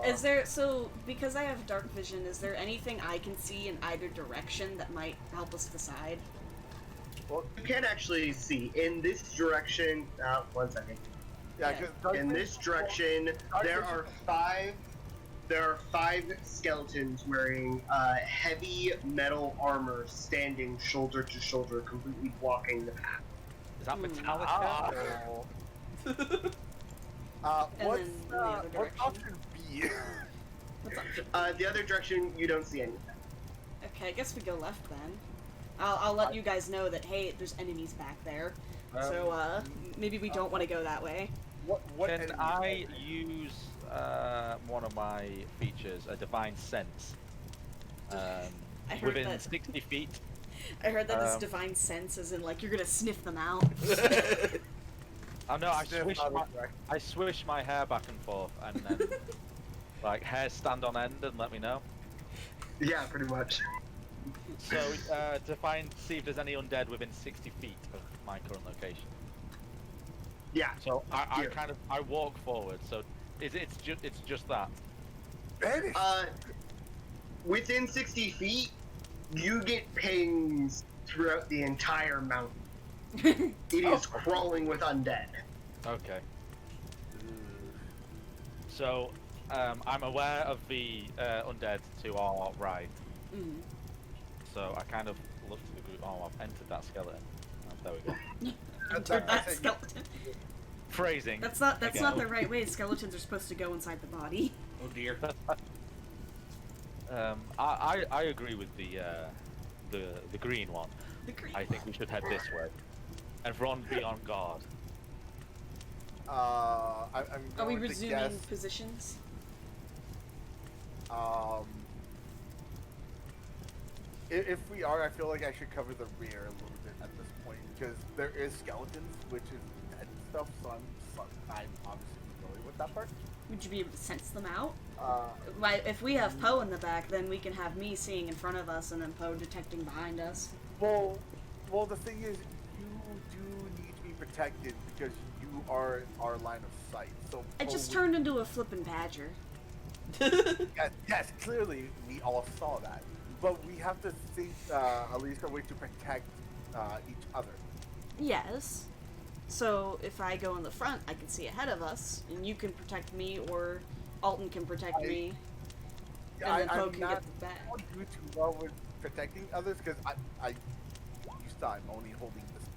[SPEAKER 2] Is there, so, because I have dark vision, is there anything I can see in either direction that might help us decide?
[SPEAKER 3] Well, you can actually see in this direction. One second.
[SPEAKER 5] Yeah,
[SPEAKER 2] Yeah.
[SPEAKER 5] 'cause dark
[SPEAKER 3] In
[SPEAKER 5] vision-
[SPEAKER 3] this direction,
[SPEAKER 5] Dark
[SPEAKER 3] there
[SPEAKER 5] vision-
[SPEAKER 3] are five. There are 5 skeletons wearing heavy metal armor, standing shoulder to shoulder, completely blocking the path.
[SPEAKER 4] Is that
[SPEAKER 2] Hmm.
[SPEAKER 4] Metallica?
[SPEAKER 5] Oh.
[SPEAKER 2] And
[SPEAKER 5] What's
[SPEAKER 2] then in the other
[SPEAKER 5] what's
[SPEAKER 2] direction?
[SPEAKER 5] option B?
[SPEAKER 2] What's up?
[SPEAKER 3] The other direction, you don't see anything.
[SPEAKER 2] Okay, I guess we go left then. I'll let you guys know that, hey, there's enemies back there. So, maybe we don't want to go that way.
[SPEAKER 5] What
[SPEAKER 4] Can
[SPEAKER 5] enemy
[SPEAKER 4] I
[SPEAKER 5] is that?
[SPEAKER 4] use one of my features, a divine sense,
[SPEAKER 2] I heard
[SPEAKER 4] within
[SPEAKER 2] that.
[SPEAKER 4] 60 feet?
[SPEAKER 2] I heard that this
[SPEAKER 4] Um,
[SPEAKER 2] divine sense is in, like, you're gonna sniff them out.
[SPEAKER 4] Oh no, I
[SPEAKER 5] Sniff
[SPEAKER 4] swish
[SPEAKER 5] out
[SPEAKER 4] my,
[SPEAKER 5] of direct-
[SPEAKER 4] I swish my hair back and forth, and then like hairs stand on end and let me know.
[SPEAKER 3] Yeah, pretty much.
[SPEAKER 4] So to see if there's any undead within 60 feet of my current location.
[SPEAKER 3] Yeah.
[SPEAKER 4] So I
[SPEAKER 3] Here.
[SPEAKER 4] I walk forward. So it's just that.
[SPEAKER 5] Vanish!
[SPEAKER 3] Within 60 feet, you get pings throughout the entire mountain. It is crawling with undead.
[SPEAKER 4] Okay. So I'm aware of the undead to our right.
[SPEAKER 2] Mm.
[SPEAKER 4] So I kind of look to the group. Oh, I've entered that skeleton. Oh, there we go.
[SPEAKER 2] Entered that
[SPEAKER 5] that's-
[SPEAKER 2] skeleton.
[SPEAKER 4] Phrasing.
[SPEAKER 2] That's not
[SPEAKER 4] Again.
[SPEAKER 2] the right way. Skeletons are supposed to go inside the body.
[SPEAKER 1] Oh dear.
[SPEAKER 4] I agree with the green one.
[SPEAKER 2] The green.
[SPEAKER 4] I think we should head this way. Everyone be on guard.
[SPEAKER 5] I'm
[SPEAKER 2] Are we
[SPEAKER 5] going to
[SPEAKER 2] resuming
[SPEAKER 5] guess,
[SPEAKER 2] positions?
[SPEAKER 5] If we are, I feel like I should cover the rear a little bit at this point because there is skeletons, which is dead stuff. So I'm obviously familiar with that part.
[SPEAKER 2] Would you be able to sense them out?
[SPEAKER 5] Uh,
[SPEAKER 2] If we have Poe in the back, then we can have me seeing in front of us and then Poe detecting behind us.
[SPEAKER 5] well, the thing is, you do need to be protected because you are in our line of sight. So
[SPEAKER 2] I just
[SPEAKER 5] Poe would-
[SPEAKER 2] turned into a flippin' badger.
[SPEAKER 5] Yes, clearly we all saw that, but we have to think at least a way to protect each other.
[SPEAKER 2] Yes. So if I go in the front, I can see ahead of us, and you can protect me, or Alton can protect me, and then Poe
[SPEAKER 5] I'm
[SPEAKER 2] can
[SPEAKER 5] not
[SPEAKER 2] get the back.
[SPEAKER 5] don't do too well with protecting others because you saw I'm only holding this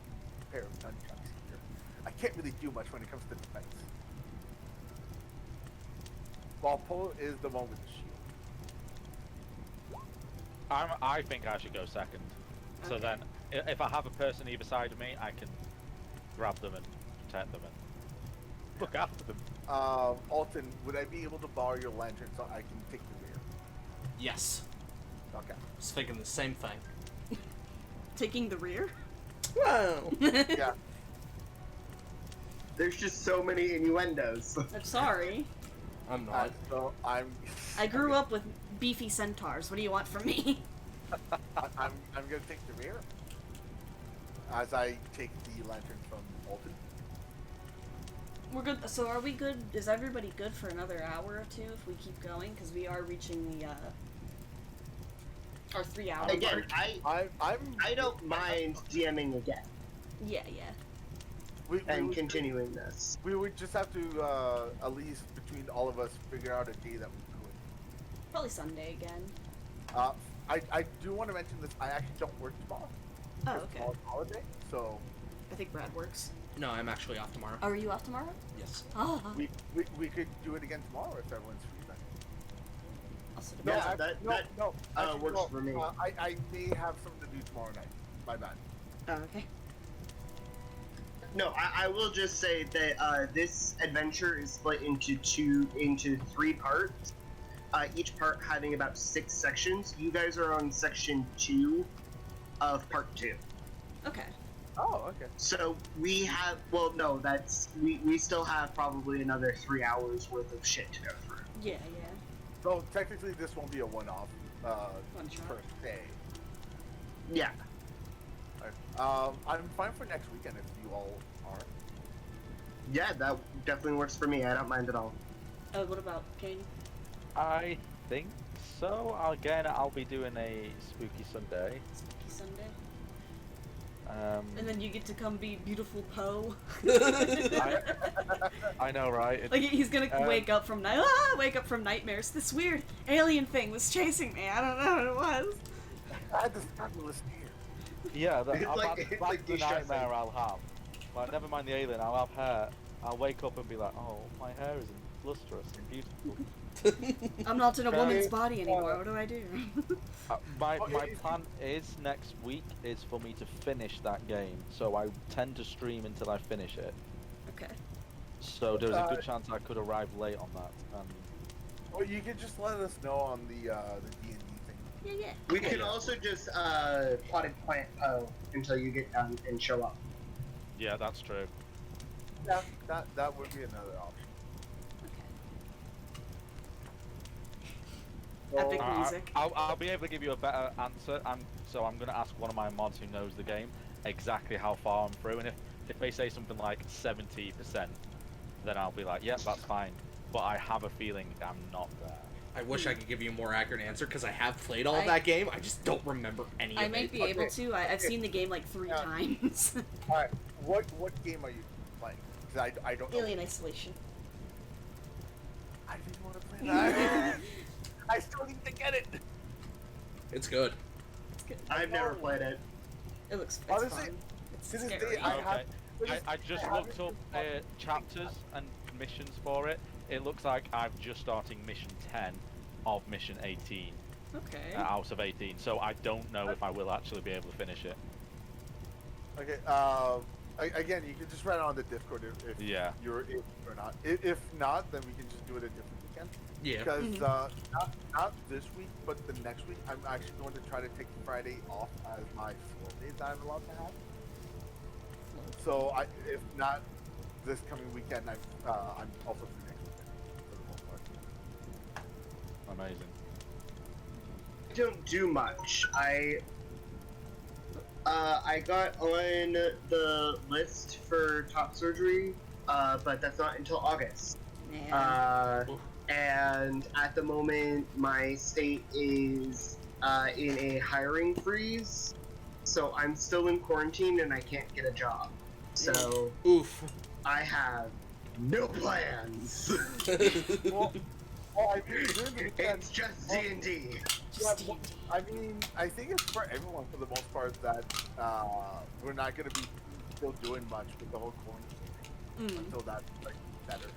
[SPEAKER 5] pair of nunchucks here. I can't really do much when it comes to defense. While Poe is the one with the shield.
[SPEAKER 4] I think I should go second. So
[SPEAKER 2] Okay.
[SPEAKER 4] then, if I have a person either side of me, I can grab them and protect them and look after them.
[SPEAKER 5] Alton, would I be able to borrow your lantern so I can take the rear?
[SPEAKER 1] Yes.
[SPEAKER 5] Okay.
[SPEAKER 1] I was thinking the same thing.
[SPEAKER 2] Taking the rear?
[SPEAKER 1] Whoa.
[SPEAKER 5] Yeah.
[SPEAKER 3] There's just so many innuendos.
[SPEAKER 2] I'm sorry.
[SPEAKER 1] I'm not.
[SPEAKER 5] So I'm.
[SPEAKER 2] I grew up with beefy centaurs. What do you want from me?
[SPEAKER 5] I'm gonna take the rear. As I take the lantern from Alton.
[SPEAKER 2] We're good. So are we good? Is everybody good for another hour or two if we keep going? Because we are reaching the our 3 hour
[SPEAKER 3] Again,
[SPEAKER 2] mark.
[SPEAKER 3] I
[SPEAKER 5] I'm.
[SPEAKER 3] don't mind DMing again.
[SPEAKER 2] Yeah.
[SPEAKER 3] and
[SPEAKER 5] would-
[SPEAKER 3] continuing this.
[SPEAKER 5] We would just have to, at least between all of us, figure out a day that we could.
[SPEAKER 2] Probably Sunday again.
[SPEAKER 5] I do want to mention this. I actually don't work tomorrow.
[SPEAKER 2] Oh,
[SPEAKER 5] It's
[SPEAKER 2] okay.
[SPEAKER 5] tomorrow's holiday, so
[SPEAKER 2] I think Brad works.
[SPEAKER 1] No, I'm actually off tomorrow.
[SPEAKER 2] Oh, are you off tomorrow?
[SPEAKER 1] Yes.
[SPEAKER 2] Ah.
[SPEAKER 5] we could do it again tomorrow if everyone's free then.
[SPEAKER 2] Also
[SPEAKER 3] Yeah,
[SPEAKER 2] tomorrow.
[SPEAKER 3] that
[SPEAKER 5] actually,
[SPEAKER 3] works
[SPEAKER 5] no,
[SPEAKER 3] for me.
[SPEAKER 5] I may have something to do tomorrow night. My bad.
[SPEAKER 2] Oh, okay.
[SPEAKER 3] No, I will just say that this adventure is split into 3 parts. Each part having about 6 sections. You guys are on section 2 of part 2.
[SPEAKER 2] Okay.
[SPEAKER 5] Oh, okay.
[SPEAKER 3] So we have, well, no, we still have probably another 3 hours worth of shit to go through.
[SPEAKER 2] Yeah, yeah.
[SPEAKER 5] So technically, this won't be a one-off
[SPEAKER 2] One shot.
[SPEAKER 5] per se.
[SPEAKER 3] Yeah.
[SPEAKER 5] I'm fine for next weekend if you all are.
[SPEAKER 3] Yeah, that definitely works for me. I don't mind at all.
[SPEAKER 2] Oh, what about Kane?
[SPEAKER 4] I think so. Again, I'll be doing a Spooky Sunday.
[SPEAKER 2] Spooky Sunday.
[SPEAKER 4] And
[SPEAKER 2] And then you get to come be beautiful Poe.
[SPEAKER 4] I know, right?
[SPEAKER 2] Like he's gonna wake up from nightmares. This weird alien thing was chasing me. I don't know what it was.
[SPEAKER 5] I had this fabulous hair.
[SPEAKER 4] Yeah,
[SPEAKER 3] It's like
[SPEAKER 4] that's the
[SPEAKER 3] de-stressing.
[SPEAKER 4] nightmare I'll have. Like, never mind the alien, I'll have hair. I'll wake up and be like, oh, my hair isn't lustrous and beautiful.
[SPEAKER 2] I'm not in a woman's body anymore. What do I do?
[SPEAKER 4] My plan is next week is for me to finish that game, so I tend to stream until I finish it.
[SPEAKER 2] Okay.
[SPEAKER 4] So there's a good chance I could arrive late on that.
[SPEAKER 5] Or you could just let us know on the D&D thing.
[SPEAKER 2] Yeah, yeah.
[SPEAKER 3] We can also just potted plant Poe until you get done and show up.
[SPEAKER 4] Yeah, that's true.
[SPEAKER 5] Yeah, that would be another option.
[SPEAKER 2] Epic
[SPEAKER 5] So,
[SPEAKER 2] music.
[SPEAKER 4] I'll be able to give you a better answer. So I'm going to ask one of my mods who knows the game exactly how far I'm through, and if they say something like 70%, then I'll be like, yep, that's fine. But I have a feeling I'm not there.
[SPEAKER 1] I wish I could give you a more accurate answer because I have played all of that game. I just don't remember any
[SPEAKER 2] I
[SPEAKER 1] of
[SPEAKER 2] might
[SPEAKER 1] it.
[SPEAKER 2] be able to. I've seen the game like 3 times.
[SPEAKER 5] Alright, what game are you playing? Because I don't know.
[SPEAKER 2] Alien Isolation.
[SPEAKER 5] I didn't want to play that. I still need to get it.
[SPEAKER 1] It's good.
[SPEAKER 2] It's good.
[SPEAKER 3] I've never played it.
[SPEAKER 2] It looks
[SPEAKER 5] Honestly,
[SPEAKER 2] fun. It's
[SPEAKER 5] to this day,
[SPEAKER 2] scary.
[SPEAKER 4] I just looked up chapters and missions for it. It looks like I'm just starting mission 10 of mission 18
[SPEAKER 2] Okay.
[SPEAKER 4] out of 18, so I don't know if I will actually be able to finish it.
[SPEAKER 5] Okay, again, you can just write it on the Discord if
[SPEAKER 4] Yeah.
[SPEAKER 5] you're able or not. If not, then we can just do it a different weekend.
[SPEAKER 1] Yeah.
[SPEAKER 5] Because not this week, but the next week, I'm actually going to try to take Friday off as my slow days that I'm allowed to have. So if not this coming weekend, I'm also free next weekend for the most part.
[SPEAKER 4] Amazing.
[SPEAKER 3] I don't do much. I got on the list for top surgery, but that's not until August.
[SPEAKER 2] Man.
[SPEAKER 3] And at the moment, my state is in a hiring freeze, so I'm still in quarantine and I can't get a job. So
[SPEAKER 1] Oof.
[SPEAKER 3] I have no plans.
[SPEAKER 5] Well, I mean, during the weekend,
[SPEAKER 3] It's just D&D.
[SPEAKER 5] yeah, well, I mean, I think it's for everyone for the most part that we're not going to be still doing much with the whole quarantine thing until that's like better.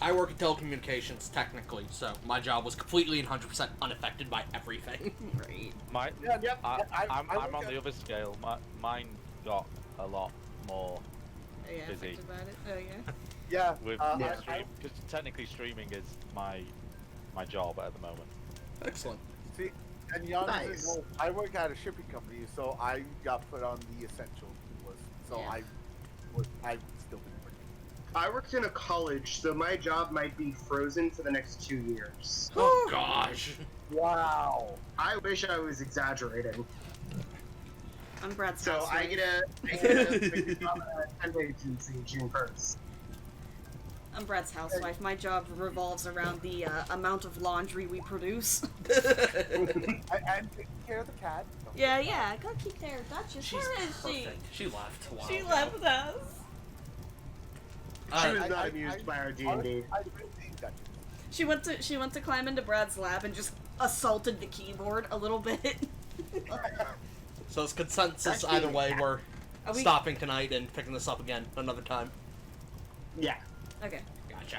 [SPEAKER 1] I work in telecommunications, technically, so my job was completely and 100% unaffected by everything.
[SPEAKER 2] Right.
[SPEAKER 4] I'm on the other scale. Mine got a lot more
[SPEAKER 2] Yeah,
[SPEAKER 4] busy.
[SPEAKER 2] affected about it. Oh yeah.
[SPEAKER 5] Yeah.
[SPEAKER 4] with
[SPEAKER 3] Yeah.
[SPEAKER 4] stream, because technically streaming is my job at the moment.
[SPEAKER 1] Excellent.
[SPEAKER 5] See, and Jan
[SPEAKER 3] Nice.
[SPEAKER 5] doesn't know, I work at a shipping company, so I got put on the essential list. So
[SPEAKER 2] Yeah.
[SPEAKER 5] I've still been working.
[SPEAKER 3] I worked in a college, so my job might be frozen for the next 2 years.
[SPEAKER 1] Oh gosh.
[SPEAKER 5] Wow.
[SPEAKER 3] I wish I was exaggerating.
[SPEAKER 2] I'm Brad's
[SPEAKER 3] So
[SPEAKER 2] housemate.
[SPEAKER 3] I get a temp agency June 1st.
[SPEAKER 2] I'm Brad's housewife. My job revolves around the amount of laundry we produce.
[SPEAKER 5] And taking care of the cat.
[SPEAKER 2] Yeah, I gotta keep care of Duchess.
[SPEAKER 1] She's
[SPEAKER 2] Where is she?
[SPEAKER 1] perfect. She left a while
[SPEAKER 2] She
[SPEAKER 1] ago.
[SPEAKER 2] left us.
[SPEAKER 3] She was not amused by our D&D.
[SPEAKER 5] I really think that.
[SPEAKER 2] She went to climb into Brad's lab and just assaulted the keyboard a little bit.
[SPEAKER 1] So it's consensus
[SPEAKER 3] Actually,
[SPEAKER 1] either way. We're
[SPEAKER 2] Are we-
[SPEAKER 1] stopping tonight and picking this up again another time.
[SPEAKER 3] Yeah.
[SPEAKER 2] Okay.
[SPEAKER 1] Gotcha.